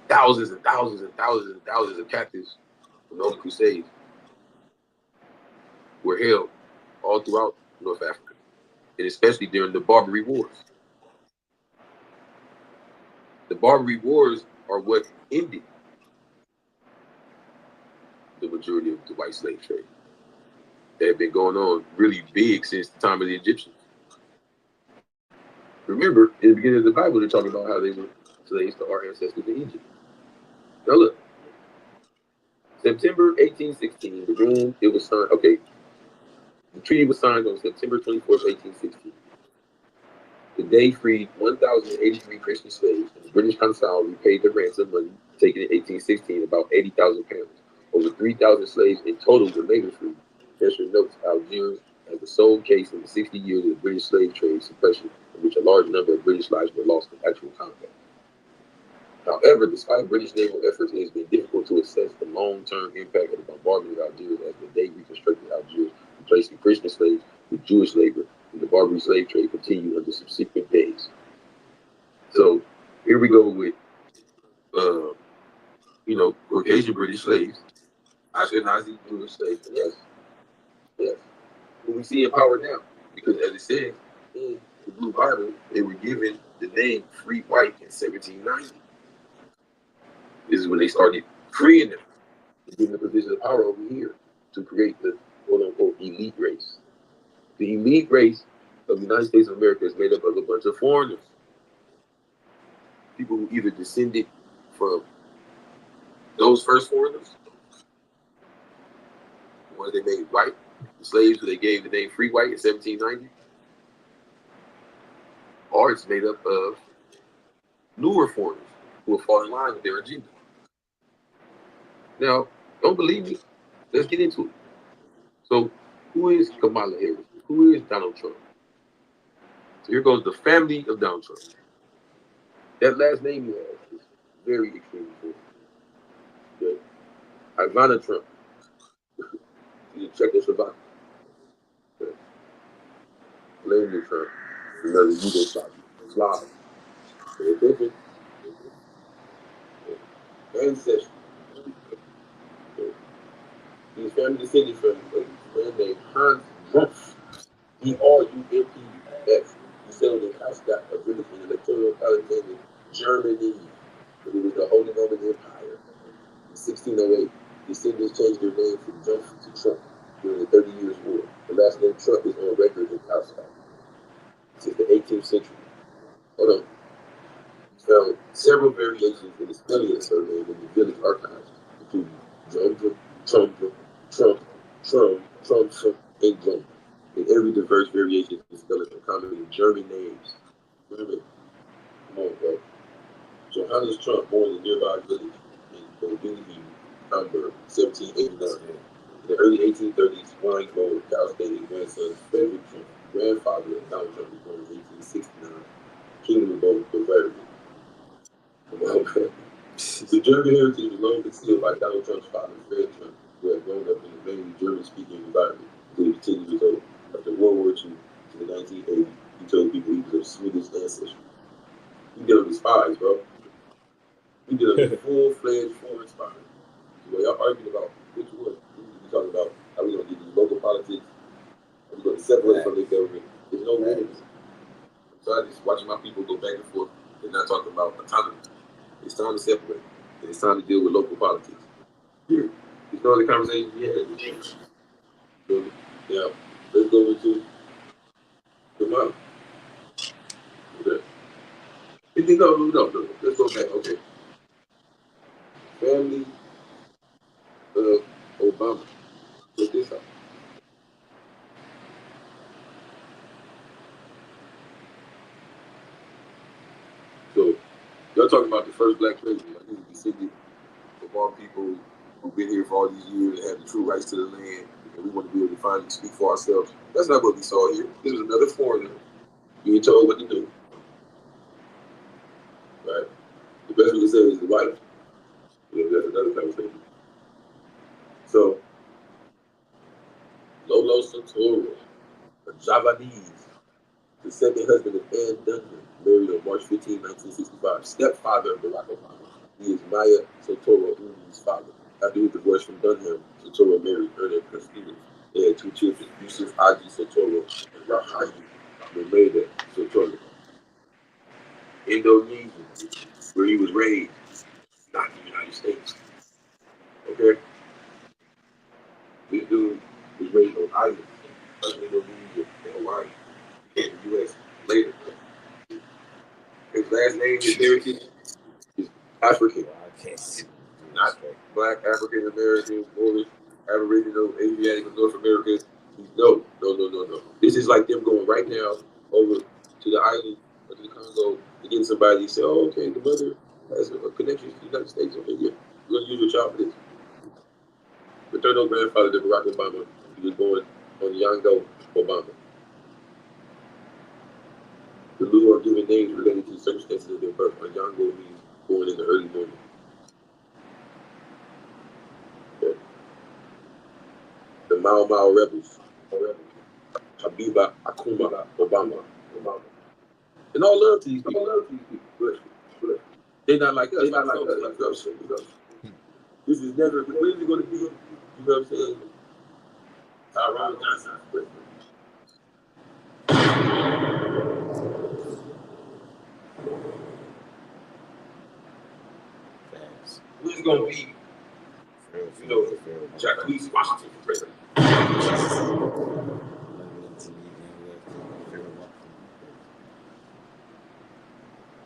Thousands and thousands and thousands and thousands of captives from the Holy Crusades were held all throughout North Africa, and especially during the Barbary Wars. The Barbary Wars are what ended the majority of the white slave trade. They had been going on really big since the time of the Egyptians. Remember, in the beginning of the Bible, they're talking about how they were slaves to our ancestors in Egypt. Now look, September 1816, it was signed, okay, the treaty was signed on September 24th, 1816. The day freed 1,083 Christian slaves, and the British Consul repaid the ransom money taken in 1816, about 80,000 pounds. Over 3,000 slaves in total were later freed. Fisher notes Algiers as the sole case in the 60 years of the British slave trade suppression, in which a large number of British lives were lost in actual combat. However, despite British naval efforts, it has been difficult to assess the long-term impact of the bombardment of Algiers as the day reconstructed Algiers, replacing Christian slaves with Jewish labor, and the Barbary slave trade continued under subsequent days. So here we go with, Caucasian British slaves, Ashkenazi Jewish slaves. Yes. Who we see in power now, because as it says in the Blue Bible, they were given the name Free White in 1790. This is when they started freeing them, giving them a position of power over here to create the quote-unquote elite race. The elite race of the United States of America is made up of a bunch of foreigners. People who either descended from those first foreigners, the ones they made white, the slaves who they gave the name Free White in 1790, or it's made up of newer foreigners who have fallen in line with their agenda. Now, don't believe me? Let's get into it. So, who is Kamala Harris? Who is Donald Trump? So here goes the family of Donald Trump. That last name you have is very extremely important. Okay. Ivana Trump. She's a Czechoslovak. Okay. Melania Trump. Another Yugoslav. Slav. Pay attention. Ancestry. Okay. His family descended from a man named Hans Rumpf. H-R-U-M-P-F. He settled in Kronstadt, a village in the electoral college in Germany. But it was the Holy Roman Empire. In 1608, descendants changed their name from Jump to Trump during the 30 Years' War. The last name Trump is on record in Kronstadt since the 18th century. Hold on. He found several variations in the spelling of the surname in the village archives, including Trump, and Jump. In every diverse variation is spelling from common German names. German. Come on, bro. Johannes Trump, born in a nearby village in Bovinghy, Hamburg, 1789. In the early 1830s, Weingold, Cal State grandson Frederick Trump, grandfather of Donald Trump, was born in 1869, Kingdom of Bavaria. The German heritage was long concealed by Donald Trump's father, Fred Trump, who had grown up in a mainly German-speaking environment until he was 10 years old. After World War II, in the 1980s, he told people he was of Swedish ancestry. He did on the spies, bro. We did a full-fledged foreign spy. So y'all arguing about which one? We talking about how we gonna get these local politics, how we gonna separate from the government. There's no winners. So I just watching my people go back and forth and not talking about autonomy. It's time to separate. And it's time to deal with local politics. Here. There's no other conversation yet. So, yeah, let's go into the model. Okay. No. Let's go back. Okay. Family of Obama. Check this out. Y'all talking about the first black president. Like, he was descended of all people who've been here for all these years and have the true rights to the land, and we want to be able to finally speak for ourselves. That's not what we saw here. This was another foreigner being told what to do. Right? The best we can say is the white. That's another conversation. So, Lolo Santoro, a Javanese, the second husband of Ann Dunham, married on March 15, 1965, stepfather of Barack Obama. He is Maya Santoro Uni's father. After his divorce from Dunham, Santoro married Erna Castillo. They had two children, Yusuf Adi Santoro and Rahayu Memeda Santoro. Indonesia, where he was raised, not the United States. Okay? This dude was raised on islands like Indonesia and Hawaii. He came to the U.S. later. His last name, his heritage, is African. Not black, African American, Polish, Aboriginal, Asiatic, of North America. No. This is like them going right now over to the island or to the Congo and getting somebody to say, oh, okay, the mother has a connection to the United States. Okay, yeah, we're going to use your child for this. Maternal grandfather to Barack Obama, he was born on Yango Obama. The Lu are given names related to the circumstances of their birth. Yango means born in the early morning. Okay. The Mau Mau rebels. Habiba Akuma Obama. And all love to these people. They're not like us. They're not like us. This is never, when is it going to be? You know what I'm saying? Ron Johnson. Who's going to be, you know, Jacquees Washington for president?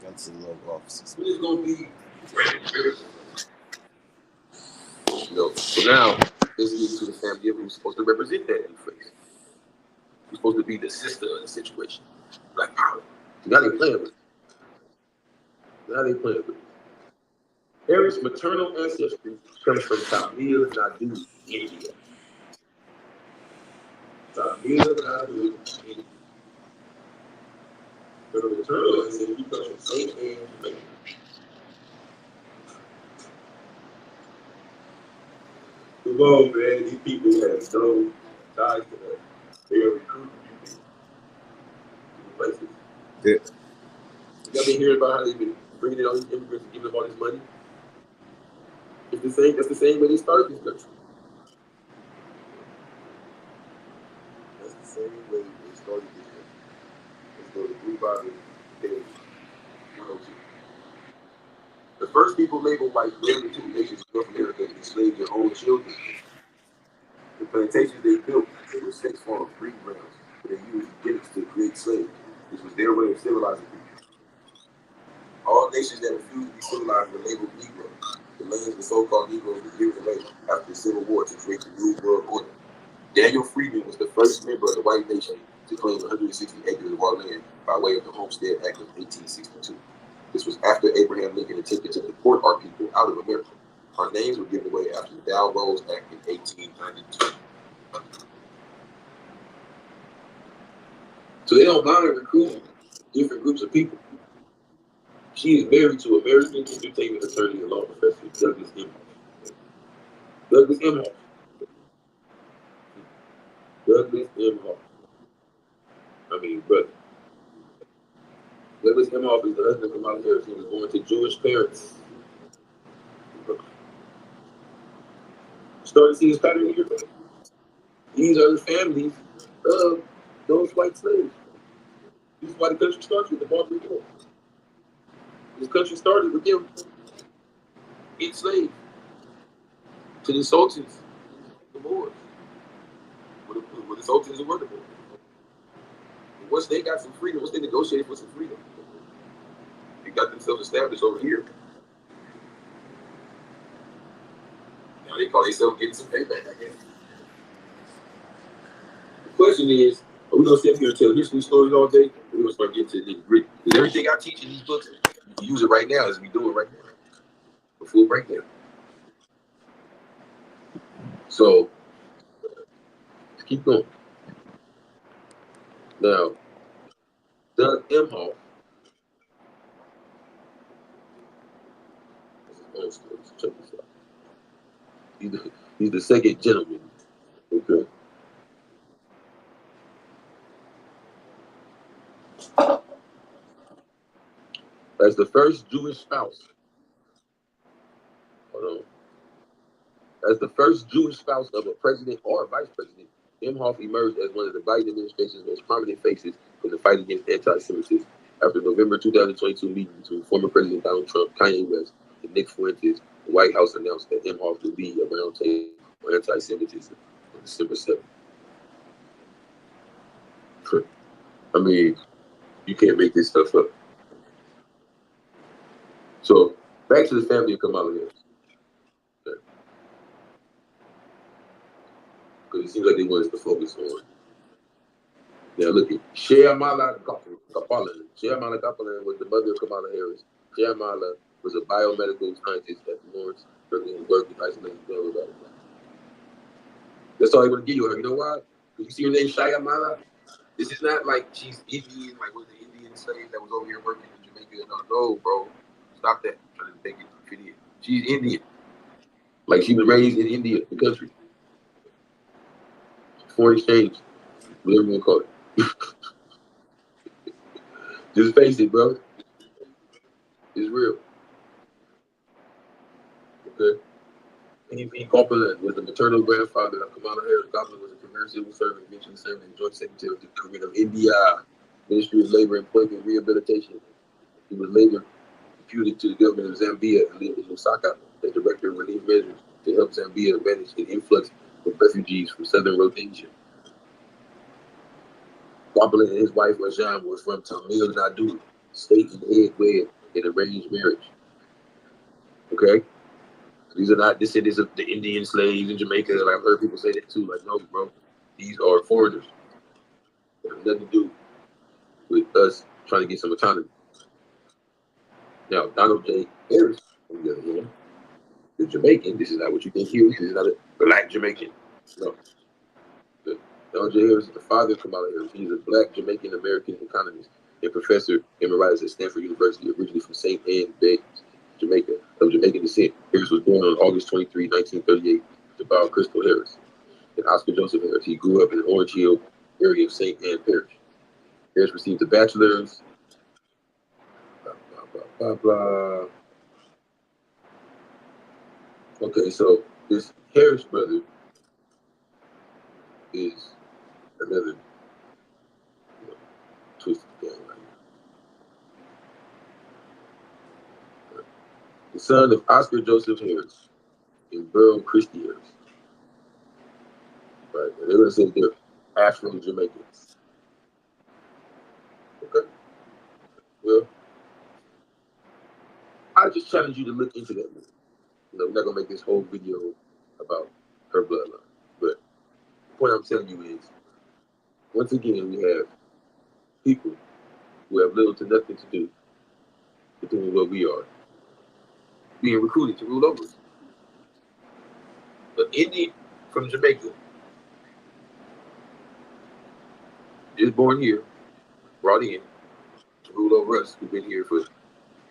That's the local offices. Who's going to be? You know, so now this leads to the family who's supposed to represent that new face. Who's supposed to be the sister of the situation. Black power. So now they playing with it. Harris' maternal ancestry comes from Tamil Nadu, India. Tamil Nadu, India. Her maternal ancestry comes from St. Anne, Jamaica. Come on, man, these people have no ties to us. They are recruiting people to places. Yeah. Y'all been hearing about how they've been bringing in all these immigrants and giving them all this money? It's the same. That's the same way they started this country. That's the same way they started this country. Let's go to Blue Bible, page 102. The first people labeled white raided to the nations of North America and enslaved their own children. The plantations they built were sex farms, breeding grounds, but they used gimmicks to create slaves. This was their way of civilizing people. All nations that refused to be civilized were labeled Negro. The lands of the so-called Negroes were given away after the Civil War to create the New World Order. Daniel Freedman was the first member of the white nation to claim 160 acres of our land by way of the Homestead Act of 1862. This was after Abraham Lincoln attempted to deport our people out of America. Our names were given away after the Dow Rose Act in 1892. So they don't mind recruiting different groups of people. She is married to American entertainment attorney and law professor Douglas Emhoff. Douglas Emhoff. I mean, brother. Douglas Emhoff is the husband of Kamala Harris. He was born to Jewish parents. Starting to see his pattern here. These are the families of those white slaves. This is why the country started with the Barbary War. This country started with them enslaved to the sultans, the Moors. Well, the sultans were the Moors. Once they got some freedom, once they negotiated for some freedom, they got themselves established over here. Now they call themselves getting some payback, I guess. The question is, are we going to sit here and tell history stories all day? Or are we going to start getting to the nitty-gritty? Because everything I teach in these books, you use it right now as we do it right now. A full breakdown. So let's keep going. Now, Doug Emhoff. Check this out. He's the second gentleman. Okay. As the first Jewish spouse. Hold on. As the first Jewish spouse of a president or a vice president, Emhoff emerged as one of the Biden administration's most prominent faces in the fight against anti-Semitism after November 2022 meeting between former President Donald Trump, Kanye West, and Nick Fuentes. The White House announced that Emhoff would lead a roundtable on anti-Semitism on December 7th. I mean, you can't make this stuff up. So, back to the family of Kamala Harris. Okay. Because it seems like they want us to focus on. Now, look at Shyamala Kaplan. Shyamala Kaplan was the mother of Kamala Harris. Shyamala was a biomedical scientist at Lawrence Berkeley Berkeley isolated. Blah, blah, blah, blah. That's all I want to give you. You know why? Because you see her name Shyamala? This is not like she's Indian, like was the Indian slave that was over here working in Jamaica. No, bro. Stop that. I'm trying to make it fit in. She's Indian. Like she was raised in India, the country. Foreign exchange. Whatever you want to call it. Just face it, bro. It's real. Okay. E.V. Copeland was the maternal grandfather of Kamala Harris. Copeland was a career civil servant, eventually served as Joint Secretary of the Government of India, Ministry of Labor, Employment, and Rehabilitation. He was later deputed to the government of Zambia and lived in Lusaka as Director of Relief Measures to help Zambia manage an influx of refugees from southern Rhodesia. Copeland and his wife Rajan were from Tamil Nadu, state and head in arranged marriage. Okay? These are not descendants of the Indian slaves in Jamaica. Like I've heard people say that too. Like, no, bro, these are foreigners. They have nothing to do with us trying to get some autonomy. Now, Donald J. Harris, on the other hand, the Jamaican. This is not what you think here. This is not a black Jamaican. No. Donald J. Harris is the father of Kamala Harris. He's a black Jamaican American economist and professor emeritus at Stanford University, originally from St. Anne Bay, Jamaica, of Jamaican descent. Harris was born on August 23, 1938, to Bob Crystal Harris and Oscar Joseph Harris. He grew up in the Orange Hill area of St. Anne Parish. Harris received a bachelor's. Blah, blah, blah. Okay, so this Harris brother is another twisted game right now. The son of Oscar Joseph Harris and Burl Christie Harris. Right, and they're going to say they're Afro-Jamaicans. Okay. Well, I just challenge you to look into that movie. You know, we're not going to make this whole video about her bloodline. But the point I'm telling you is, once again, we have people who have little to nothing to do with doing what we are, being recruited to rule over us. But Indian from Jamaica is born here, brought in to rule over us, who've been here for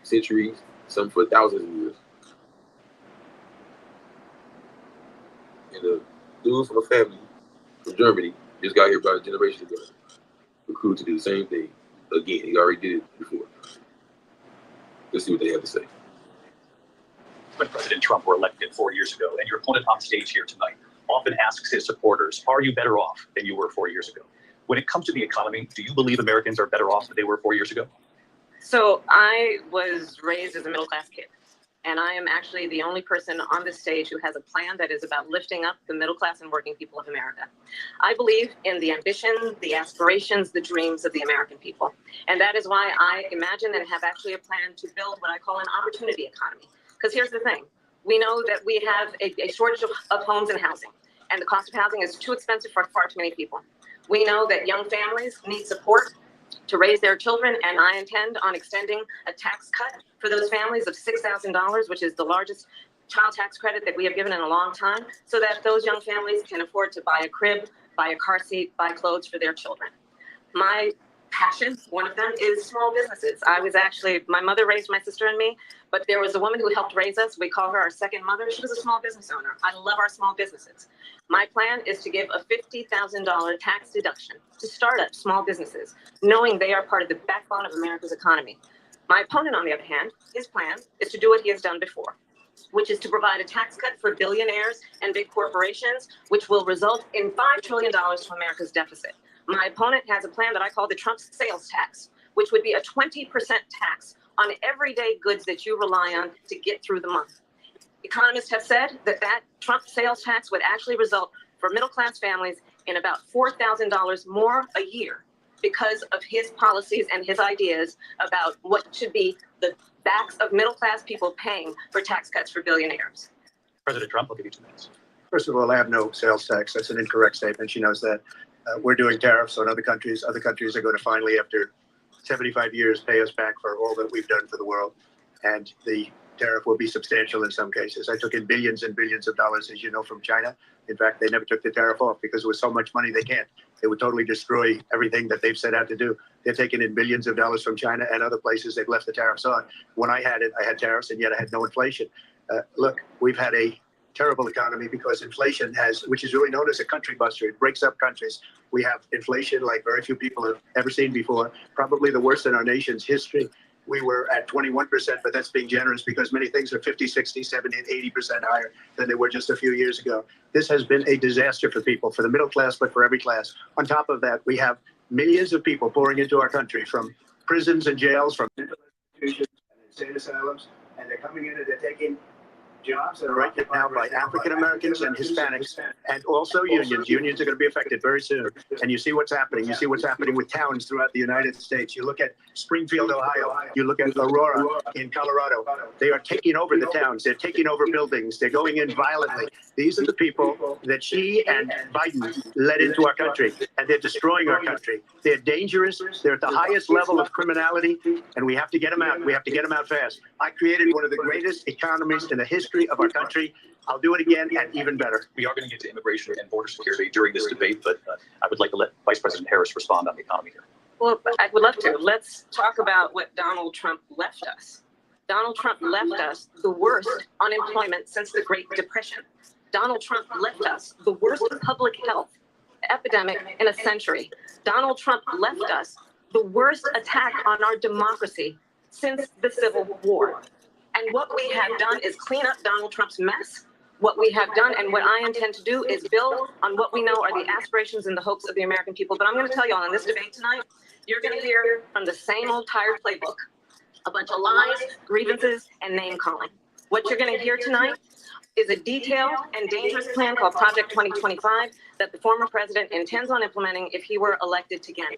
centuries, some for thousands of years. And a dude from a family from Germany just got here about a generation ago, recruited to do the same thing again. He already did it before. Let's see what they have to say. When President Trump were elected 4 years ago, and your opponent on stage here tonight often asks his supporters, are you better off than you were 4 years ago? When it comes to the economy, do you believe Americans are better off than they were 4 years ago? So I was raised as a middle-class kid, and I am actually the only person on this stage who has a plan that is about lifting up the middle class and working people of America. I believe in the ambition, the aspirations, the dreams of the American people. And that is why I imagine and have actually a plan to build what I call an opportunity economy. Because here's the thing. We know that we have a shortage of homes and housing, and the cost of housing is too expensive for far too many people. We know that young families need support. to raise their children, and I intend on extending a tax cut for those families of $6,000, which is the largest child tax credit that we have given in a long time, so that those young families can afford to buy a crib, buy a car seat, buy clothes for their children. My passion, one of them, is small businesses. My mother raised my sister and me, but there was a woman who helped raise us. We call her our second mother. She was a small business owner. I love our small businesses. My plan is to give a $50,000 tax deduction to startup small businesses, knowing they are part of the backbone of America's economy. My opponent, on the other hand, his plan is to do what he has done before, which is to provide a tax cut for billionaires and big corporations, which will result in $5 trillion to America's deficit. My opponent has a plan that I call the Trump sales tax, which would be a 20% tax on everyday goods that you rely on to get through the month. Economists have said that Trump sales tax would actually result for middle-class families in about $4,000 more a year because of his policies and his ideas about what should be the backs of middle-class people paying for tax cuts for billionaires. President Trump, I'll give you 2 minutes. First of all, I have no sales tax. That's an incorrect statement. She knows that. We're doing tariffs on other countries. Other countries are going to finally, after 75 years, pay us back for all that we've done for the world. And the tariff will be substantial in some cases. I took in billions and billions of dollars, as you know, from China. In fact, they never took the tariff off because there was so much money they can't. It would totally destroy everything that they've set out to do. They're taking in billions of dollars from China and other places. They've left the tariffs on. When I had it, I had tariffs, and yet I had no inflation. Look, we've had a terrible economy because inflation which is really known as a country buster. It breaks up countries. We have inflation like very few people have ever seen before, probably the worst in our nation's history. We were at 21%, but that's being generous because many things are 50, 60, 70, and 80% higher than they were just a few years ago. This has been a disaster for people, for the middle class, but for every class. On top of that, we have millions of people pouring into our country from prisons and jails, from institutions and insane asylums, and they're coming in and they're taking jobs that are right now by African Americans and Hispanics, and also unions. Unions are going to be affected very soon. And you see what's happening. You see what's happening with towns throughout the United States. You look at Springfield, Ohio. You look at Aurora in Colorado. They are taking over the towns. They're taking over buildings. They're going in violently. These are the people that she and Biden led into our country, and they're destroying our country. They're dangerous. They're at the highest level of criminality, and we have to get them out. We have to get them out fast. I created one of the greatest economies in the history of our country. I'll do it again and even better. We are going to get to immigration and border security during this debate, but I would like to let Vice President Harris respond on the economy here. Well, I would love to. Let's talk about what Donald Trump left us. Donald Trump left us the worst unemployment since the Great Depression. Donald Trump left us the worst public health epidemic in a century. Donald Trump left us the worst attack on our democracy since the Civil War. And what we have done is clean up Donald Trump's mess. What we have done and what I intend to do is build on what we know are the aspirations and the hopes of the American people. But I'm going to tell you all in this debate tonight, you're going to hear from the same old tired playbook, a bunch of lies, grievances, and name calling. What you're going to hear tonight is a detailed and dangerous plan called Project 2025 that the former president intends on implementing if he were elected again.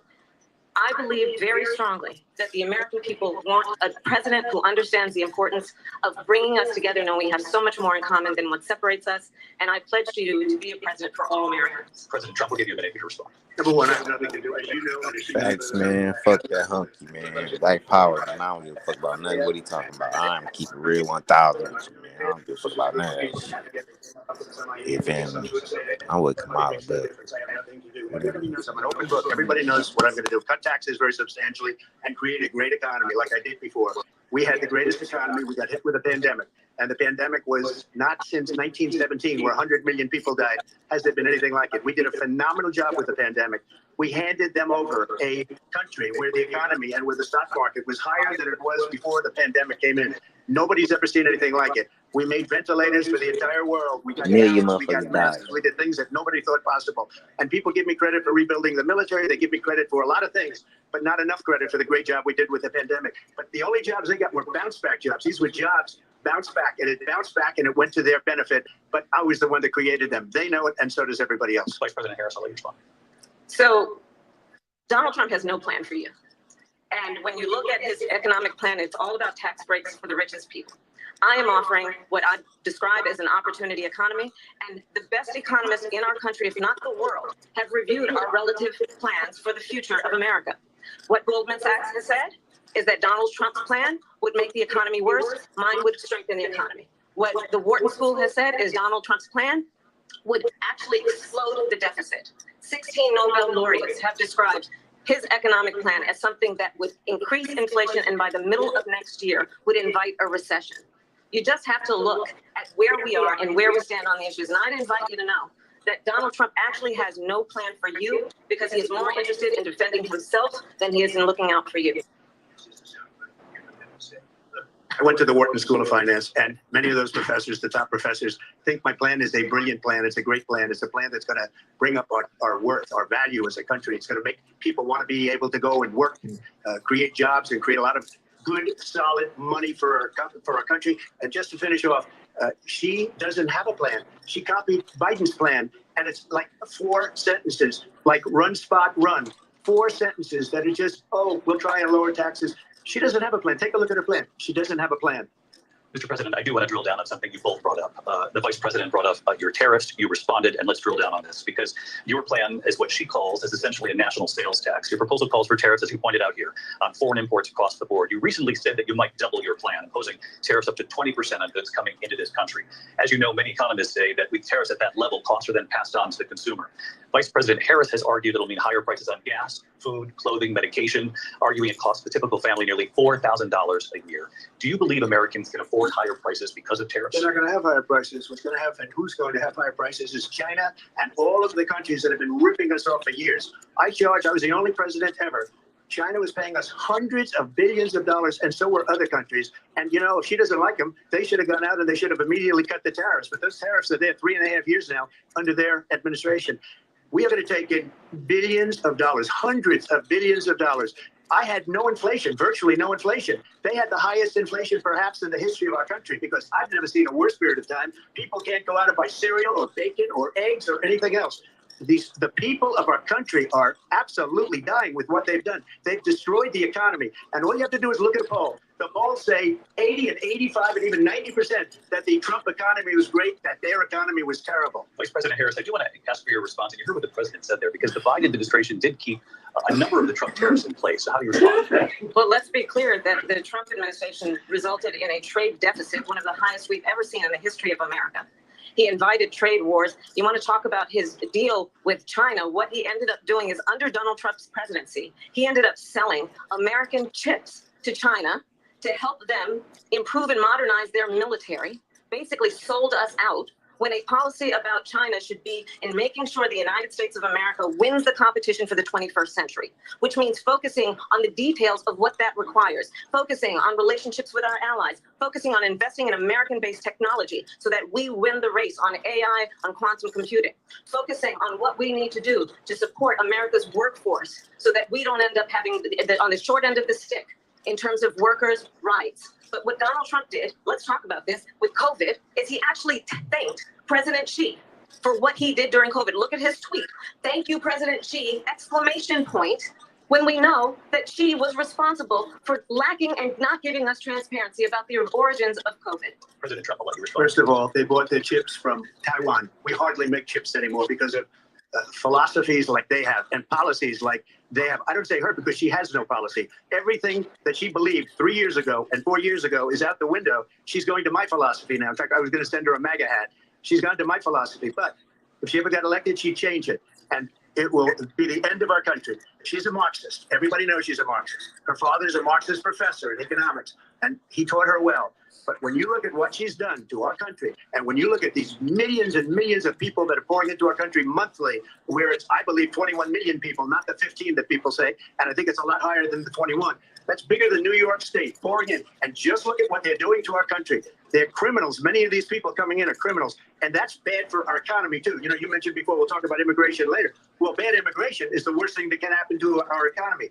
I believe very strongly that the American people want a president who understands the importance of bringing us together, knowing we have so much more in common than what separates us. And I pledge to you to be a president for all Americans. President Trump will give you a minute to respond. Number one, I have nothing to do with you know. Facts, man. Fuck that hunky, man. Black power, man. I don't give a fuck about nothing. What he talking about? I'm keeping real 1,000 with you, man. I don't give a fuck about none of that shit. You feel me? I'm with Kamala, but I'm an open book. Everybody knows what I'm going to do. Cut taxes very substantially and create a great economy like I did before. We had the greatest economy. We got hit with a pandemic. And the pandemic was not since 1917, where 100 million people died, has there been anything like it. We did a phenomenal job with the pandemic. We handed them over a country where the economy and where the stock market was higher than it was before the pandemic came in. Nobody's ever seen anything like it. We made ventilators for the entire world. We got masks, we got masks. We did things that nobody thought possible. And people give me credit for rebuilding the military. They give me credit for a lot of things, but not enough credit for the great job we did with the pandemic. But the only jobs they got were bounce back jobs. These were jobs bounced back, and it bounced back, and it went to their benefit. But I was the one that created them. They know it, and so does everybody else. Vice President Harris, I'll let you respond. So Donald Trump has no plan for you. And when you look at his economic plan, it's all about tax breaks for the richest people. I am offering what I describe as an opportunity economy, and the best economists in our country, if not the world, have reviewed our relative plans for the future of America. What Goldman Sachs has said is that Donald Trump's plan would make the economy worse. Mine would strengthen the economy. What the Wharton School has said is Donald Trump's plan would actually explode the deficit. 16 Nobel laureates have described his economic plan as something that would increase inflation and by the middle of next year would invite a recession. You just have to look at where we are and where we stand on the issues. And I'd invite you to know that Donald Trump actually has no plan for you because he is more interested in defending himself than he is in looking out for you. I went to the Wharton School of Finance, and many of those professors, the top professors, think my plan is a brilliant plan. It's a great plan. It's a plan that's going to bring up our worth, our value as a country. It's going to make people want to be able to go and work and create jobs and create a lot of good, solid money for our country. And just to finish off, she doesn't have a plan. She copied Biden's plan, and it's like 4 sentences, like run, spot, run. 4 sentences that are just, oh, we'll try and lower taxes. She doesn't have a plan. Take a look at her plan. She doesn't have a plan. Mr. President, I do want to drill down on something you both brought up. The Vice President brought up your tariffs. You responded, and let's drill down on this because your plan is what she calls is essentially a national sales tax. Your proposal calls for tariffs, as you pointed out here, on foreign imports across the board. You recently said that you might double your plan, imposing tariffs up to 20% on goods coming into this country. As you know, many economists say that with tariffs at that level, costs are then passed on to the consumer. Vice President Harris has argued it'll mean higher prices on gas, food, clothing, medication, arguing it costs the typical family nearly $4,000 a year. Do you believe Americans can afford higher prices because of tariffs? They're not going to have higher prices. What's going to happen, who's going to have higher prices is China and all of the countries that have been ripping us off for years. I was the only president ever. China was paying us hundreds of billions of dollars, and so were other countries. And, you know, if she doesn't like them, they should have gone out and they should have immediately cut the tariffs. But those tariffs are there 3.5 years now under their administration. We are going to take in billions of dollars, hundreds of billions of dollars. I had no inflation, virtually no inflation. They had the highest inflation perhaps in the history of our country because I've never seen a worse period of time. People can't go out and buy cereal or bacon or eggs or anything else. The people of our country are absolutely dying with what they've done. They've destroyed the economy. And all you have to do is look at a poll. The polls say 80 and 85 and even 90% that the Trump economy was great, that their economy was terrible. Vice President Harris, I do want to ask for your response. And you heard what the president said there because the Biden administration did keep a number of the Trump tariffs in place. So how do you respond to that? Well, let's be clear that the Trump administration resulted in a trade deficit, one of the highest we've ever seen in the history of America. He invited trade wars. You want to talk about his deal with China? What he ended up doing is under Donald Trump's presidency, he ended up selling American chips to China to help them improve and modernize their military, basically sold us out when a policy about China should be in making sure the United States of America wins the competition for the 21st century, which means focusing on the details of what that requires, focusing on relationships with our allies, focusing on investing in American-based technology so that we win the race on AI, on quantum computing, focusing on what we need to do to support America's workforce so that we don't end up having on the short end of the stick in terms of workers' rights. But what Donald Trump did, let's talk about this, with COVID, is he actually thanked President Xi for what he did during COVID. Look at his tweet. Thank you, President Xi, exclamation point, when we know that Xi was responsible for lacking and not giving us transparency about the origins of COVID. President Trump, I'll let you respond. First of all, they bought their chips from Taiwan. We hardly make chips anymore because of philosophies like they have and policies like they have. I don't say her because she has no policy. Everything that she believed 3 years ago and 4 years ago is out the window. She's going to my philosophy now. In fact, I was going to send her a MAGA hat. She's gone to my philosophy. But if she ever got elected, she'd change it. And it will be the end of our country. She's a Marxist. Everybody knows she's a Marxist. Her father's a Marxist professor in economics, and he taught her well. But when you look at what she's done to our country, and when you look at these millions and millions of people that are pouring into our country monthly, where it's, I believe, 21 million people, not the 15 that people say, and I think it's a lot higher than the 21. That's bigger than New York State pouring in. And just look at what they're doing to our country. They're criminals. Many of these people coming in are criminals. And that's bad for our economy, too. You know, you mentioned before, we'll talk about immigration later. Well, bad immigration is the worst thing that can happen to our economy.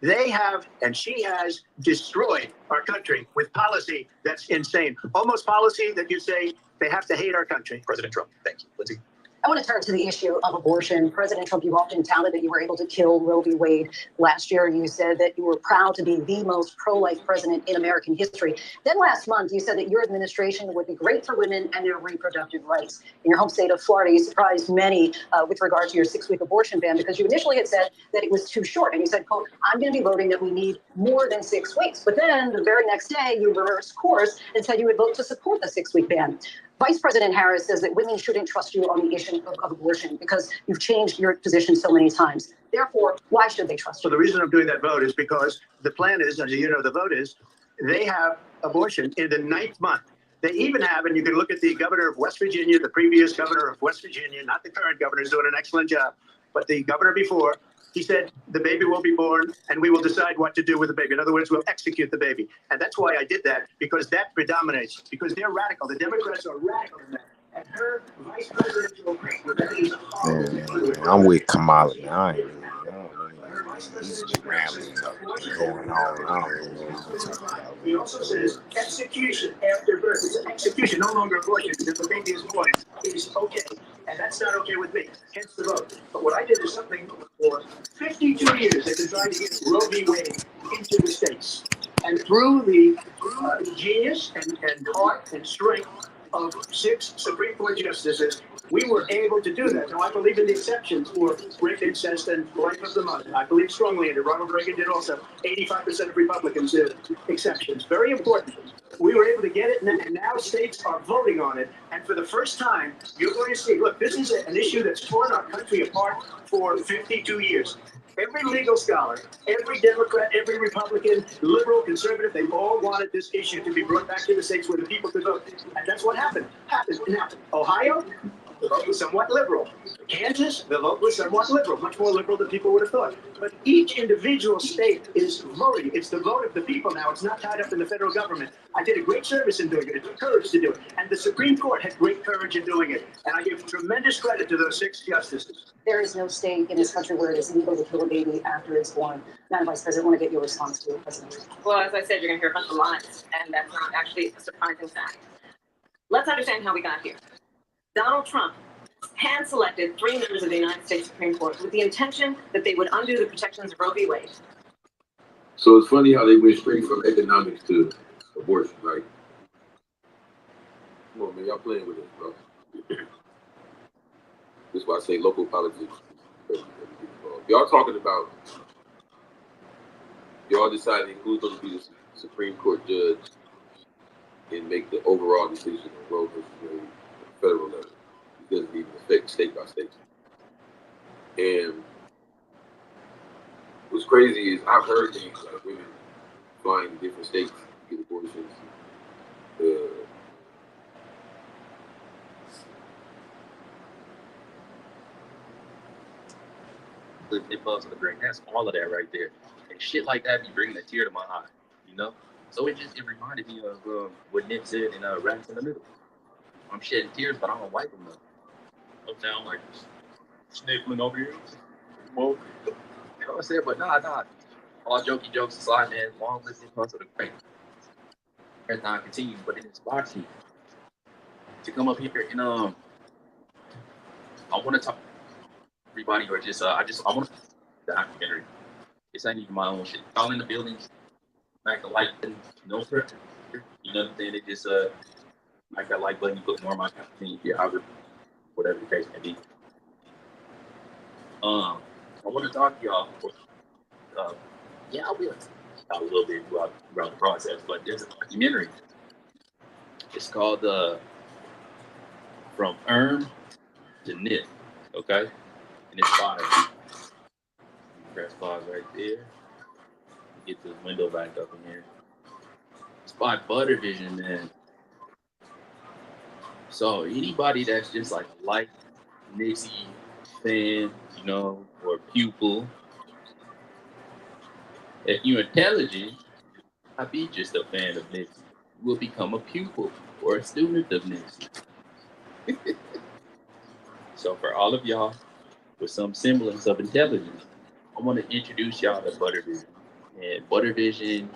They have, and she has, destroyed our country with policy that's insane. Almost policy that you say they have to hate our country. President Trump, thank you. Lindsay? I want to turn to the issue of abortion. President Trump, you often touted that you were able to kill Roe v. Wade last year. You said that you were proud to be the most pro-life president in American history. Then last month, you said that your administration would be great for women and their reproductive rights. In your home state of Florida, you surprised many with regard to your 6-week abortion ban because you initially had said that it was too short. And you said, quote, I'm going to be voting that we need more than 6 weeks. But then the very next day, you reversed course and said you would vote to support the 6-week ban. Vice President Harris says that women shouldn't trust you on the issue of abortion because you've changed your position so many times. Therefore, why should they trust you? So the reason I'm doing that vote is because the plan is, as you know, the vote is, they have abortion in the 9th month. They even have, and you can look at the governor of West Virginia, the previous governor of West Virginia, not the current governor, is doing an excellent job, but the governor before, he said the baby will be born and we will decide what to do with the baby. In other words, we'll execute the baby. And that's why I did that, because that predominates, because they're radical. The Democrats are radical in that. And her vice presidential I'm with Kamala. I ain't these ramblings going on. I don't even know what you're talking about. He also says execution after birth. It's an execution, no longer abortion. If the baby is born, it is okay. And that's not okay with me, hence the vote. But what I did is something for 52 years they've been trying to get Roe v. Wade into the states. And through the genius and heart and strength of 6 Supreme Court justices, we were able to do that. Now, I believe in the exceptions for rape, incest, and life of the mother. I believe strongly in it. Ronald Reagan did also. 85% of Republicans did exceptions. Very important. We were able to get it, and now states are voting on it. And for the first time, you're going to see, look, this is an issue that's torn our country apart for 52 years. Every legal scholar, every Democrat, every Republican, liberal, conservative, they all wanted this issue to be brought back to the states where the people could vote. And that's what happened. Now, Ohio, the vote was somewhat liberal. Kansas, the vote was somewhat liberal, much more liberal than people would have thought. But each individual state is voting. It's the vote of the people now. It's not tied up in the federal government. I did a great service in doing it. It took courage to do it. And the Supreme Court had great courage in doing it. And I give tremendous credit to those 6 justices. There is no state in this country where it is legal to kill a baby after it's born. Madam Vice President, I want to get your response to it, President. Well, as I said, you're going to hear a bunch of lies, and that's not actually a surprising fact. Let's understand how we got here. Donald Trump hand-selected 3 members of the United States Supreme Court with the intention that they would undo the protections of Roe v. Wade. So it's funny how they went straight from economics to abortion, right? Come on, man, y'all playing with this, bro. This is why I say local politics. Y'all talking about y'all deciding who's going to be the Supreme Court judge and make the overall decision on Roe versus Wade at the federal level. It doesn't even affect state by state. And what's crazy is I've heard things like women flying to different states to get abortions. It bugs to the brain. That's all of that right there. And shit like that be bringing a tear to my eye, you know? So it reminded me of what Nick said in Rats in the Middle. I'm shedding tears, but I don't wipe them up. I'm down like sniffling over here. Well, you know what I'm saying? But nah. All jokey jokes aside, man, long list of the great. Marathon continues, but it inspires me to come up here and I want to talk to everybody, or just I want to the documentary. This ain't even my own shit. All in the buildings, like the like button, no pressure. You know what I'm saying? They just like that like button, you put more of my content here, whatever the case may be. I want to talk to y'all. Yeah, I will talk a little bit throughout the process, but there's a documentary. It's called From Erm to Nip, okay? And it's by, press pause right there. Get the window back up in here. It's by Buttervision, man. So anybody that's just like a light Nipsey fan, you know, or pupil, if you're intelligent, I'll be just a fan of Nipsey. You will become a pupil or a student of Nipsey. So for all of y'all with some semblance of intelligence, I want to introduce y'all to Buttervision. And Buttervision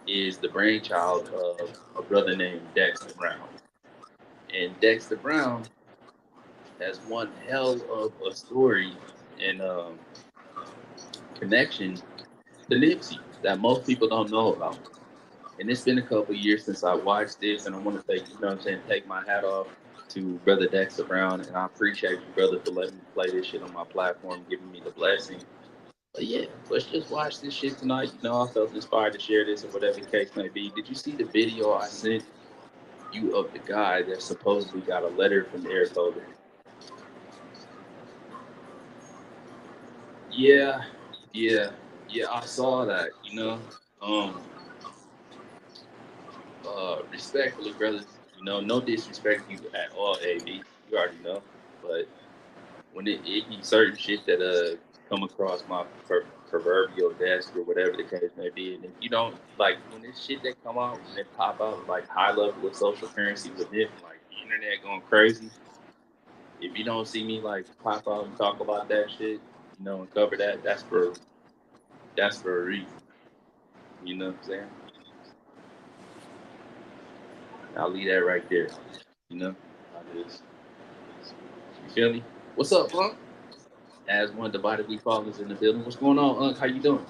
is the brainchild of a brother named Dexter Brown. And Dexter Brown has one hell of a story and connection to Nipsey that most people don't know about. And it's been a couple of years since I watched this, and I want to take, you know what I'm saying, take my hat off to Brother Dexter Brown, and I appreciate you, brother, for letting me play this shit on my platform, giving me the blessing. But yeah, let's just watch this shit tonight. You know, I felt inspired to share this or whatever the case may be. Did you see the video I sent you of the guy that supposedly got a letter from Eric Holder? Yeah, I saw that, you know. Respectfully, brothers, you know, no disrespect to you at all, AB. You already know. But when it be certain shit that come across my proverbial desk or whatever the case may be, and if you don't like when this shit that come out and it pop out like high level of social currency with it, like the internet going crazy. If you don't see me like pop out and talk about that shit, you know, and cover that, that's for a reason. You know what I'm saying? I'll leave that right there. You know, you feel me? What's up, bro? As one divided we fall is in the building. What's going on, Unc? How you doing?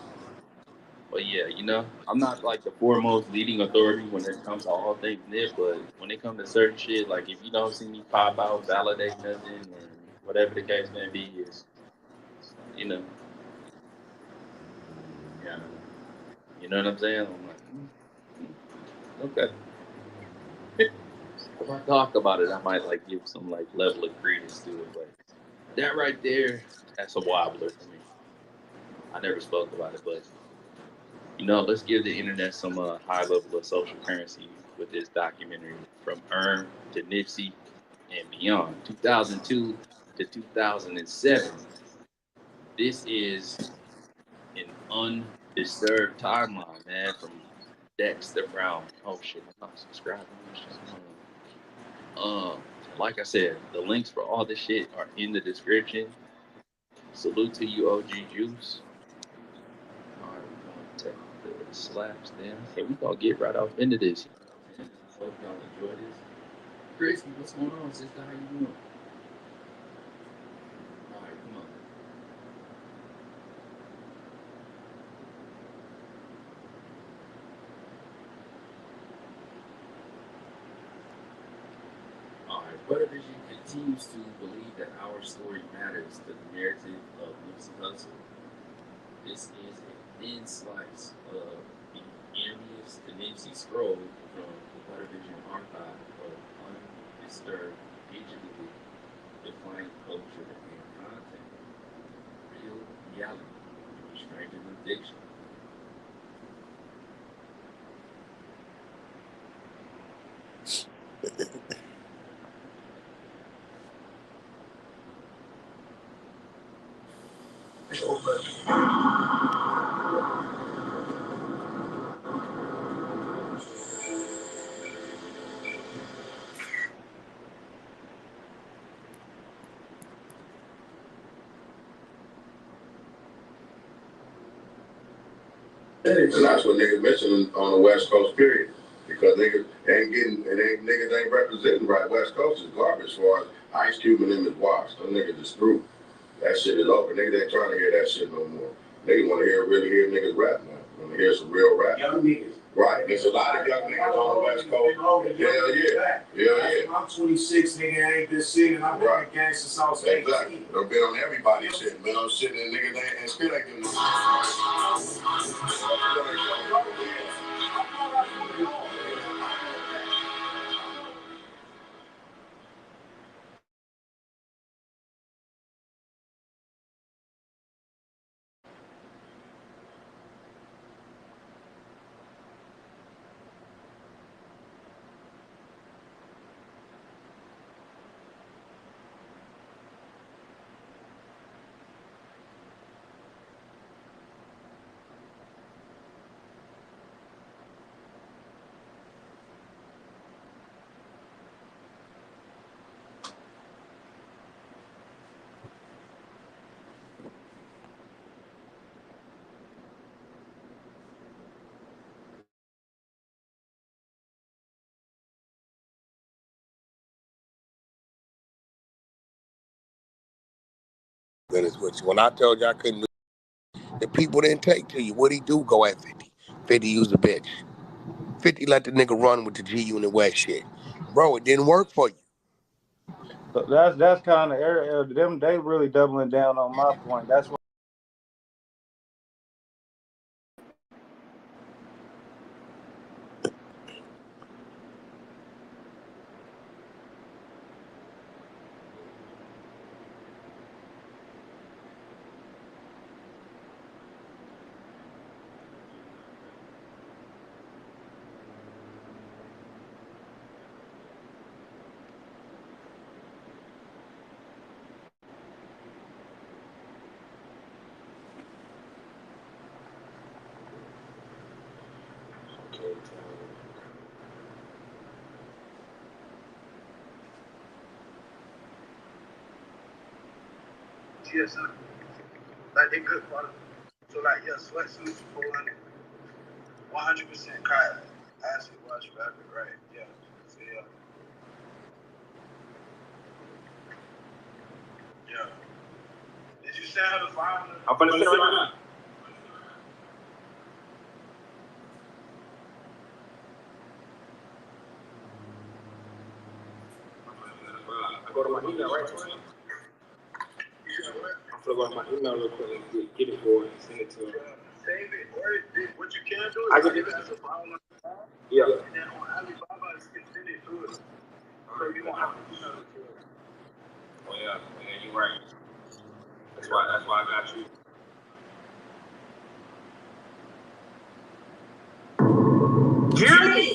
But yeah, you know, I'm not like the foremost leading authority when it comes to all things nip, but when it comes to certain shit, like if you don't see me pop out, validate nothing, or whatever the case may be, is, you know, yeah, you know what I'm saying? I'm like, okay. If I talk about it, I might like give some like level of credence to it, but that right there, that's a wobbler for me. I never spoke about it, but you know, let's give the internet some high level of social currency with this documentary from Earn to Nipsey and beyond. 2002 to 2007. This is an undisturbed timeline, man, from Dexter Brown. Oh shit, I'm not subscribing. Like I said, the links for all this shit are in the description. Salute to you, OG Juice. All right, we're gonna take the slaps down. Hey, we gonna get right off into this. Hope y'all enjoy this. Christy, what's going on, sister? How you doing? All right, come on. All right, Buttervision continues to believe that our story matters to the narrative of Nipsey Hussle. This is a thin slice of the endless Nipsey scroll from the Buttervision archive of undisturbed, digitally defined culture and content. Real reality, stranger than fiction. And that's what niggas missing on the West Coast, period. Because niggas niggas ain't representing right. West Coast is garbage as far as Ice Cube and them is washed. Them niggas is through. That shit is over. Niggas ain't trying to hear that shit no more. Niggas want to really hear niggas rap now. Want to hear some real rap. Young niggas. Right. There's a lot of young niggas on the West Coast. Hell yeah. Hell yeah. I'm 26, nigga. I ain't been singing. I've been in the gang since I was 18. Exactly. I've been on everybody's shit. Been on shit and niggas ain't and still ain't doing this. Goodness with you. When I told you I couldn't lose, the people didn't take to you. What'd he do? Go at 50. 50 used a bitch. 50 let the nigga run with the G Unit West shit. Bro, it didn't work for you. So that's kind of them. They really doubling down on my point. That's what. Yes, sir. Like they good quality. So like yeah, sweatsuits 400, 100% cotton, acid wash fabric, right? Yeah. So, yeah. Yeah. Did you send her the file? I'm gonna send it right now. I go to my email right quick. I'm gonna go to my email real quick and get it for her and send it to her. Save it. What you can do is I can give it as a file. Yeah. And then on Alibaba, you can send it to us. So you don't have to email it to us. Oh yeah, you're right. That's why I got you. Jimmy!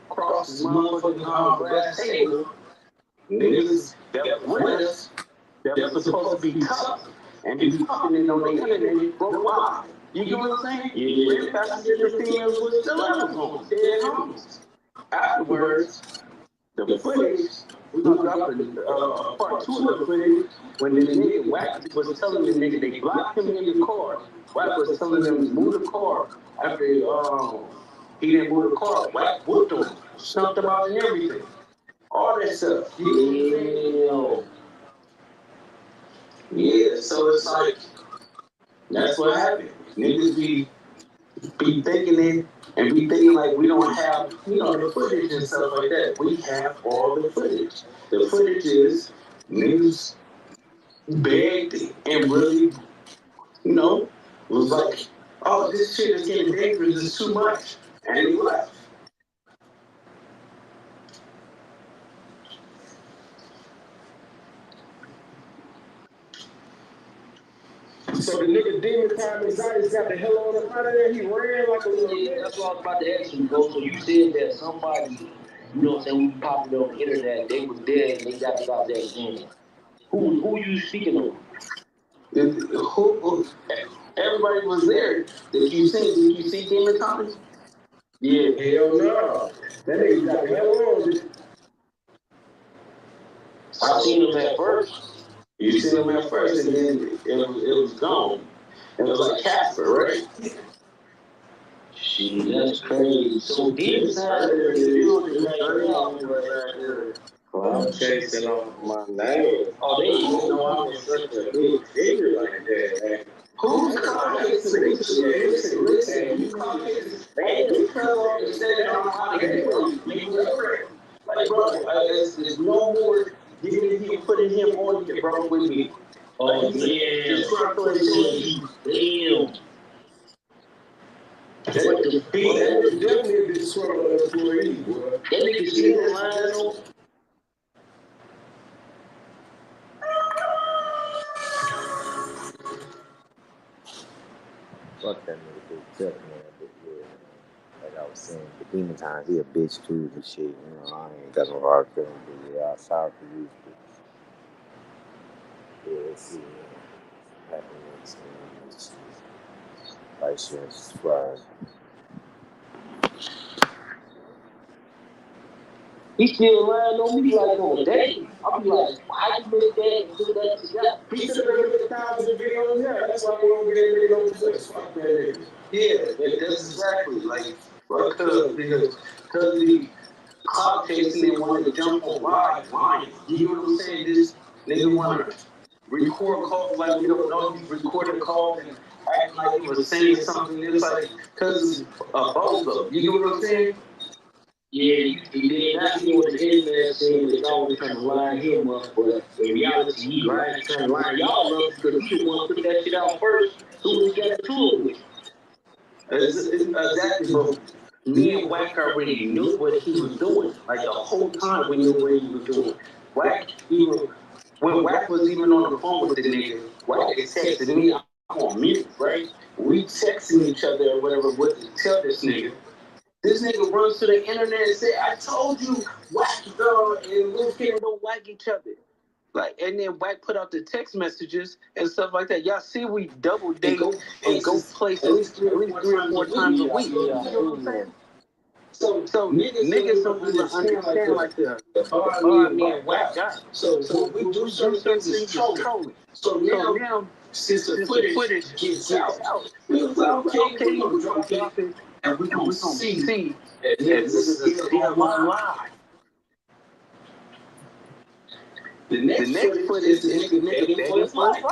Across this motherfucking glass table, niggas that was with us, that was supposed to be tough and be popping it on the internet, broke off. You get what I'm saying? Yeah, passengers and females was still ever going, dead homies. Afterwards, the footage, we gonna drop part 2 of the footage when the nigga Wack was telling the nigga they blocked him in the car. Wack was telling them to move the car after he didn't move the car. Wack whooped him, stumped him out and everything. All that stuff. Yeah, so it's like, that's what happened. Niggas be thinking it and be thinking like we don't have, the footage and stuff like that. We have all the footage. The footage is niggas begged and really, was like, oh, this shit is getting dangerous, it's too much. And he left. So the nigga Demon Time Anxiety's got the hell on him out of there. He ran like a little bitch. That's what I was about to ask you, Go. So you said that somebody, we popped it on the internet, they was dead and they got it out there again. Who you speaking of? Everybody was there. Did you see Demon Time? Yeah, hell no. That nigga got the hell on. I seen him at first. You seen him at first, and then it was gone. It was like Casper, right? Shit, that's crazy. So Demon Time is in the building right now. I'm chasing off my name. Oh, they didn't know I was such a big figure like that, man. Who's listen, you caucasians, hey, you come up and say that I'm out of here, bro. Like, bro, there's no more giving him, putting him on here, bro, with me. Oh, yeah. Damn. What the beat? That was definitely a disgruntled employee, boy. That nigga still lying on. Fuck that nigga Big Chuck, man. But yeah, like I was saying, the Demon Time, he a bitch too and shit. I ain't got no hard feelings, but yeah, I'm sorry for you. But yeah, let's see, man. Happening next, man. Like, share, and subscribe. He still lying on me like on a day. I'll be like, why you make that and do that together? He should have made 1,000 videos there. That's why we don't get a nigga no voice. Fuck that nigga. Yeah, that's exactly like fuck Cuz because the clock chasing they want to jump on lying. You know what I'm saying? This nigga want to record calls like we don't know he's recording calls and acting like he was saying something. It's like Cuz is a bozo. You know what I'm saying? Yeah, that's what the internet saying is always trying to line him up, but in reality, he lying, trying to line y'all up because he want to put that shit out first, so we got to it with. Exactly, but me and Wack already knew what he was doing. Like the whole time we knew what he was doing. Wack, when Wack was even on the phone with the nigga, Wack texted me, I'm on mute, right? We texting each other or whatever, what to tell this nigga. This nigga runs to the internet and say, I told you, Wack and Lil Kim don't like each other. Like, and then Wack put out the text messages and stuff like that. Y'all see we double date and go places at least 3 or 4 times a week. You know what I'm saying? So niggas don't even understand like the bond me and Wack got. So we do certain things is trolling. So now since the footage gets out, we was like, okay, we're gonna drop it. And we're going to see if this is still alive. The next footage is the nigga begging for his life.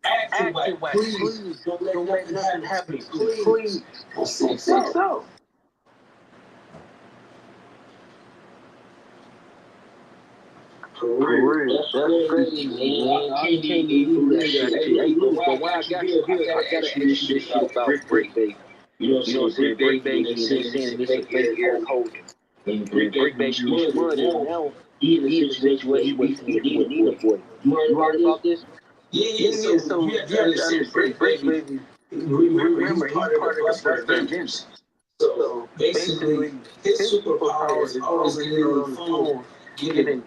Acting Wack, please don't let nothing happen. Please. I say so. For real, that's crazy, man. I can't even believe that shit. Hey, look, but why I got you here, I gotta ask you this shit about Brick Baby. You know what I'm saying? Brick Baby, and they saying this is fake Eric Holden. And Brick Baby was murdered. Now he in a situation where he was with Nina Boy. You heard about this? Yeah. So you have to understand, Brick Baby. Remember, he's part of the First Avengers. So basically, his superpower is always getting on the phone, getting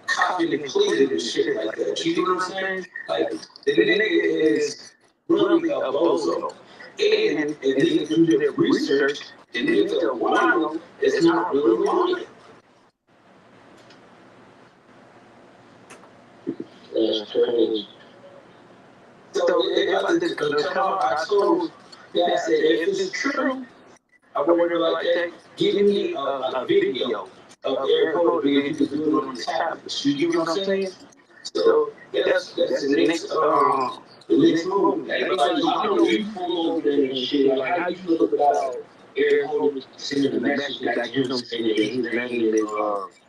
copied and pleaded and shit like that. You know what I'm saying? Like, the nigga is really a bozo. And if you do their research, and then it's a while, it's not really lying. That's crazy. So if I just come out, I told that I said, if it's true, I would like that. Give me a video of Eric Holden being able to do it on the tablet. You know what I'm saying? So that's the next movement. Like, you pull over and shit. Like, how you feel about Eric Holden sending a message that you know saying that his name is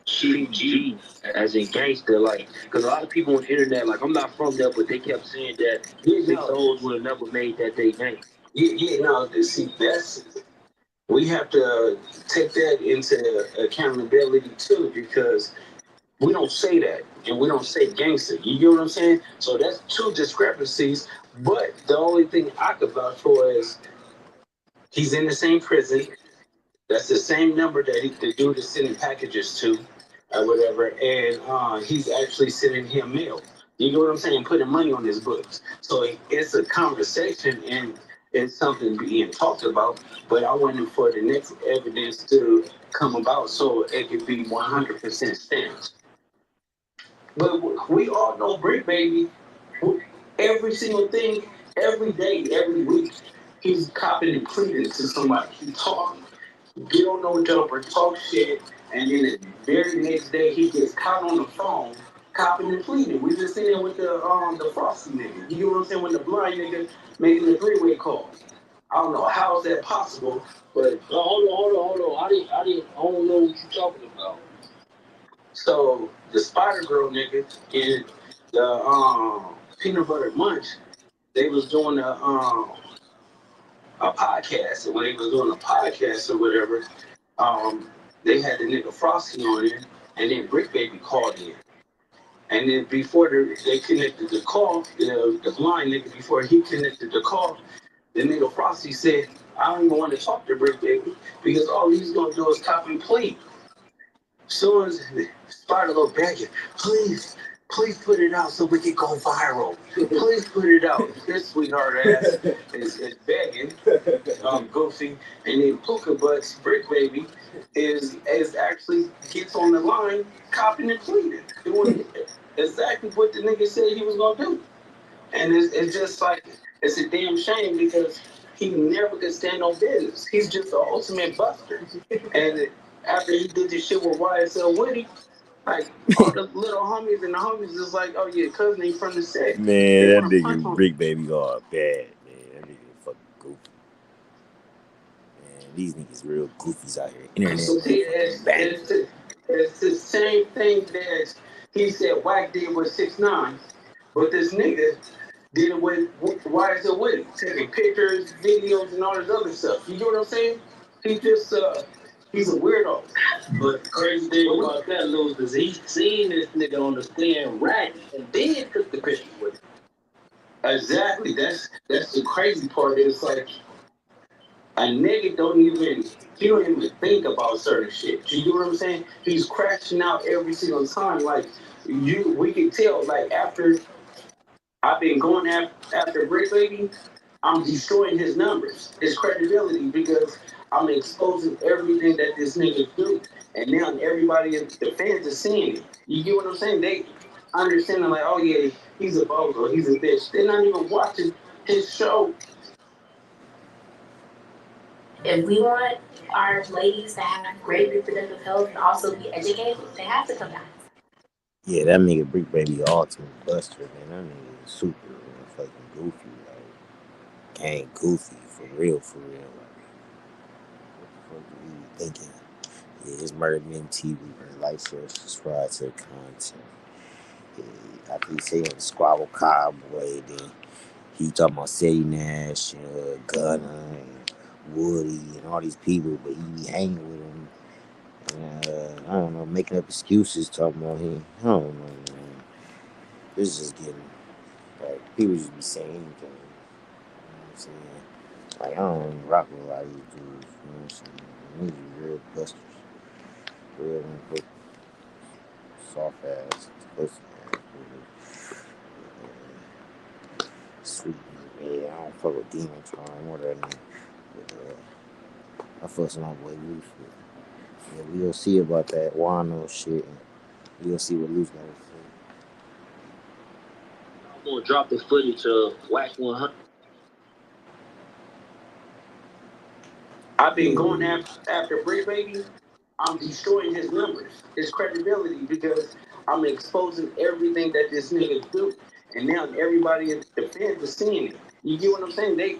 CG, as in gangster? Like, because a lot of people on the internet, like, I'm not from there, but they kept saying that Big O's would have never made that they name. No, see, we have to take that into accountability too, because we don't say that, and we don't say gangster. You get what I'm saying? So that's two discrepancies. But the only thing I could vouch for is he's in the same prison. That's the same number that the dude is sending packages to, or whatever. And he's actually sending him mail. You get what I'm saying? Putting money on his books. So it's a conversation, and it's something being talked about, but I wanted for the next evidence to come about so it could be 100% stamped. But we all know Brick Baby, every single thing, every day, every week, he's copying and pleading to somebody. He's talking, get on no jumper, talk shit, and then the very next day he gets caught on the phone, copying and pleading. We just seen it with the Frosty nigga. You know what I'm saying? When the blind nigga making a three-way call. I don't know how is that possible, but hold on. I don't know what you're talking about. So the Spider Girl nigga and the Peanut Butter Munch, they was doing a podcast, and when they was doing a podcast or whatever, they had the nigga Frosty on it, and then Brick Baby called in. And then before they connected the call, the blind nigga, before he connected the call, the nigga Frosty said, I don't even want to talk to Brick Baby because all he's going to do is copy and plead. Soon as Spider Little begging, please, Please put it out so we can go viral. Please put it out. This sweetheart ass is begging, Goofy, and then Puka Butts, Brick Baby, is actually gets on the line, copping and pleading, doing exactly what the nigga said he was gonna do. And it's just like, it's a damn shame because he never could stand on business. He's just the ultimate buster. And after he did this shit with YSL Woody, like, all the little homies and the homies is like, oh yeah, cousin ain't from the set. Man, that nigga Brick Baby all bad, man. That nigga fucking goofy. Man, these niggas real goofies out here. Internet. So it's the same thing that he said Wack did with 6ix9ine, but this nigga did it with YSL Woody, taking pictures, videos, and all this other stuff. You know what I'm saying? He just he's a weirdo. But the crazy thing about that, Lou, is he seen this nigga on the stand right and then took the picture with him. Exactly. That's the crazy part. It's like a nigga don't even think about certain shit. You know what I'm saying? He's crashing out every single time. Like we can tell. Like after I've been going after Brick Baby, I'm destroying his numbers, his credibility, because I'm exposing everything that this nigga do. And now everybody, the fans are seeing it. You get what I'm saying? They understanding like, oh yeah, he's a bozo, he's a bitch. They're not even watching his show. If we want our ladies to have great reproductive health and also be educated, they have to come out. Yeah, that nigga Brick Baby ultimate buster, man. That nigga is super fucking goofy, like gang goofy for real, Like, what the fuck are you thinking? Yeah, it's Double MTV, bro. Like, share, subscribe to the content. Yeah, after he say on the Squabble Cowboy, then he talking about Sadie Nash, Gunna, and Woody, and all these people, but he be hanging with them. And, I don't know, making up excuses, talking about him. I don't know, man. This is just getting, like, people just be saying anything. You know what I'm saying? Like, I don't even rock with a lot of these dudes. You know what I'm saying? These are real busters. Real and soft ass, pussy ass. Sweet. Yeah, I don't fuck with Demon Time or that name. But, I fuck with my boy Loose. Yeah, we'll see about that Wano shit. And we'll see what Loose got to say. I'm gonna drop the footage of Wack 100. I've been going after Brick Baby. I'm destroying his numbers, his credibility, because I'm exposing everything that this nigga do. And now everybody, the fans are seeing it. You get what I'm saying? They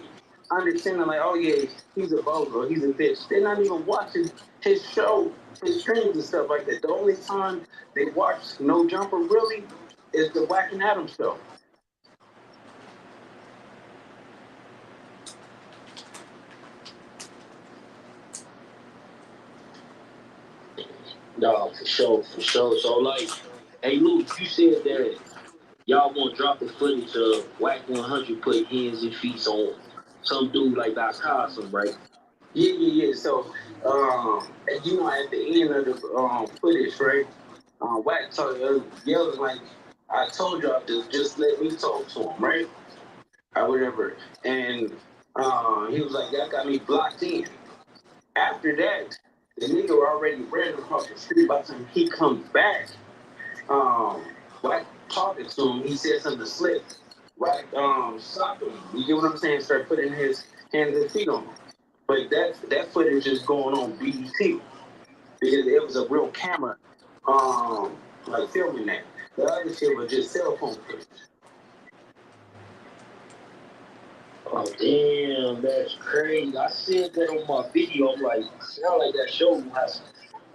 understanding like, oh yeah, he's a bozo, he's a bitch. They're not even watching his show, his streams and stuff like that. The only time they watch No Jumper really is the Wack and Adam show. No, for sure. So like, hey Luke, you said that y'all want to drop the footage of Wack 100 put hands and feet on some dude like Doc Cosum, right? Yeah. So, you know, at the end of the footage, right? Wack yelling like, I told y'all to just let me talk to him, right? Or whatever. And he was like, that got me blocked in. After that, the nigga already ran across the street. By the time he comes back, Wack talking to him, he said something slick. Wack stopped him. You get what I'm saying? Start putting his hands and feet on him. But that footage is going on BET because it was a real camera, like filming that. The other shit was just cell phone footage. Oh damn, that's crazy. I said that on my video. I'm like, sound like that show has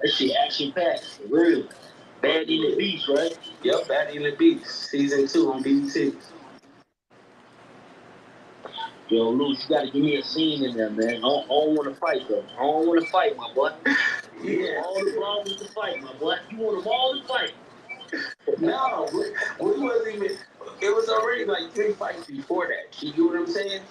that shit action packed, real. Bad in the Beast, right? Yep, Bad in the Beast, season 2 on BET. Yo, Luke, you gotta give me a scene in there, man. I don't want to fight though. I don't want to fight, my boy. Yeah. All the problems to fight, my boy. You want them all to fight. No, we wasn't even. It was already like 3 fights before that. You get what I'm saying?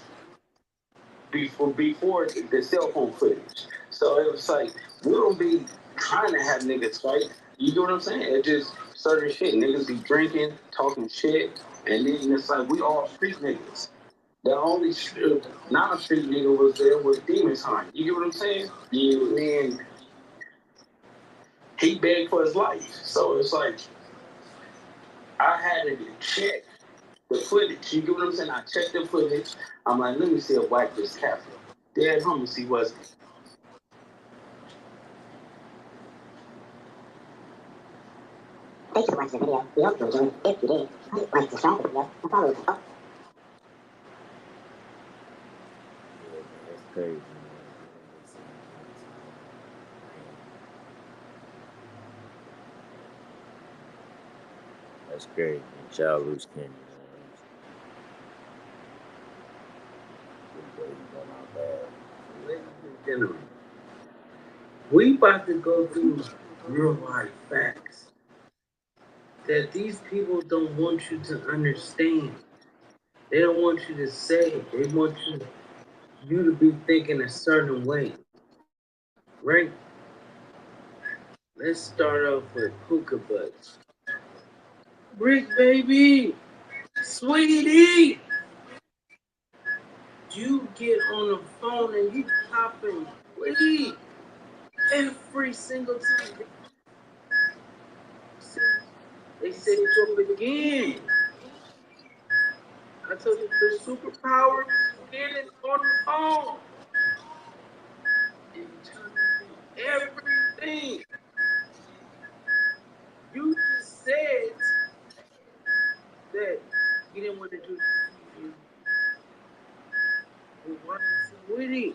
Before the cell phone footage. So it was like we don't be trying to have niggas fight. You get what I'm saying? It just certain shit. Niggas be drinking, talking shit, and then it's like we all street niggas. The only non-street nigga was there was Demon Time. You get what I'm saying? Yeah. And then he begged for his life. So it's like I had to check the footage. You get what I'm saying? I checked the footage. I'm like, let me see if White this Captain. Dead homies he wasn't. Thank you for watching the video. We hope you enjoyed it. If you did, please like, subscribe to the video, and follow us. That's crazy. That's crazy. Child loose candy. Ladies and gentlemen, we about to go through real life facts that these people don't want you to understand. They don't want you to say. They want you to be thinking a certain way. Right? Let's start off with hookah butts. Brick baby, sweetie, you get on the phone and you popping weed every single time. They set you up again. I told you the superpower is getting on the phone. And everything. You just said that you didn't want to do you. You wanted some witty.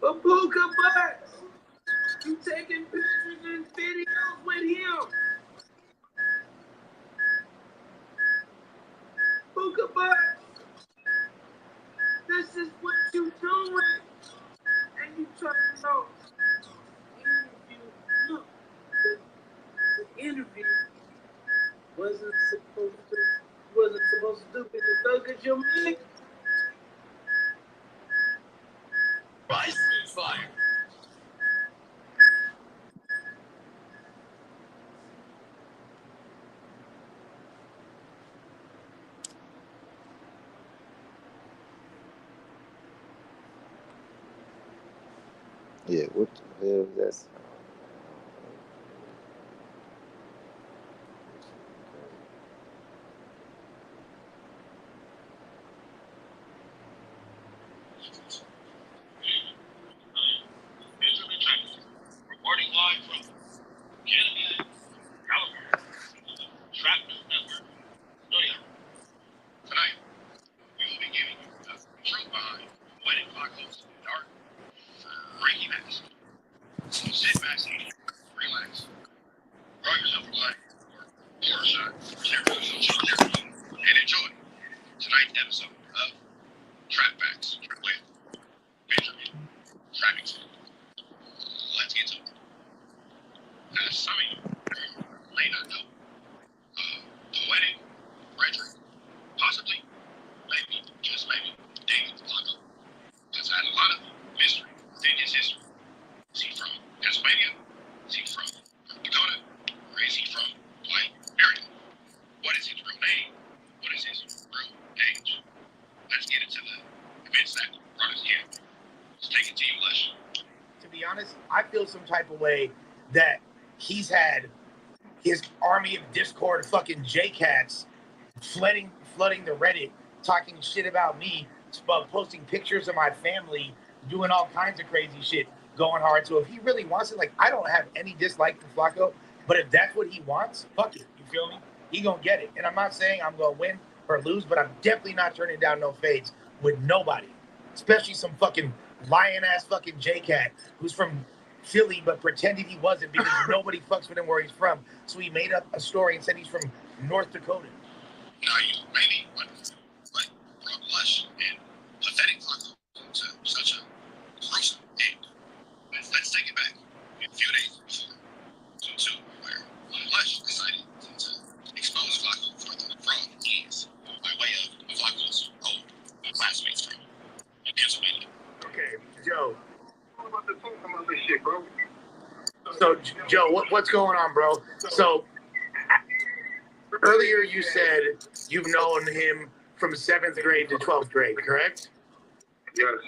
But Puka Butts, you taking pictures and videos with him. Puka Butts, this is what you doing. And you trying to know. Look, the interview wasn't supposed to do because thug at your man. Rise and fire. Yeah, what the hell is that? Reporting live from Canada, California, Trap News Network studio. Tonight, we will be giving you the truth behind wedding clocks dark Frankie Max. So sit back, relax, grow yourself a blunt or a shot, and enjoy tonight's episode of Trap Facts with Benjamin Trappington. Let's get to it. As some of you may not know, the wedding, Frederick, possibly, maybe, just maybe, David Blanco, has had a lot of mystery within his history. Is he from Pennsylvania? Is he from Dakota? Or is he from White area? What is his real name? What is his real age? Let's get into the events that brought us here. Let's take it to you, Lush. To be honest, I feel some type of way that he's had his army of Discord fucking J-Cats flooding the Reddit, talking shit about me, posting pictures of my family, doing all kinds of crazy shit, going hard. So if he really wants it, like, I don't have any dislike for Flacco, but if that's what he wants, fuck it, you feel me? He gonna get it. And I'm not saying I'm gonna win or lose, but I'm definitely not turning down no fades with nobody, especially some fucking lion-ass fucking J-Cat who's from Philly but pretended he wasn't because nobody fucks with him where he's from. So he made up a story and said he's from North Dakota. Now you maybe what brought Lush and pathetic Flacco to such a gruesome end. Let's take it back a few days before Zone 2, where Lush decided to expose Flacco for the fraud he is by way of Flacco's old classmates from Pennsylvania. Okay, Joe. What about this shit, bro? So, Joe, what's going on, bro? So, Earlier, you said you've known him from 7th grade to 12th grade, correct? Yes.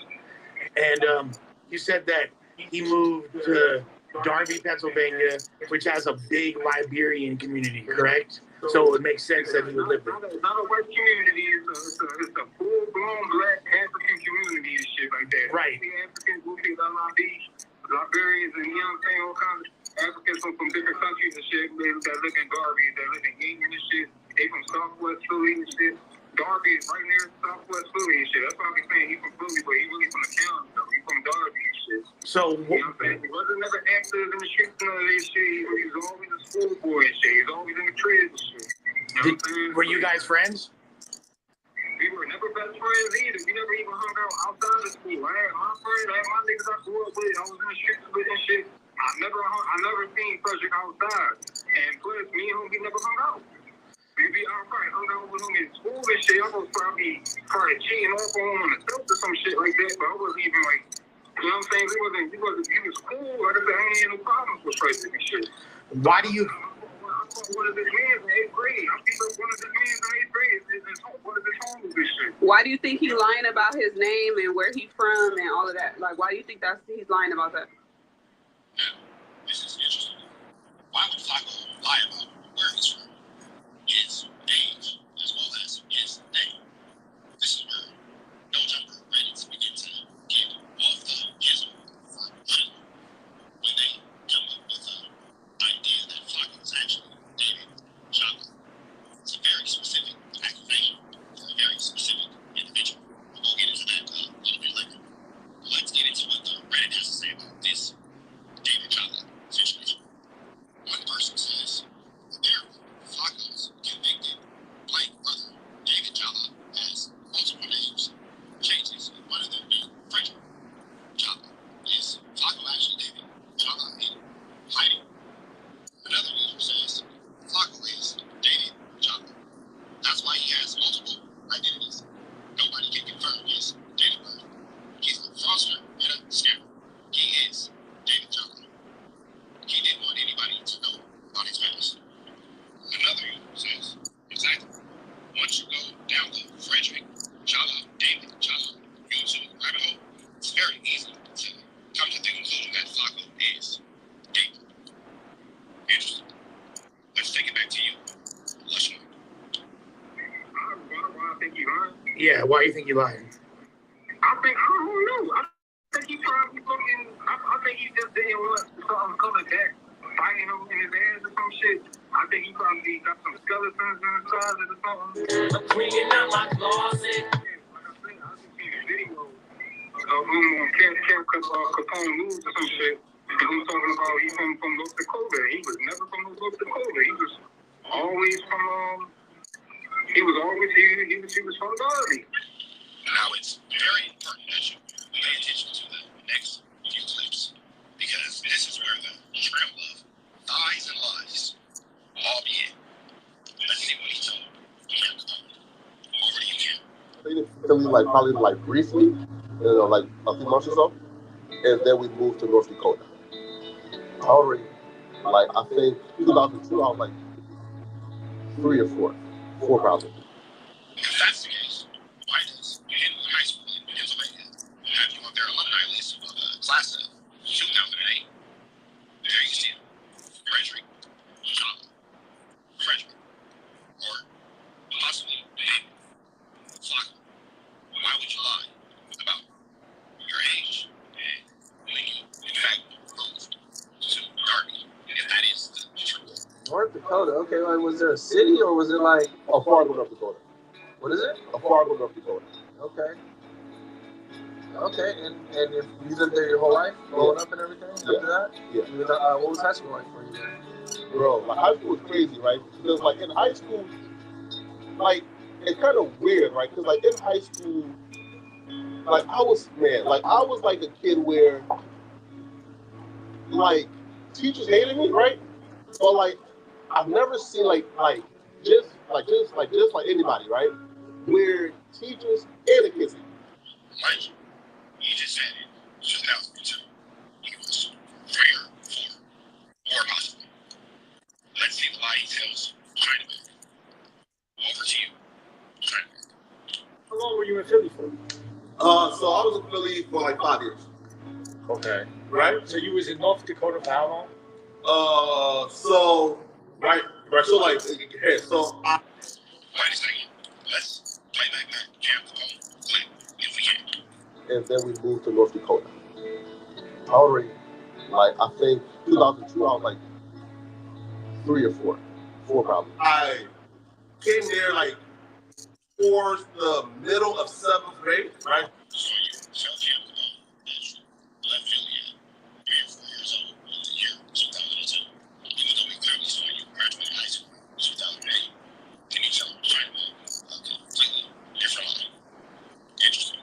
And you said that he moved to Darby, Pennsylvania, which has a big Liberian community, correct? So it makes sense that he would live there. Not a white community. It's a full-blown black African community and shit like that. Right. The Africans will be Liberians and, you know what I'm saying, all kinds of Africans from different countries and shit. That live in Darby, that live in England and shit. They from Southwest Philly and shit. Darby is right near Southwest Philly and shit. That's why I'm saying he's from Philly, but he's really from the county, though. He's from Darby and shit. So, you know what I'm saying? He wasn't never active in the streets, none of this shit. He was always a schoolboy and shit. He was always in the crib and shit. You know what I'm saying? Were you guys friends? We were never best friends either. We never even hung out outside of school. I had my friends, I had my niggas I grew up with. I was in the streets with and shit. I never seen Frederick outside. And plus, me and him, we never hung out. We be outside, hung out with him in school and shit. I was probably cheating off on him on the self or some shit like that. But I wasn't even like, you know what I'm saying? He was cool. Like I said, I ain't had no problems with Frederick and shit. Why do you... One of his mans in 8th grade. I beat up one of his mans in 8th grade. One of his homies and shit. Why do you think he's lying about his name and where he's from and all of that? Like, why do you think he's lying about that? This is interesting. Why would Flacco lie about where he's from? His age, as well as his name. This is where No Jumper Reddits begin to get off the gizzle for honey. When they come up with an idea that Flacco is actually David Jala. It's a very specific accusation for a very specific individual. We'll get into that a little bit later. But let's get into what the Reddit has to say about this David Jala situation. One person says, apparently, Flacco's convicted blank brother, David Jala, has multiple names, changes, and one of them being Frederick Jala. Is Flacco actually David Jala in hiding? Another user says, Flacco is David Jala. That's why he has multiple identities. Nobody can confirm his date of birth. He's a fraudster and a scammer. He is David Jala. He didn't want anybody to know about his past. Another user says, exactly. Once you go down the Frederick Jala, David Jala YouTube rabbit hole, it's very easy to come to the conclusion that Flacco is David. Interesting. Let's take it back to you. Lushman. Why I think he lying? Yeah, why do you think he's lying? I don't know. I think he probably looking. I think he just didn't want something coming back, biting him in his ass or some shit. I think he probably got some skeletons in his closet or something. Cleaning out my closet. Like I said, I just seen a video of him on Camp Capone News or some shit. And he was talking about he from North Dakota. He was never from North Dakota. He was always from he was from Darby. Now it's very important that you pay attention to the next few clips because this is where the trail of lies and lies all begin. Let's see what he told Camp Capone. Over to you, Camp. I think it's probably briefly, like a few months or so, and then we moved to North Dakota. Already, I think 2002, I was like 3 or 4 probably. If that's the case, why does Henwood High School in Pennsylvania have you on their alumni list of the class of 2008? There you see him. Frederick Jala. Frederick. Or possibly David Flacco. Why would you lie about your age and when you, in fact, moved to Darby, if that is the truth? North Dakota, okay, was there a city or was it like a Fargo, North Dakota? What is it? A Fargo, North Dakota. Okay. Okay, and if you lived there your whole life, growing up and everything after that? Yeah. What was high school like for you there? Bro, high school was crazy, right? Because in high school, it's kind of weird, right? Because in high school, I was like a kid where teachers hated me, right? But I've never seen just like anybody, right? Where teachers and the kids. Mind you, he just said it. 2002. He was 3 or 4, or possibly. Let's see the lie he tells behind him. you in Philly for? So I was in Philly for like 5 years. Okay. Right? So you was in North Dakota for how long? So right. So like here. So I. Wait a second. Let's play back that Jam clip if we can. And then we moved to North Dakota. Already, like I think 2002, I was like 3 or 4, probably. I came there like towards the middle of 7th grade, right? So you tell Jam that you left Philly at 3 or 4 years old in the year 2002. Even though we clearly saw you graduate high school in 2008. Can you tell China a completely different life? Interesting.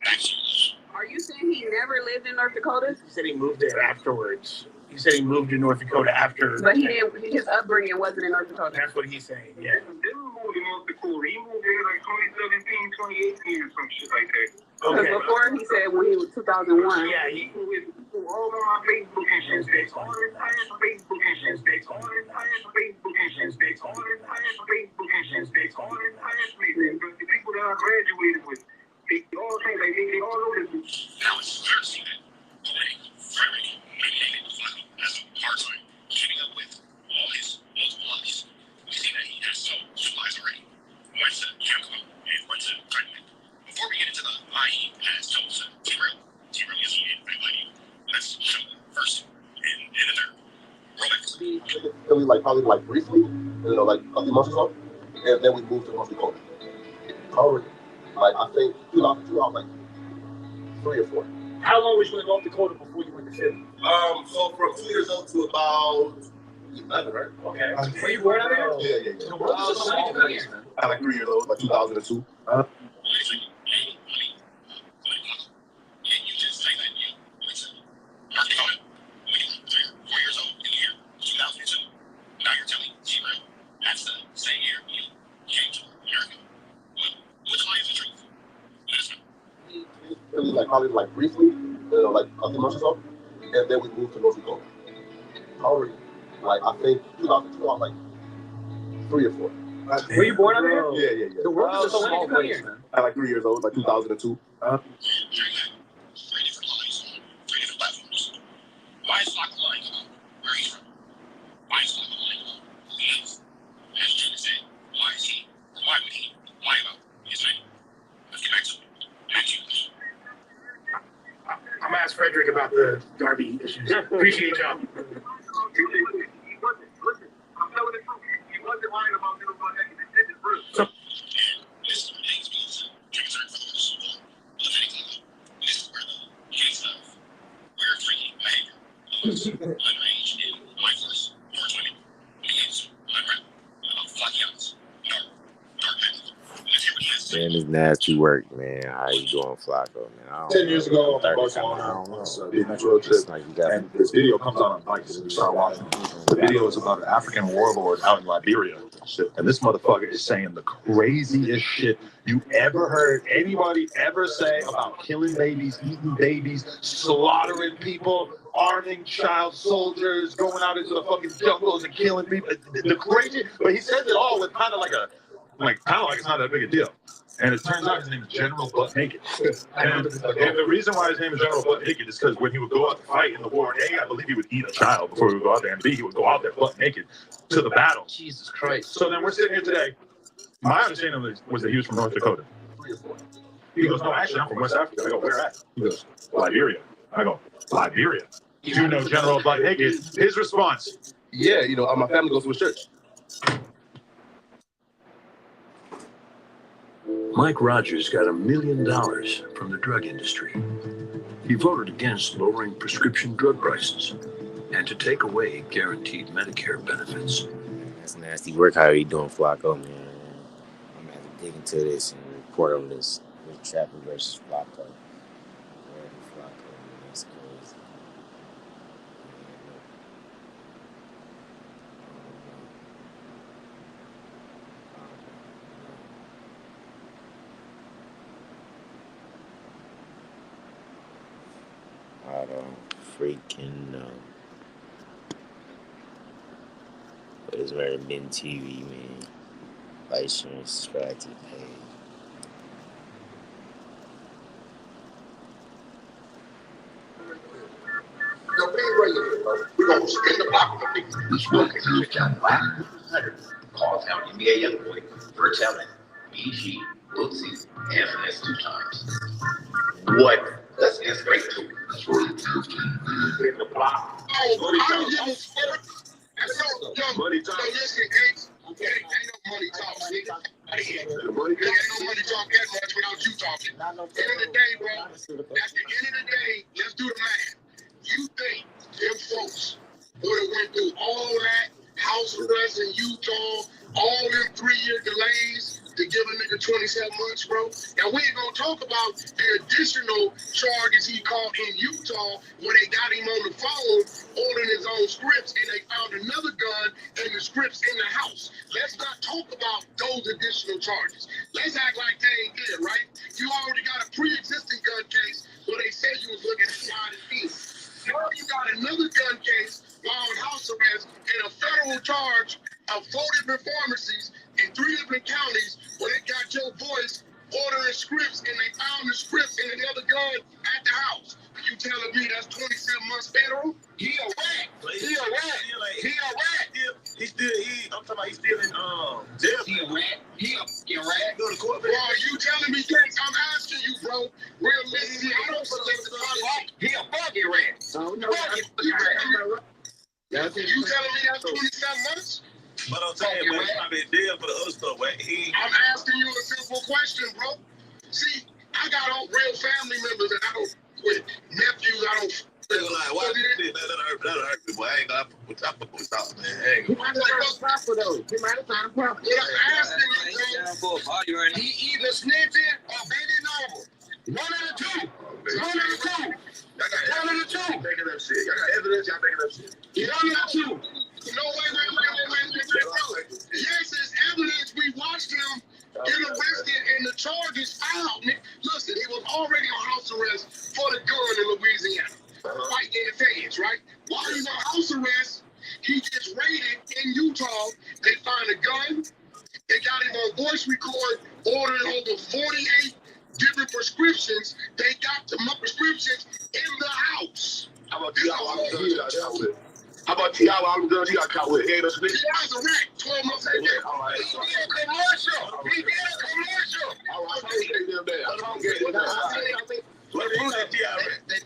Back to you. Are you saying he never lived in North Dakota? He said he moved there afterwards. He said he moved to North Dakota after. But he didn't. His upbringing wasn't in North Dakota. That's what he's saying. Yeah. He didn't move to North Dakota. He moved there like 2017, 2018 or some shit like that. Because before he said when he was 2001. Yeah, he all on my Facebook and shit sticks. All this ass Facebook and shit sticks. All this ass Facebook and shit sticks. All this ass Facebook and shit sticks. All this ass Facebook. The people that I graduated with, they all say like they all know this. Now it's clear to see that today, Frederick nominated Flacco as a part-time, keeping up with all his multiple lives. We see that he has two lives already. Went to Camco and went to Cardinal. Before we get into the lie he has told to T-Rail is he in, I like you. Let's show the first and the third. Roll back. Philly, like probably like briefly, like a few months or so, and then we moved to North Dakota. Already, like I think 2002, I was like 3 or 4. How long was you in North Dakota before you went to Philly? So from 2 years old to about 11, right? Okay. Were you born out there? Yeah. So what was the sign of here? I like 3 years old, like 2002. Now you're telling T-Rail that's the same year you came to America. Which lie is the truth? Let us know. Philly, like probably like briefly, like a few months or so, and then we moved to North Dakota. Already, like I think 2002, I was like 3 or 4. Were you born out there? Yeah. The world is a small place, man. I like 3 years old, like 2002. Three different lies on 3 different platforms. Why is Flacco lying about where he's from? Why is Flacco lying about who he is? As Jim said, why would he lie about his name? Let's get back to it. Back to you. I'm gonna ask Frederick about the Darby issues. Appreciate y'all. Listen, I'm telling the truth. He wasn't lying about middle one. This is real. This is what makes me concerned for the Super Bowl. This is where the case of weird freaky behavior of underage and mindfulness towards women begins to unravel about Flacciano's dark method. Let's hear what he has to say. Man, it's nasty work, man. How you doing, Flacco, man? 10 years ago, I'm 30 Barcelona. Did next road trip, like you got and this video comes on bike, and we start watching. The video is about an African warlord out in Liberia, and this motherfucker is saying the craziest shit you ever heard anybody ever say about killing babies, eating babies, slaughtering people, arming child soldiers, going out into the fucking jungles and killing people. The crazy, but he says it all with kind of like it's not that big a deal. And it turns out his name is General Butt Naked. And the reason why his name is General Butt Naked is because when he would go out to fight in the war, A, I believe he would eat a child before he would go out there, and B, he would go out there butt naked to the battle. Jesus Christ. So then we're sitting here today. My understanding was that he was from North Dakota. He goes, no, actually, I'm from West Africa. I go, where at? He goes, Liberia. I go, Liberia? You know General Butt Naked. His response, Yeah, my family goes to a church. Mike Rogers got $1 million from the drug industry. He voted against lowering prescription drug prices and to take away guaranteed Medicare benefits. That's nasty work. How you doing, Flacco, man? I'm gonna have to dig into this and report on this Trapper versus Flacco. Flacco, man, that's crazy. I don't freaking know. But it's very been TV, man. Like, share, subscribe to the page. Calls out NBA YoungBoy for telling BG, Bootsy, and Finesse 2 times. What? Let's get straight to it. In the block. I don't give a fuck. Money talk. Listen, ain't no money talk, nigga. Ain't no money talk that much without you talking. At the end of the day, bro, at the end of the day, let's do the math. You think them folks would have went through all that house arrest in Utah, all them 3-year delays to give a nigga 27 months, bro? Now, we ain't gonna talk about the additional charges he caught in Utah where they got him on the phone ordering his own scripts and they found another gun and the scripts in the house. Let's not talk about those additional charges. Let's act like they ain't there, right? You already got a pre-existing gun case where they said you was looking at behind the scenes. Now you got another gun case while on house arrest and a federal charge of 4 different pharmacies in 3 different counties where they got your voice ordering scripts and they found the scripts and another gun at the house. You telling me that's 27 months federal? He a rat. He a rat. He a rat. I'm talking about he's still in jail. He a rat. He a fucking rat. Go to court. Bro, you telling me things? I'm asking you, bro. Realistically, I don't believe the rat. He a fucking rat. Oh, no. You telling me that's 27 months? But I'm saying, man, I mean, deal for the other stuff, man. I'm asking you a simple question, bro. See, I got all real family members that I don't, with nephews, I don't. Like, why did you do that? That'll hurt me, boy. I ain't gonna put top, man. I ain't gonna. I'm asking you, bro. He either snitching or bending over. One of the two. One of the two. One of the two. Making up shit. Y'all got evidence, y'all making up shit. One of the two. No, wait. Yes, it's evidence. We watched him get arrested and the charges filed. Listen, he was already on house arrest for the gun in Louisiana. Fighting in the feds, right? While he's on house arrest, he gets raided in Utah. They find a gun. They got him on voice record, ordering over 48 different prescriptions. They got the prescriptions in the house. How about T.I. How about T.I. I'm done? He got caught with head of snitch. T.I.'s a rat. 12 months ago. All right. He did a commercial. He did a commercial. All right. I told them that. I told them that.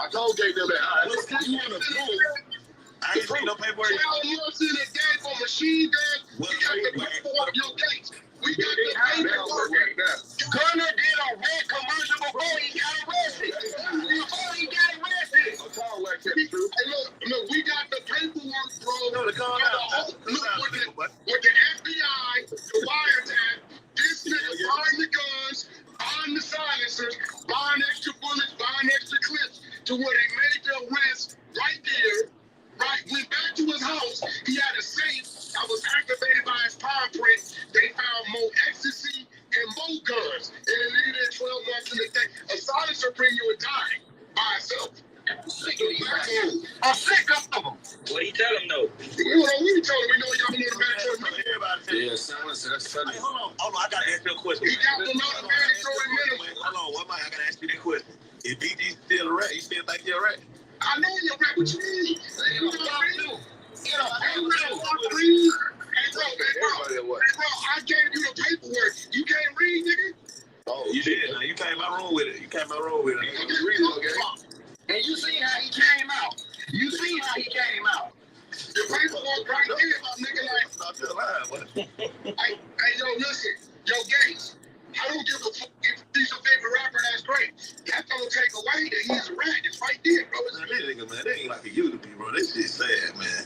I told them that. All right. I ain't seen no paperwork. 12 months in a day for machine gun. We got the paperwork your gates. We got the paperwork. Gunner did a red commercial before he got arrested. Look, we got the paperwork, bro. Look, with the FBI, the wiretap, this nigga buying the guns, buying the silencers, buying extra bullets, buying extra clips to where they made the arrest right there. Right, went back to his house. He had a safe that was activated by his palm print. They found more ecstasy and more guns. And the nigga did 12 months in the day. A silencer bring you a dime by itself. I'm sick of these guys. I'm sick of them. What you tell him though? You know, we told him we know y'all know the mandatory minimum. Yeah, someone said that's funny. Hey, hold on, I gotta ask you a question. He got the mandatory minimum. Hold on, I gotta ask you that question. If BG's still a rat, you still think you're a rat? I know you're right. What you mean? Hey, bro, I gave you the paperwork. You can't read, nigga. Oh, you did. Now you came in my room with it. And you see how he came out. The paperwork right there, my nigga. Like, I'm still alive, hey, yo, listen. Yo, Gates. I don't give a fuck if he's your favorite rapper, that's great. That don't take away that he's a rat. It's right there, bro. Man, they ain't like it used to be, bro. This shit's sad, man.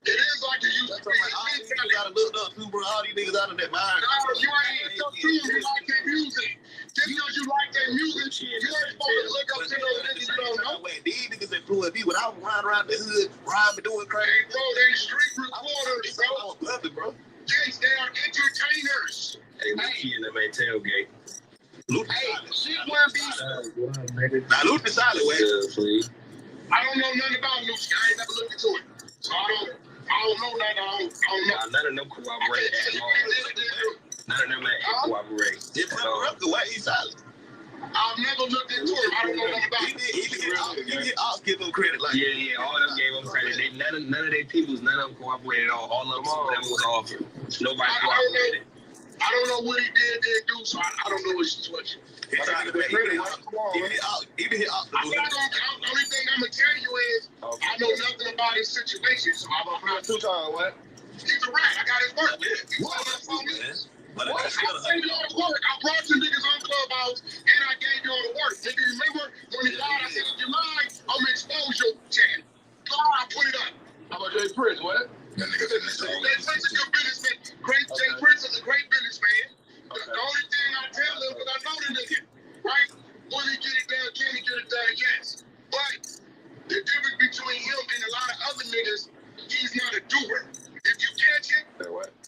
It is like it used to be. You gotta look up too, bro. All these niggas out of that mind. No, you ain't stuff too. You like their music. Just because you like their music, you ain't supposed to look up to those niggas you don't know. These niggas influence me when I was riding around the hood, robbing, doing crazy. Bro, they street reporters, bro. I was public, bro. Yes, they are entertainers. Hey, Lucy in the main tailgate. Hey, shit won't be. Now, Lucy solid, way. I don't know nothing about Lucy. I ain't never looked into it. So I don't know nothing. I don't know. None of them cooperate at all. None of them ain't cooperate. Why he solid? I've never looked into him. I don't know nothing about him. I'll give them credit. Like, yeah, all of them gave them credit. None of their peoples, none of them cooperated at all. All of them was offered. Nobody cooperated. I don't know what he did do, so I don't know what situation. He's trying to make it. Even his the only thing I'm gonna tell you is I know nothing about his situation, so I'm gonna put 2 times. What? He's a rat. I got his work. What? I gave you all the work. I brought you niggas on Clubhouse, and I gave you all the work. Nigga, remember when he lied? I said, if you lie, I'm gonna expose your channel. I put it up. How about Jay Prince? What? Jay Prince is a good businessman. Jay Prince is a great businessman. The only thing I tell him, because I know the nigga, right? Will he get it done? Can he get it done? Yes. But the difference between him and a lot of other niggas, he's not a doer. If you catch him,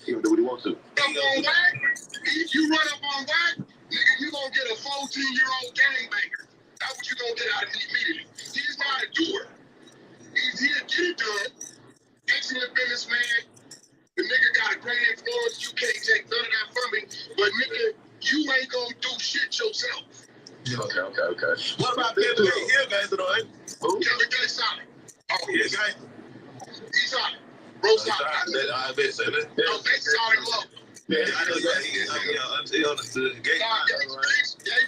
he will do what he wants to. If you run up on whack, nigga, you gonna get a 14-year-old gangbanger. That's what you gonna get out of me immediately. He's not a doer. He's here to get it done. Excellent businessman. The nigga got a great influence. You can't take none of that from me. But nigga, you ain't gonna do shit yourself. Okay. What about Kevin Gates? He a gangster, though, ain't he? Kevin Gates solid. Oh, he's a gangster. He's solid. Bro, solid. I bet so. No, they solid love. Yeah, I know. He understood. Gates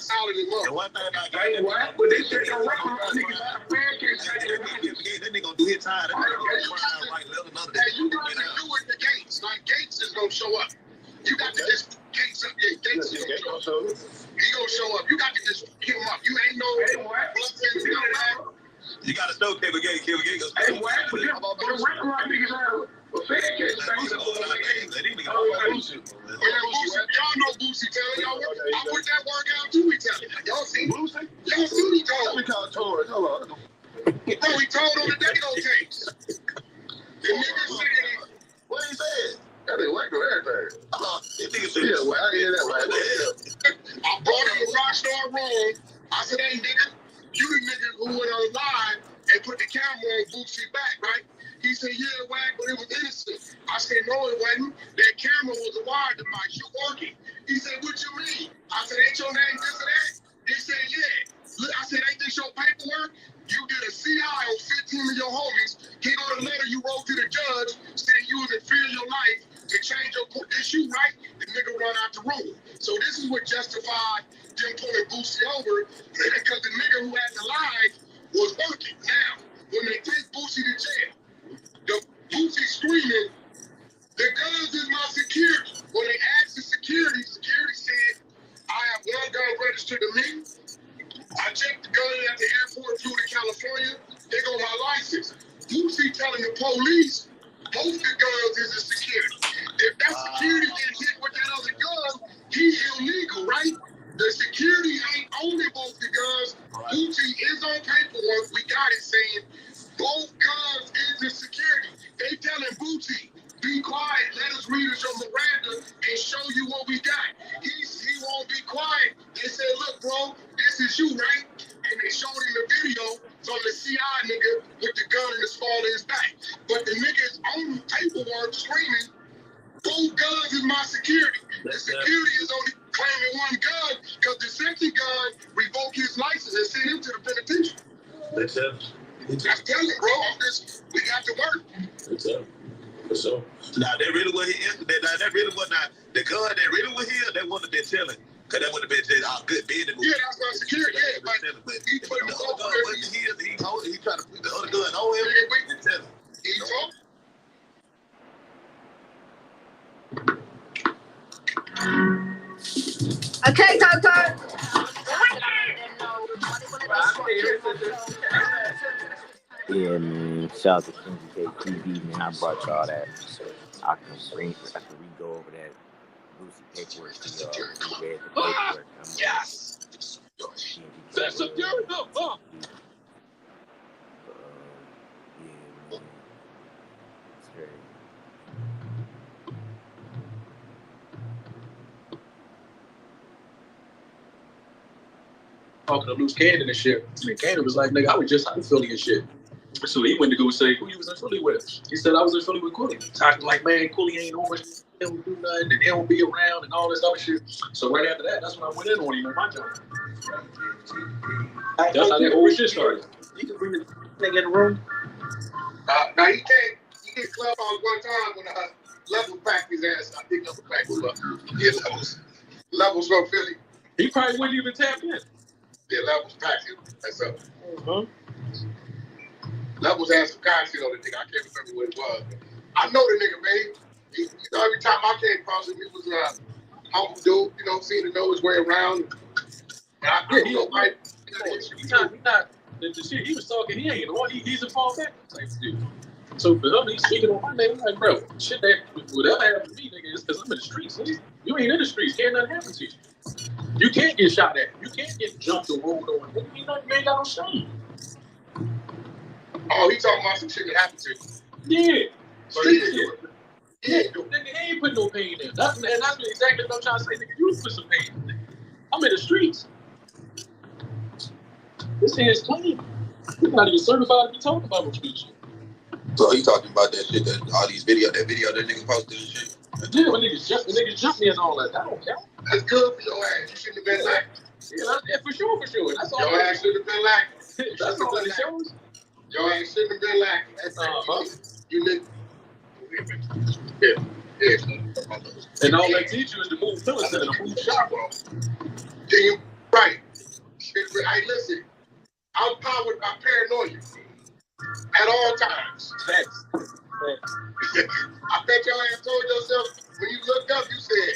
solid in love. And one thing about Gates, but they shit don't rap around niggas. That nigga gonna do his time. That nigga gonna right level another day. You got to do it to Gates. Like Gates is gonna show up. You got to just Gates up. Yeah, Gates is gonna show up. He gonna show up. You got to just kill him up. You ain't no blood. You got to know Kevin Gates. Kevin Gates goes. Hey, what? But the rap around niggas are. Y'all know Boosie telling y'all. I put that work out too. We telling y'all see Boosie. Y'all see he told. We call Torres. Hold on. Bro, he told on the Dago tapes. The nigga said. What he said? That ain't whack or everything. That nigga said. Yeah, well, I hear that right. I brought him a Rockstar room. I said, hey nigga, you the nigga who went on live and put the camera on Boosie back, right? He said, yeah, whack, but it was innocent. I said, no, it wasn't. That camera was a wire device. You working. He said, what you mean? I said, ain't your name this or that? He said, yeah. Look, I said, ain't this your paperwork? You did a CI on 15 of your homies. Here go the letter you wrote to the judge saying you was in fear of your life to change your issue, right? The nigga run out the room. So this is what justified them pulling Boosie over, because the nigga who had the live was working. Now, when they take Boosie to jail, the Boosie screaming, the guns is my security. When they asked the security said, I have one gun registered to me. I checked the gun at the airport, flew to California. They go my license. Boosie telling the police, both the guns is a security. If that security gets hit with that other gun, he's illegal, right? The security ain't only both the guns. Boosie is on paperwork. We got it saying both guns is the security. They telling Boosie, be quiet, let us read us your Miranda and show you what we got. He won't be quiet. They said, look, bro, this is you, right? And they showed him the video from the CI nigga with the gun in the small of his back. But the nigga's on paperwork screaming, both guns is my security. The security is only claiming one gun because the second gun revoked his license and sent him to the penitentiary. That's it. That's telling, bro. We got to work. That's it. So, now that really was his incident. Now that really was not the gun that really was here. That wouldn't have been telling, cause that would have been just our good business. Yeah, that's my security. Yeah, but he put the other gun wasn't here. He tried to put the other gun on him and tell him. He told. Okay, Toto. Yeah, man. Shout out to KGK TV, man. I brought y'all that so I can re-go over that Boosie paperwork to y'all. Read the paperwork. Yes. That's a good enough, huh? Yeah, man. It's crazy. Talking to Loose Cannon and shit. And Cannon was like, nigga, I was just out of Philly and shit. So he went to go say, who you was in Philly with? He said, I was in Philly with Cooley. Talking like, man, Cooley ain't on much, they don't do nothing, and they don't be around and all this other shit. So right after that, that's when I went in on him in my job. That's how that whole shit started. You can bring the nigga in the room. Now he can't. He did Clubhouse one time when Level cracked his ass. I think Level cracked him up. Yeah, Levels from Philly. He probably wouldn't even tap in. Yeah, Levels cracked him. That's up. Levels had some content on the nigga. I can't remember what it was. I know the nigga, man. You know, every time I came across him, he was humble dude. You know, seemed to know his way around. But I don't know, right? He not the shit he was talking. He ain't on. He's a fallback type dude. So for him, he's speaking on my name. I'm like, bro, shit that whatever happened to me, nigga, is because I'm in the streets. Nigga. You ain't in the streets. Can't nothing happen to you. You can't get shot at. You can't get jumped or rolled on. You ain't got no shame. Oh, he talking about some shit that happened to you. Yeah. Street shit. Yeah, nigga, he ain't put no pain in. That's exactly what I'm trying to say. Nigga, you put some pain in. I'm in the streets. This thing is clean. You're not even certified to be talking about no street shit. So you talking about that shit, that all these that video that nigga posted and shit? Yeah, when niggas jump me and all that. That don't count. That's good for your ass. You shouldn't have been like. Yeah, for sure. That's all. Your ass should have been like. That's all that shows. Your ass shouldn't have been like. You nigga. Yeah. And all they teach you is to move pillars and to move shop. Yeah, you right. Hey, listen. I'm powered by paranoia at all times. Thanks. I bet your ass told yourself when you looked up, you said,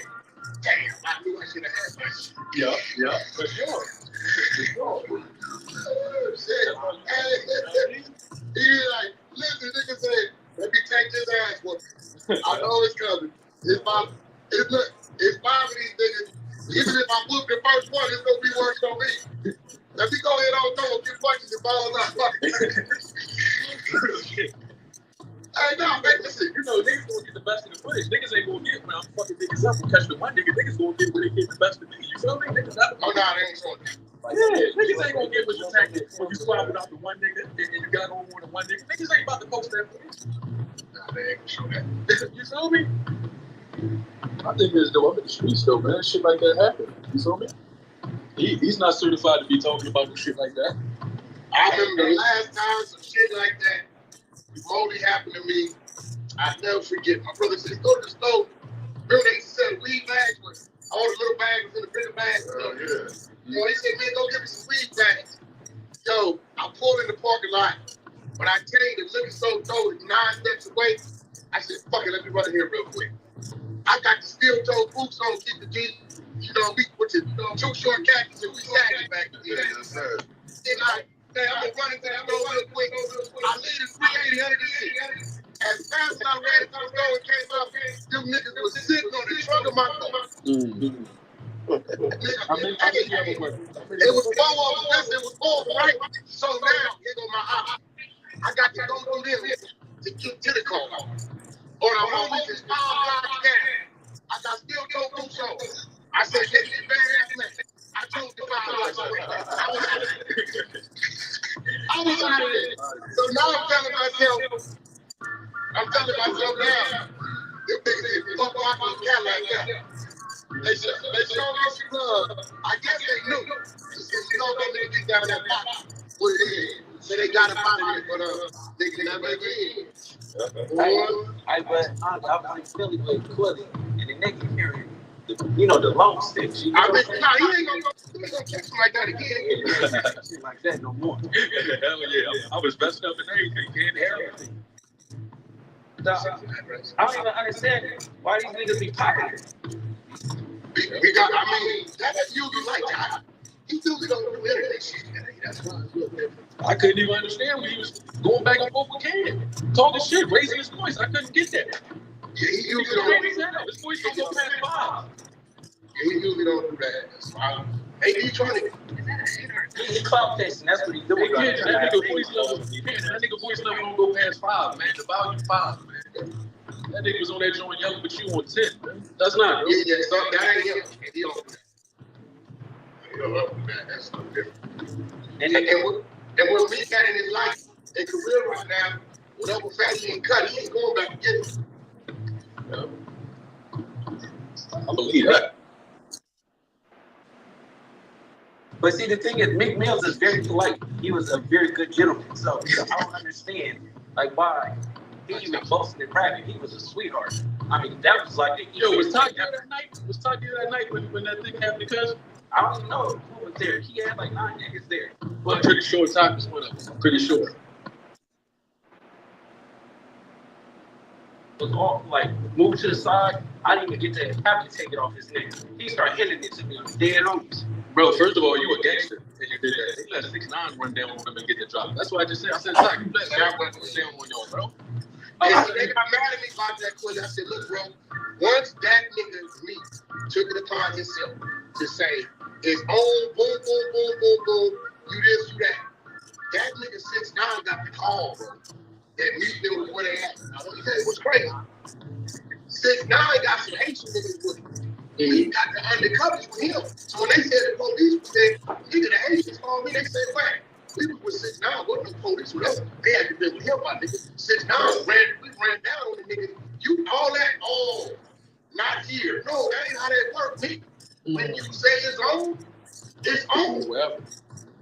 "Damn, I knew I should have had my shit." Yeah, for sure. He like, listen, nigga said, "Let me take this ass for me. I know it's coming. It's five of these niggas. Even if I whoop the first one, it's gonna be worse on me. Let me go ahead on throw, get punches and balls out." Hey, no, man, listen. You know, niggas gonna get the best of the footage. Niggas ain't gonna get when I'm fucking niggas up and catch the one nigga. Niggas gonna get when they get the best of me. You feel me? Niggas not. Oh, no, they ain't showing that. Yeah, niggas ain't gonna get what you taking when you swapping out the one nigga and you got on more than one nigga. Niggas ain't about to post that footage. Nah, they ain't gonna show that. You feel me? I think there's no up in the streets though, man. Shit like that happen. You feel me? He's not certified to be talking about shit like that. I remember the last time some shit like that remotely happened to me. I never forget. My brother said, "Go to the store." Remember they used to sell weed bags with all the little bags in the bigger bags? You know, he said, "Man, go get me some weed bags." Yo, I pulled in the parking lot. When I tell you the liquor store door is 9 steps away, I said, "Fuck it, let me run in here real quick." I got the steel-toe boots on, keep the Jeep. You know, we with the two short khakis and we sagging back there. Yes, sir. And I'm gonna run into that door real quick. I laid a 380 under the shit. As fast as I ran into the door and came up, them niggas was sitting on the trunk of my car. It was 4 over this, it was 4 right. So now, here go my option. I got to go through them to get to the car. Or the homies is 5 blocks down. I got steel-toe boots on. I said, "Get me badass man." I told the 5 blocks away. I was out of there. So now I'm telling myself now, them niggas is fuck off on cat like that. They showed us love. I guess they knew. You know them niggas get down that block. What it is. So they got up out of it, but niggas never did. But I'm Philly with Quilly, and the nigga carrying the long sticks. He ain't gonna catch him like that again. Shit like that no more. Hell yeah, I was messed up and everything, can't everything. I don't even understand why these niggas be popping. Because, that's usually like that. He usually don't do internet shit. That's why I couldn't even understand when he was going back and forth with Cam, talking shit, raising his voice. I couldn't get that. Yeah, he usually don't. His voice don't go past 5. Yeah, he usually don't do that. That's why. Hey, you trying to? He's clout chasing. That's what he's doing. That nigga voice level don't go past 5, man. The volume 5, man. That nigga was on that joint yelling, but you on 10, man. That's not real. Yeah, so that ain't him. He don't do that. He don't do that. That's so different. And what we got in his life and career right now, whatever fast he ain't cut, he ain't going back to get it. I believe that. But see, the thing is, Meek Mills is very polite. He was a very good gentleman. So I don't understand like why he even boasted in rapping. He was a sweetheart. I mean, that was like was Todd there that night? Was Todd there that night when that thing happened? Because I don't even know who was there. He had like 9 niggas there. I'm pretty sure Todd was one of them. I'm pretty sure. Was all like moved to the side. I didn't even get to have to take it off his neck. He started handing it to me on dead homies. Bro, first of all, you a gangster and you did that. He let 6ix9ine run down on him and get the drop. That's what I just said. I said, Todd, you let that run down on y'all, bro. They got mad at me about that question. I said, look, bro, once that nigga Meek took it upon himself to say, it's on, boom, boom, boom, boom, boom, you this, you that. That nigga 6ix9ine got the call, bro. That Meek knew where they at. Now, let me tell you what's crazy. 6ix9ine got some Haitian niggas with him. He got the undercovers with him. So when they said the police said, nigga, the Haitians called me, they said, what? We was with 6ix9ine, wasn't no police with us. They had to be with him, my nigga. 6ix9ine we ran down on the nigga. You all that, oh, not here. No, that ain't how that work, nigga. When you say it's on, it's on. Well,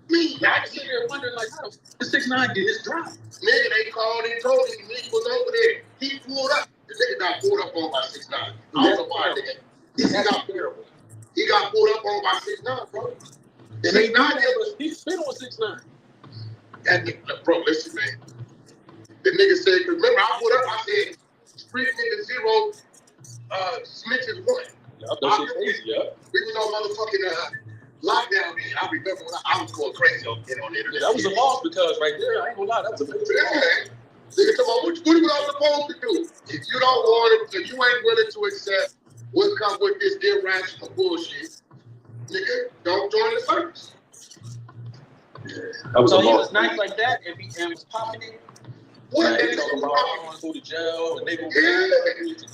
Me, I sit there wondering, like, how the 6ix9ine did his drop? Nigga, they called and told him Meek was over there. He pulled up. The nigga got pulled up on by 6ix9ine. I don't know why, nigga. He got pulled up on by 6ix9ine, bro. 6ix9ine, he spit on 6ix9ine. That nigga, bro, listen, man. The nigga said, because remember, I put up, I said, street nigga 0, snitches 1. Yeah, that shit crazy, yeah. We was on motherfucking lockdown, man. I remember when I was going crazy on the internet. Yeah, that was a loss because right there, I ain't gonna lie, that was a big loss. Nigga, come on, what are we all supposed to do? If you don't want it, if you ain't willing to accept what comes with this irrational bullshit, nigga, don't join the service. That was so a he loss. was nice like that and was popping it. What? They talking about going to jail and they gonna and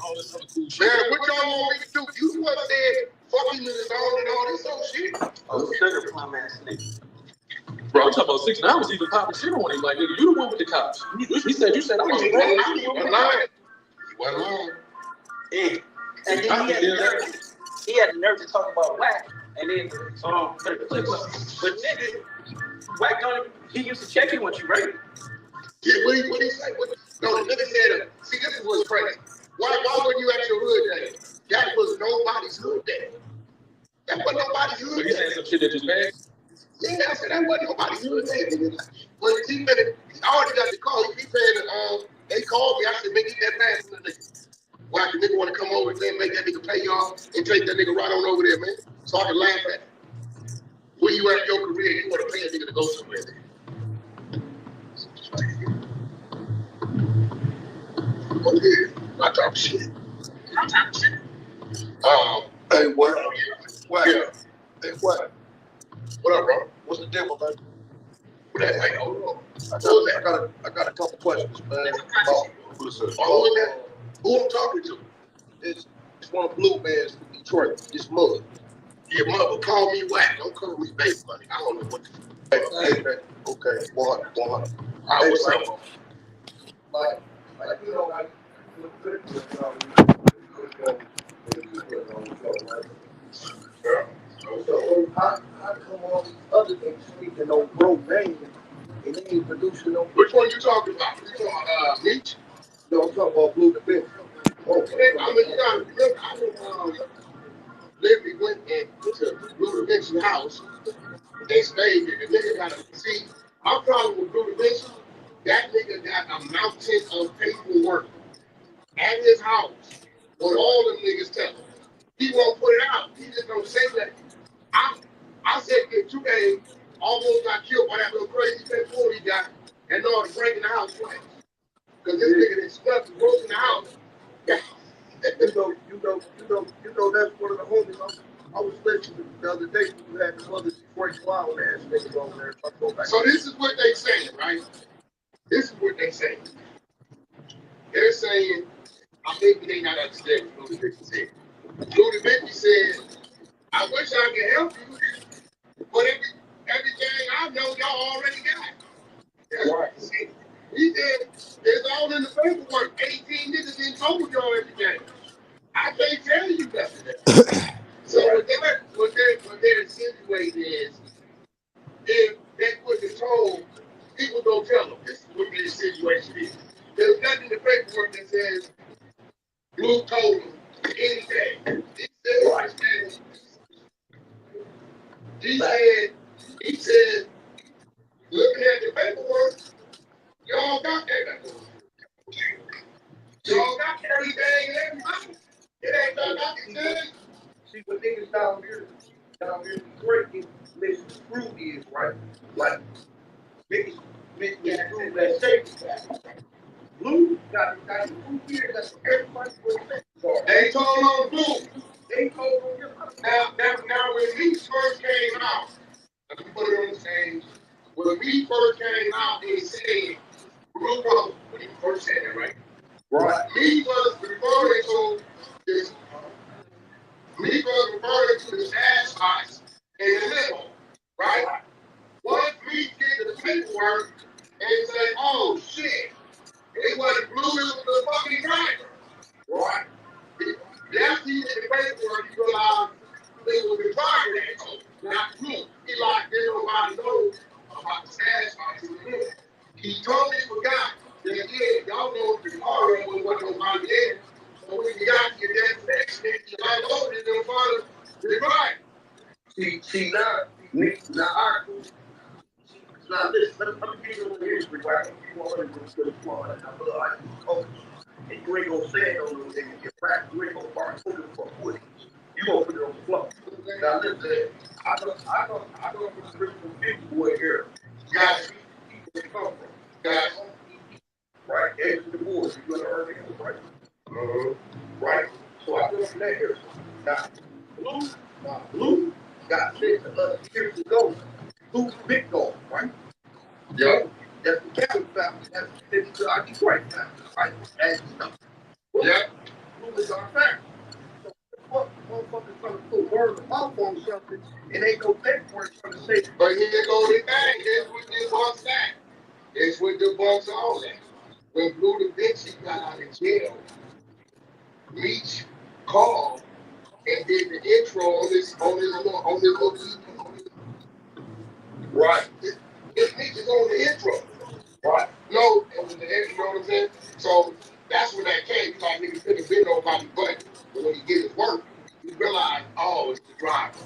all this other cool shit. Man, what y'all want me to do? You what said fucking in his own and all this other shit. Oh, sugar plum ass nigga. Bro, I'm talking about 6ix9ine was even popping shit on him. Like, nigga, you the one with the cops. He said, you said, I was lying. You wasn't lying. Yeah. And then he had the nerve to talk about whack. And then, but nigga, whack on him. He used to check in with you, right? Yeah, what he say? No, the nigga said, see, this is what's crazy. Why wouldn't you at your hood day? That was nobody's hood day. That wasn't nobody's hood day. So you saying some shit that just passed? Yeah, I said that wasn't nobody's hood day, nigga. Well, he already got the call. He said, they called me. I said, man, get that pass from the nigga. Why the nigga want to come over and make that nigga pay y'all and take that nigga right on over there, man? So I can laugh at him. Where you at in your career, you want to pay a nigga to go somewhere there. Oh, yeah. I talk shit. Hey, what up? What? Yeah. Hey, what? What up, bro? What's the deal, man? What that? Hey, hold on. I got a couple questions, man. Who is that? Who I'm talking to? It's one of Blue Bands from Detroit. It's Mud. Yeah, mother, call me whack. Don't call me baby, buddy. I don't know what to do. Hey, man. Okay, 100. All right, what's up? Like, you know, like, so how come all these other things speaking on broke names and they ain't producing no? Which one you talking about? You talking about Meech? No, I'm talking about Blue the Bench. Okay, I mean, you gotta remember, Libby went into Blue the Bench's house. They stayed there. The nigga got a see. I'm probably with Blue the Bench. That nigga got a mountain of paperwork at his house with all them niggas telling him. He won't put it out. He just don't say that. I said that 2 days almost got killed by that little crazy P40 he got and know how to break in the house twice. Because this nigga that snuck and broke in the house. Yeah. You know that's one of the homies. I was listening the other day when you had the other Detroit wild ass niggas over there. So this is what they saying, right? This is what they saying. They're saying, maybe they not understand what Blue the Bench said. Blue the Bench said, I wish I could help you, but everything I know y'all already got. That's right. He said, it's all in the paperwork. 18 niggas didn't told y'all everything. I can't tell you nothing. So what they're insinuating is told, people don't tell them this is what this situation is. There's nothing in the paperwork that says Blue told him anything. He said, looking at the paperwork, y'all got that paperwork. Y'all got everything and everybody. It ain't got nothing. See, what niggas down here breaking Mr. Screw is, right? Like, Mr. Screw, that safety back. Blue got the blue here, that's everybody with They told on Blue. They told on him. Now, when he first came out, let me put it on the stage. When we first came out, they said, Blue Brother, when he first said it, right? Right. Me was referring to this. Me was referring to the ass spots in the middle, right? Once we get the paperwork and say, oh shit, it wasn't Blue, it was the fucking driver, right? After he did the paperwork, he realized it was the driver that told him, not Blue. He like, nobody knows about the ass spots in the middle. He totally forgot that, yeah, y'all know the car was what nobody did. So when you got to your destination, you're like, oh, they're going to find the driver. See, now, listen, let me give you a little history, right? You want to go to the floor, and you ain't gonna say it on the thing, you ain't gonna start looking for wood. You gonna put it on the floor. Now, listen, I don't agree with people who are here. Guys, where they come from. Guys, right? Edge of the board, you're gonna earn it, right? Right? So I come from that area. Now, Blue got 6 years ago. Blue's big dog, right? Yeah. That's the Kevin family. That's the Detroit family, right? And stuff. Yeah. Blue is our family. So what motherfuckers gonna put word of mouth on something and ain't no paperwork gonna say. But here go the thing. Here's what this bucks at. It's what the bucks all at. When Blue Da Vinci got out of jail, Meech called and did the intro on this little right. This Meech is on the intro. Right. No, it was the intro, you know what I'm saying? So that's when that came. He's like, nigga couldn't have been nobody but when he did his work, he realized, oh, it's the driver.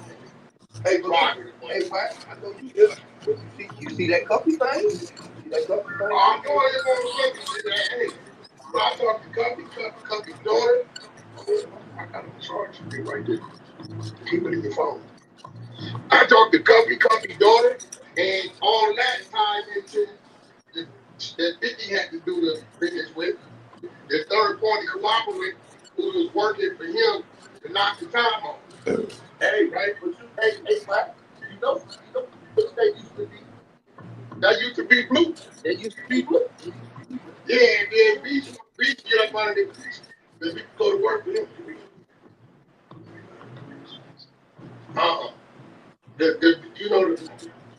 Hey, driver. Hey, man, I know you did. But you see that cuppy thing? You see that cuppy thing? I'm doing this on the cuppy shit. Hey, I talked to Cuppy's daughter. I got him charged for me right there. Keep it in your phone. I talked to Cuppy's daughter, and all that ties into that 50 had to do the business with. The third party cooperative who was working for him to knock the time off. Hey, right? But hey, Black, you know what they used to be? That used to be Blue. That used to be Blue. Yeah, and then Beach get up under the Beach. Then we go to work for him.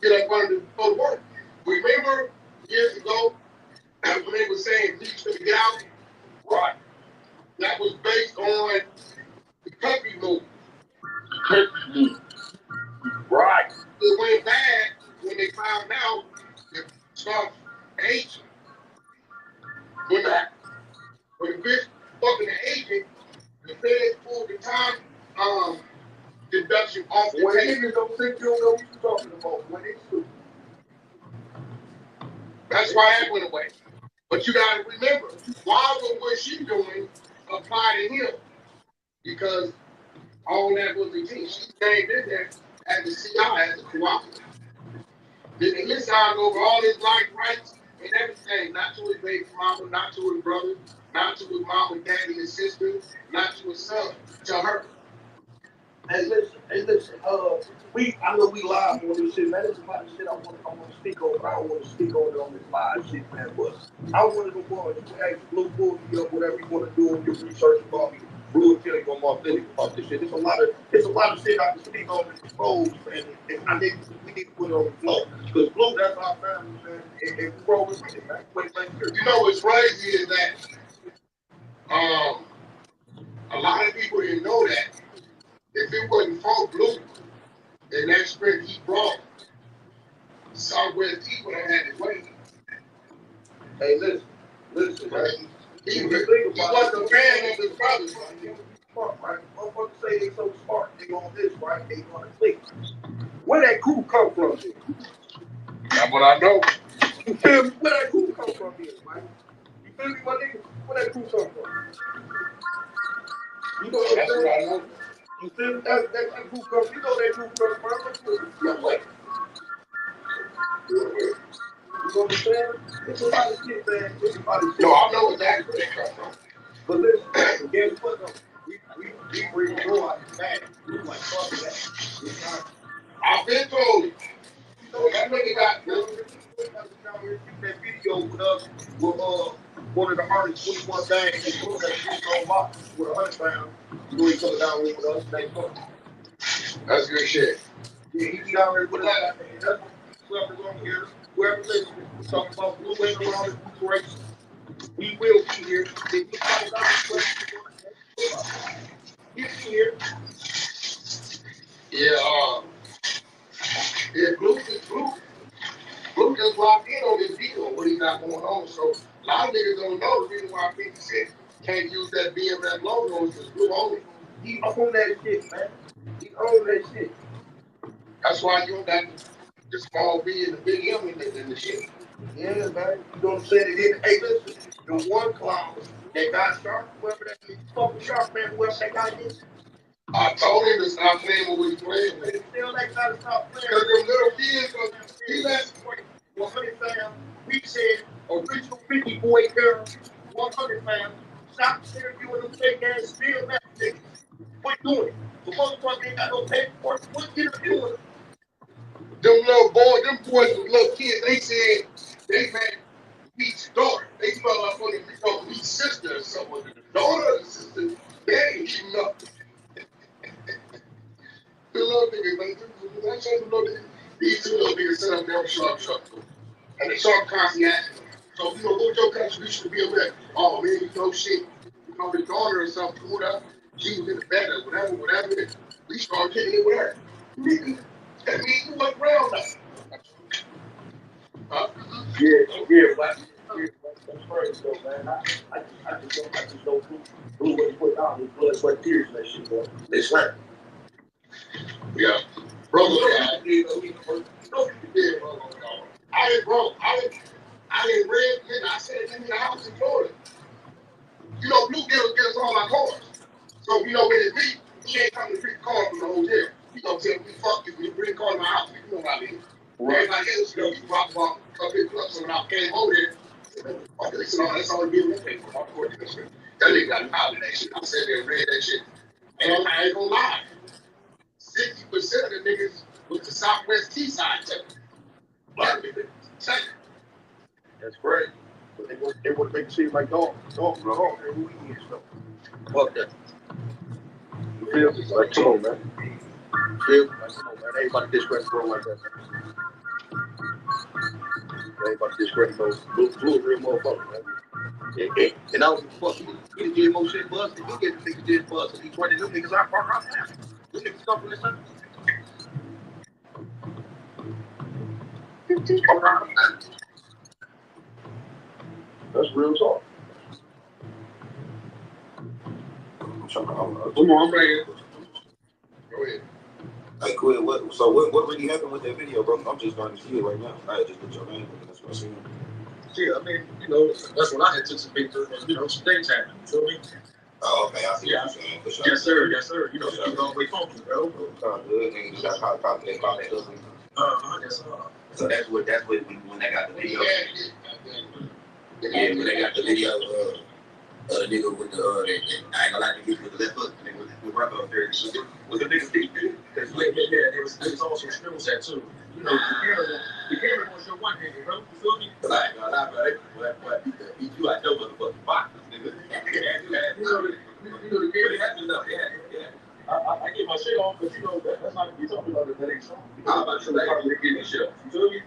Get up under the go to work. Remember years ago when they were saying Beach to get out? Right. That was based on the country move. Right. It went bad when they found out that Trump agent went back. When the bitch fucking the agent, the feds pulled the time deduction off the table. Don't think you don't know what you're talking about. When it's true. That's why that went away. But you gotta remember, why was what she doing apply to him? Because all that was the thing. She came in there as the CI, as a cooperative. Then he signed over all his life rights and everything, not to his baby mama, not to his brother, not to his mom and daddy and sister, not to his son, to her. Hey, listen, I know we live on this shit, man. There's a lot of shit I want to speak on, but I don't want to speak on it on this live shit, man. But I wanted to know, you can ask Blue Bull, whatever you want to do in your research about me. Blue will tell you I'm authentic about this shit. There's a lot of shit I can speak on in the road, and we need to put it on the floor. Because Blue, that's our family, man. And we roll with it, man. You know what's crazy is that a lot of people didn't know that. If it wasn't for Blue and that script he brought, some Southwest, he would have had his way. Hey, listen, right? He was a fan of his brothers. Smart, right? Motherfuckers say they so smart, they on this, right? They gonna click. Where that crew come from? That's what I know. You feel me? Where that crew come from here, right? You feel me, my nigga? Where that crew come from? You know what I'm saying? You feel me? That crew come. You know that crew come from. Yeah, wait. You know what I'm saying? It's a lot of shit, man. It's a lot of shit. No, I know exactly where they come from. But listen, guess what though? We bring the door out the bag. We like fuck that. I've been told you. So that nigga got that video with us with one of the hardest 21 bags and put that shit on box with 100 pounds. You know he coming down with us. That's good shit. Yeah, he be down there with us. That's whoever's on here, whoever's listening, we're talking about blue wing around the race. We will be here. If you find out he'll be here. Yeah, Blue just locked in on this deal, what he got going on. So a lot of niggas don't know the reason why 50 Cent can't use that BMF logo is because Blue only. He own that shit, man. He own that shit. That's why you got the small B and the big M in the shit. Yeah, man. You know what I'm saying? Hey, listen, the one clown that got Sharp, whoever that is, fucking Sharp, man, whoever that guy is. I told him to stop playing with what he's playing with. Still like gotta stop playing. Because them little kids, he left 100 fam. We said original 50 boy girl, 100 fam. Stop interviewing them fake ass real rap niggas. What doing? The motherfucker ain't got no paperwork. What interviewing them? Them boys with little kids, they said they had Meech's daughter. They felt like when they called Meech's sister or something. The daughter or the sister, they ain't even know. The little niggas, man. These two little niggas set up their sharp. And the sharp constantly asking them. So, you know, what's your contribution to be a man? Oh, man, you know shit. You know, his daughter or something, whatever. She was in the bed or whatever. We started getting it with her. That means you went around now. Yeah, but that's crazy though, man. I just don't who what he put down his blood, sweat, tears, and that shit, bro. It's right. Yeah. Bro, I didn't read, nigga. I said, nigga, the house in Florida. You know, Blue get us all our cars. So, you know, when it be, he ain't coming to pick the car from the hotel. He gonna tell me, fuck you, when you bring the car to my house, you know what I mean? Right. Everybody else, you know, you drop off, come pick up, so when I came over there, okay, so that's all the bill we pay for. That nigga got out of that shit. I sat there and read that shit. And I ain't gonna lie. 60% of the niggas was the Southwest T-side technical. That's great. But they want to make it seem like dog, bro. Who he is, though. Fuck that. You feel me? Like, come on, man. You feel me? Like, come on, man. Everybody discredit bro like that, man. Everybody discredit those. Blue a real motherfucker, man. And I was fuck. He didn't get more shit buzz. He get the niggas did buzz. And he pointed them niggas out right now. Them niggas come from this side. That's real talk. Come on, I'm ready. Go ahead. Hey, Quinn, what really happened with that video, bro? I'm just going to see it right now. I just put your name in it. That's what I see. Yeah, I mean, you know, that's when I had took some pictures and, you know, some things happened. You feel me? Oh, okay, I see what you're saying. For sure. Yes, sir. You know, keep it all the way funky, bro. Good, nigga. You got caught that ugly. Yes, sir. So that's what when they got the video. Yeah, when they got the video of the nigga with the I ain't gonna lie, the nigga with the left foot, the nigga with the rubber up there. With the nigga deep. Yeah, there was also scribbles that too. You know, the camera was your one hand, bro. You feel me? I ain't gonna lie, bro. You like no motherfucking boxers, nigga. You know the camera happened up. Yeah. I get my shit on, but you know, that's not what you're talking about. That ain't strong. I'm about to let you get me shit. You feel me?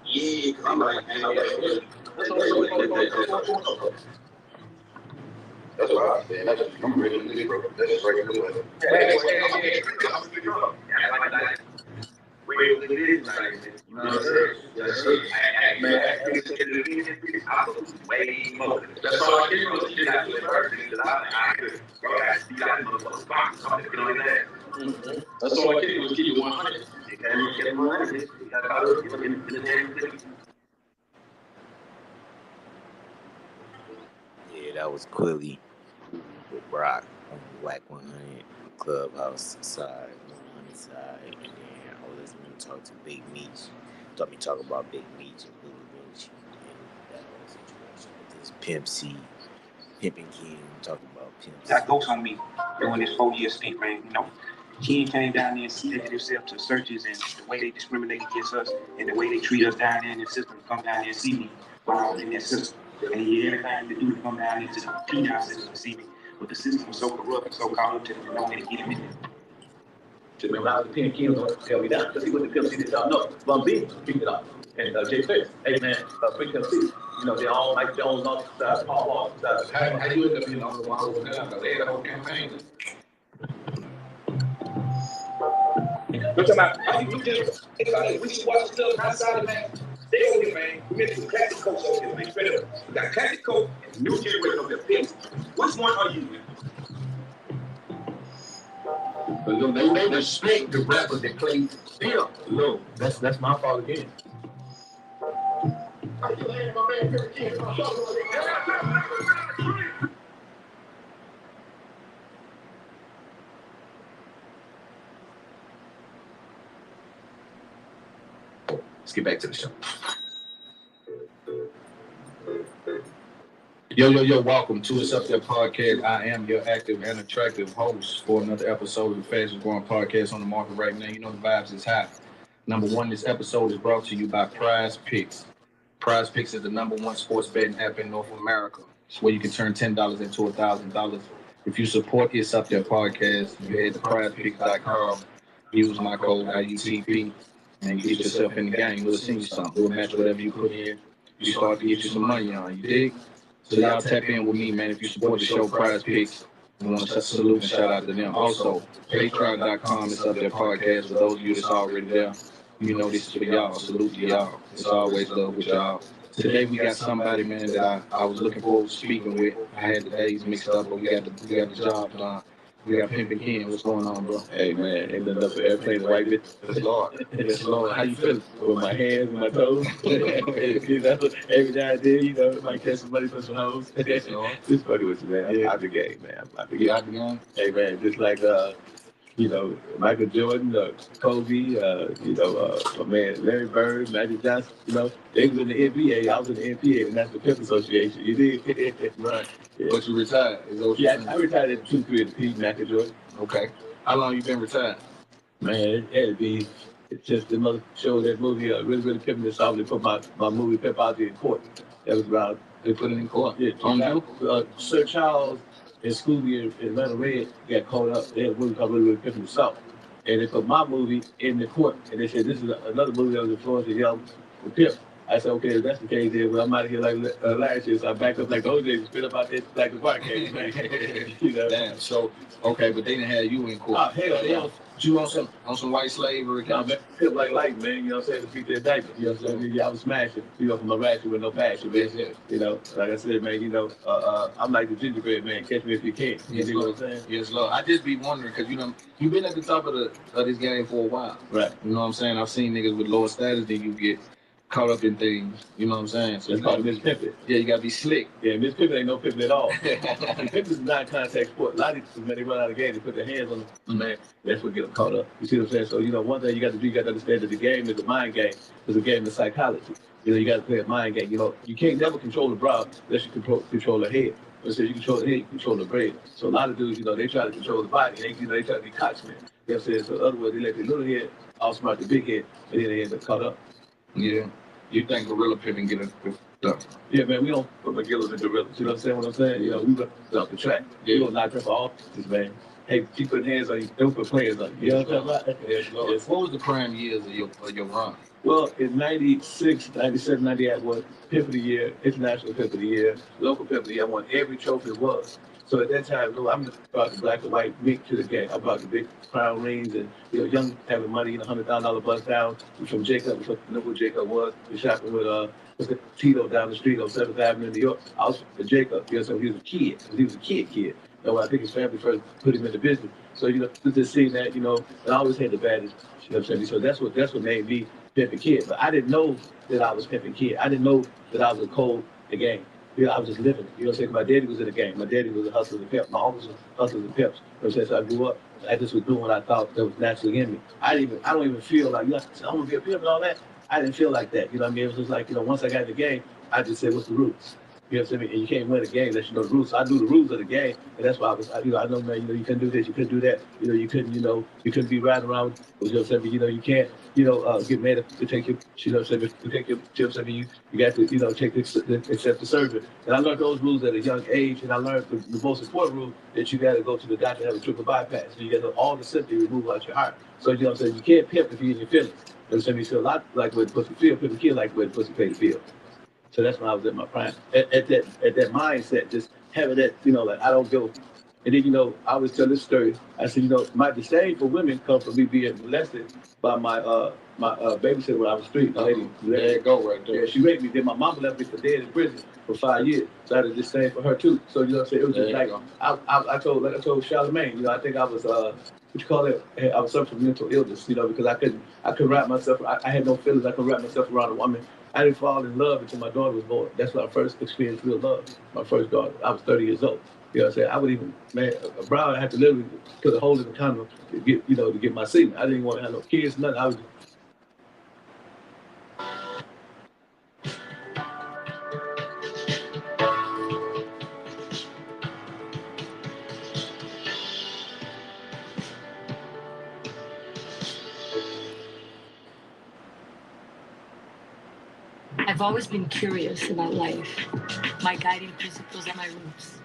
Yeah, because I'm like, man, that's what I said. I'm ready to leave, bro. That's just right here. Yes, sir. Yes, sir. Man, I was way more. That's all I did was you got to first because I could. Bro, you got motherfuckers box. I'm looking on that. That's all I did was give you 100. You can't get 100. You got to give them in the damn thing. Yeah, that was Quilly with Brock on Whack 100 Clubhouse side, 100 side, and then I was listening to talk to Big Meech. Thought me talk about Big Meech and Billy Lynch and that whole situation with this Pimp C, Pimpin' King, talking about Pimp C. That goes on me during this 4-year stint, man. You know, King came down there and subjected himself to searches and the way they discriminate against us and the way they treat us down there in the system. Come down there and see me while I was in that system. And he had everything to do to come down into the penal system to see me. But the system was so corrupt and so corrupt that no way to get him in there. Remember, I was the Pimp King, tell me that. Let's see what the Pimp C did. Y'all know. Bum B picked it up. And Jay Fair, hey man, Big Pimp C. You know, they all like their own love, Paul Wall. How you end up being on the wall with them? They had a whole campaign. We're talking about, I think we just, think about it. We should watch stuff outside of man. They over here, man. We made some classic coats over here, man. Straight up. We got classic coat and new generation over there. Pimps. Which one are you, man? But they respect the rapper that plays Pimp. No, that's my fault again. Let's get back to the show. Yo, welcome to It's Up There Podcast. I am your active and attractive host for another episode of the fastest growing podcast on the market right now. You know the vibes is hot. Number one, this episode is brought to you by Prize Picks. Prize Picks is the number one sports betting app in North America. It's where you can turn $10 into $1,000. If you support It's Up There Podcast, you head to prizepicks.com, use my code IUTP, and you get yourself in the game. We'll send you something. We'll match whatever you put in. You start to get you some money on, you dig? So y'all tap in with me, man. If you support the show, Prize Picks, we want to salute and shout out to them. Also, patreon.com is Up There Podcast. For those of you that's already there, you know this is for y'all. Salute to y'all. It's always love with y'all. Today we got somebody, man, that I was looking forward to speaking with. I had the days mixed up, but we got the job done. We got Pimpin' Ken. What's going on, bro? Hey, man, ain't nothing up for airplanes right there. That's Lord. That's Lord. How you feeling? With my hands and my toes. You know, every now and then, you know, might catch somebody for some hoes. Just fucking with you, man. I'm out the game, man. I'm out the game. You out the game? Hey, man, just like, you know, Michael Jordan, Kobe, you know, my man Larry Bird, Magic Johnson, you know, they was in the NBA. I was in the NPA, and that's the Pimp Association. You did? Right. Yeah. But you retired? Yeah, I retired at 2-3 at Michael Jordan. Okay. How long you been retired? Man, it'd be, it's just the mother showed that movie, really pimping this off. They put my movie Pimp out there in court. That was about, they put it in court. Yeah, on you? Sir Charles and Scooby and Atlanta Red got caught up. They had a movie called Really Pimping the South. And they put my movie in the court. And they said, this is another movie that was influenced young with Pimp. I said, okay, if that's the case, then well, I'm out of here like last year. So I backed up like OJ, spit up out there like the podcast, man. You know? Damn, so, okay, but they didn't have you in court. Oh, hell, they was you on some white slavery? No, man, Pimp like light, man, you know what I'm saying, to beat their diaper, you know what I'm saying? Yeah, I was smashing, you know, from a ratchet with no passion, man. You know, like I said, man, you know, I'm like the gingerbread man, catch me if you can. You know what I'm saying? Yes, Lord. I just be wondering, because, you know, you've been at the top of this game for a while. Right. You know what I'm saying? I've seen niggas with lower status than you get caught up in things, you know what I'm saying? So it's called Miss Pimpin'. Yeah, you gotta be slick. Yeah, Miss Pimpin' ain't no pimpin' at all. Pimpin' is a non-contact sport. A lot of these people, man, they run out of game, they put their hands on them, man, that's what get them caught up. You see what I'm saying? So, you know, one thing you got to do, you got to understand that the game is a mind game. It's a game of psychology. You know, you got to play a mind game. You know, you can't never control the brow unless you control the head. But since you control the head, you control the brain. So a lot of dudes, you know, they try to control the body. They, you know, they try to be cocksmen. You know what I'm saying? So in other words, they let the little head outsmart the big head, and then they end up caught up. Yeah. You think gorilla pimping get it done? Yeah, man, we don't put McGillis in gorillas. You know what I'm saying? You know, we run off the track. Yeah. We don't knock them off this, man. Hey, keep putting hands on you. Don't put players on you. You know what I'm talking about? Yes, Lord. What was the prime years of your run? Well, in 96, 97, 98, I won Pimp of the Year, International Pimp of the Year, Local Pimp of the Year. I won every trophy it was. So at that time, I'm about the black and white mix to the game. I brought the big crown rings and, young having money, $100,000 bust down from Jacob, what Jacob was. We shopping with Tito down the street on 7th Avenue in New York. I was with Jacob, so he was a kid. He was a kid. I think his family first put him in the business. So, just seeing that, and I always had the baddest, what I'm saying? So that's what made me pimping kid. But I didn't know that I was pimping kid. I didn't know that I was a cold the game. I was just living it. You know what I'm saying? My daddy was in the game. My daddy was a hustler and pimp. My uncles were hustlers and pimps. You know what I'm saying? So I grew up. I just was doing what I thought that was naturally in me. I don't even feel like, I'm gonna be a pimp and all that. I didn't feel like that. You know what I mean? It was just like, once I got in the game, I just said, what's the rules? You know what I'm saying? And you can't win a game unless you know the rules. So I knew the rules of the game, and that's why I know, man, you couldn't do this, you couldn't do that. You couldn't be riding around, you know what I'm saying? You can't, get mad to take your, you know what I'm saying, to take your, you know what I'm saying? You got to, take accept the surgery. And I learned those rules at a young age, and I learned the most important rule that you got to go to the doctor and have a triple bypass. So you got to all the symptoms removed out your heart. So, you know what I'm saying? You can't pimp if you're in your feelings. You know what I'm saying? You feel a lot like where the pussy feel, people kid like where the pussy pay to feel. So that's when I was at my prime. At that mindset, just having that, like I don't go. And then, I always tell this story. I said, my disdain for women comes from me being molested by my babysitter when I was street. The lady, There you go, right there. yeah, she raped me. Then my mama left me for dead in prison for 5 years. So I had a disdain for her too. So what I'm saying? It was just like I told Charlamagne, I think I was what you call it? I was suffering from mental illness, because I couldn't wrap myself. I had no feelings. I couldn't wrap myself around a woman. I didn't fall in love until my daughter was born. That's when I first experienced real love. My first daughter. I was 30 years old. You know what I'm saying? I would even, man, a bride had to literally put a hole in the condom to get my semen. I didn't want to have no kids, nothing. I was I've always been curious about life. My guiding principles are my roots.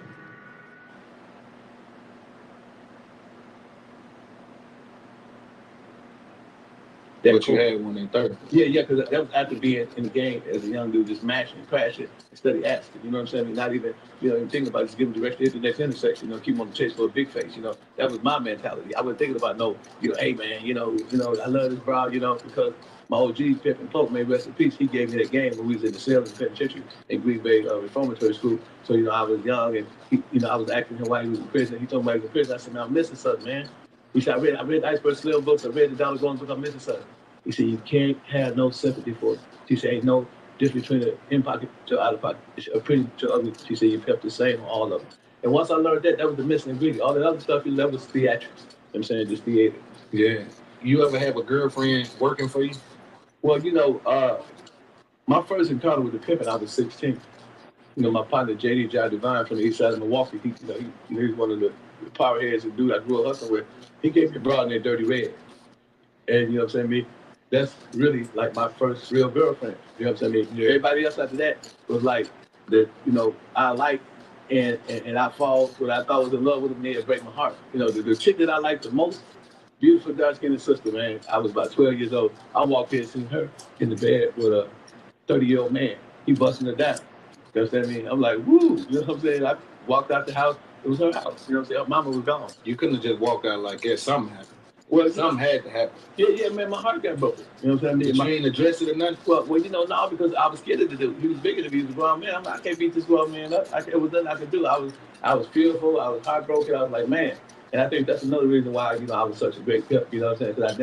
But you had one in 30. Yeah, because that was after being in the game as a young dude, just mashing and crashing and study acting. You know what I'm saying? Not even, even thinking about just giving direction to the next intersection, keep on the chase for a big face. That was my mentality. I wasn't thinking about hey man, I love this bro, because my OG, Pippin Pope, may rest in peace, he gave me that game when we was in the cell in the penitentiary in Green Bay Reformatory School. So, I was young and I was acting while he was in prison. He told me he was in prison. I said, man, I'm missing something, man. He said, I read the Iceberg Slim books, I read the Dollar Goins book, I'm missing something. He said, you can't have no sympathy for it. She said, ain't no difference between the in-pocket to out-of-pocket. A pretty to ugly. She said, you kept the same on all of them. And once I learned that was the missing ingredient. All the other stuff, that was theatrics. You know what I'm saying? Just theater. Yeah. You ever have a girlfriend working for you? Well, my first encounter with the pimping, I was 16. My partner, JD John Divine from the east side of Milwaukee, he's one of the power heads and dude I grew up hustling with. He gave me a broad named Dirty Red. And you know what I'm saying? That's really like my first real girlfriend. You know what I'm saying? Yeah. Everybody else after that was like that, I like and I fall what I thought was in love with them, and break my heart. The chick that I liked the most, beautiful dark skinned sister, man. I was about 12 years old. I walked in and seen her in the bed with a 30-year-old man. He busting her down. You know what I'm saying? I'm like, woo, you know what I'm saying? I walked out the house, it was her house. You know what I'm saying? Her mama was gone. You couldn't have just walked out like that. Something happened. Well, something had to happen. Yeah, man, my heart got broken. You know what I'm saying? But you ain't address it or nothing? Well, no, because I was scared of the dude. He was bigger than me. He was a grown man. I'm like, I can't beat this grown man up. It was nothing I could do. I was fearful. I was heartbroken. I was like, man. And I think that's another reason why, I was such a great pimp. You know what I'm saying? Because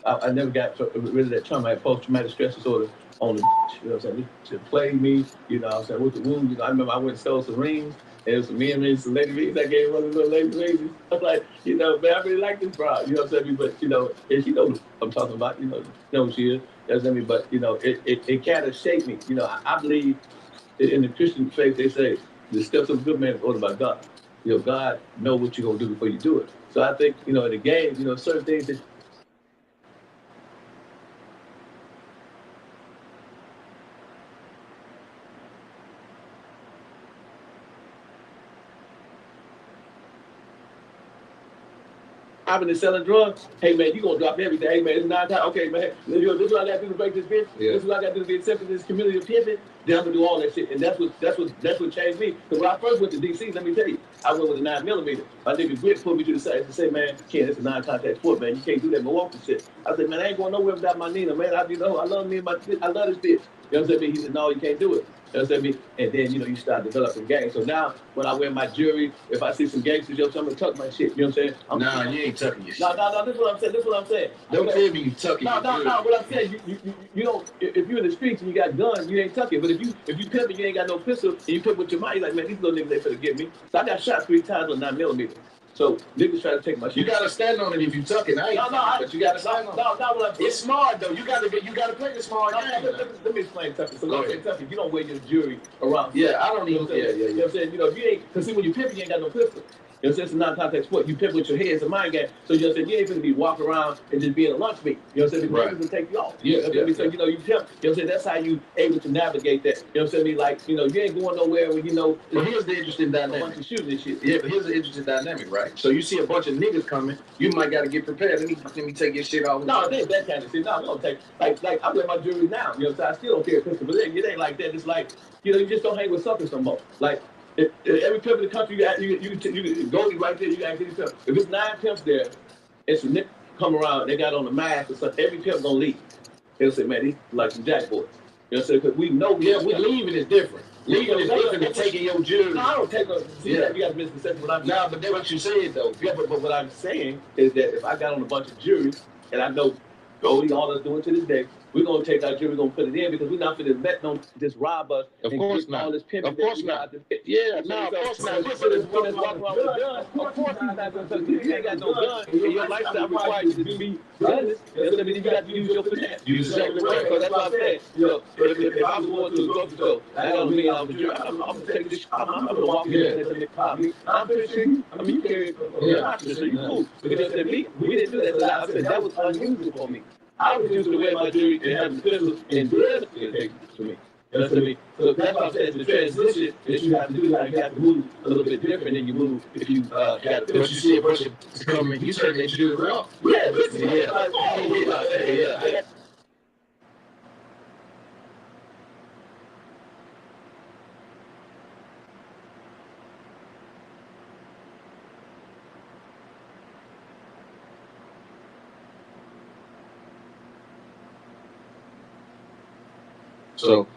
I never got rid of that trauma. I had post-traumatic stress disorder on the, you know what I'm saying? To play me, you know what I'm saying? With the wound, I remember I went and stole some rings. And it was some men rings, some lady rings. I gave one of the little lady rings. I was like, man, I really like this broad. You know what I'm saying? But, and she knows what I'm talking about. Know who she is. You know what I mean? But, it kind of shaped me. I believe in the Christian faith, they say, the steps of a good man is ordered by God. God know what you're going to do before you do it. So I think, in the game, certain things that I've been selling drugs. Hey man, you gonna drop everything. Hey man, it's 9 times. Okay man, this is what I gotta do to break this bitch. This is what I gotta do to be accepted in this community of pimping. Then I'm gonna do all that shit. And that's what changed me. Because when I first went to DC, let me tell you, I went with a 9mm. My nigga Grit pulled me to the side and say, man, Ken, it's a non-contact sport, man. You can't do that Milwaukee shit. I said, man, I ain't going nowhere without my Nina, man. I love me and my I love this bitch. You know what I'm saying? He said, no, you can't do it. You know what I'm saying? And then, you start developing gangs. So now, when I wear my jewelry, if I see some gangsters, I'm gonna tuck my shit. You know what I'm saying? Nah, you ain't tucking your shit. No, this is what I'm saying. This is what I'm saying. Don't tell me you tucking your jewelry. No, what I'm saying, you don't, if you're in the streets and you got guns, you ain't tucking. But if you pimping, you ain't got no pistol, and you pimp with your mind, you're like, man, these little niggas, they finna get me. So I got shot 3 times with 9mm. So niggas try to take my shit. You gotta stand on it if you tucking. But you gotta stand on it. No, what I'm saying. It's smart though. You gotta play the smart game. Let me explain tucking. So let's say tucking, you don't wear your jewelry around. Yeah, I don't even. You know what I'm saying? If you ain't, because see, when you pimping, you ain't got no pistol. You know what I'm saying? It's a non-contact sport. You pimp with your head, it's a mind game. So you know what I'm saying? You ain't gonna be walking around and just being a lunch meat. You know what I'm saying? Because niggas will take you off. You know what I'm saying? So you pimp. You know what I'm saying? That's how you able to navigate that. You know what I'm saying? Like, you ain't going nowhere where But here's the interesting dynamic. A bunch of shooting and shit. Yeah, but here's the interesting dynamic, right? So you see a bunch of niggas coming, you might gotta get prepared. Let me take your shit off. No, it ain't that kind of shit. No, we don't take like I wear my jewelry now. You know what I'm saying? I still don't carry a pistol, but it ain't like that. It's like, you just don't hang with suckers no more. Like if every pimp in the country, you go right there, you got to get pimp. If it's 9 pimps there, and some niggas come around, they got on the mask or something, every pimp gonna leave. They'll say, man, these like some jack boys. You know what I'm saying? Because we know we leaving is different. Leaving is different than taking your jewelry. No, I don't take a. See, you got a misconception. What I'm but that's what you said though. Yeah, but what I'm saying is that if I got on a bunch of jewelry, and I know Goldie, all us doing to this day, we're gonna take our jewelry, we're gonna put it in because we're not gonna let them just rob us. Of course not. All this pimping. Of course not. Yeah, no, of course not. But it's walking around with a gun. Of course he's not gonna tell you. You ain't got no gun, and your lifestyle requires you to be guns. That's what you got to use your finesse. Use exactly right. Because that's what I'm saying. If I was going to a grocery store, I got $1 million of jewelry, I'm gonna take this. I'm gonna walk in there and say, I'm pretty sure you. I mean, you carry it. So you cool. Because we didn't do that. So I said that was unusual for me. I was used to wear my jewelry and having pistols and blood for me. You know what I mean? So that's why I'm saying the transition that you have to do, you have to move a little bit different than you move if you got a pistol. But you see a bunch of coming, you turn that jewelry off. Yeah, yeah. So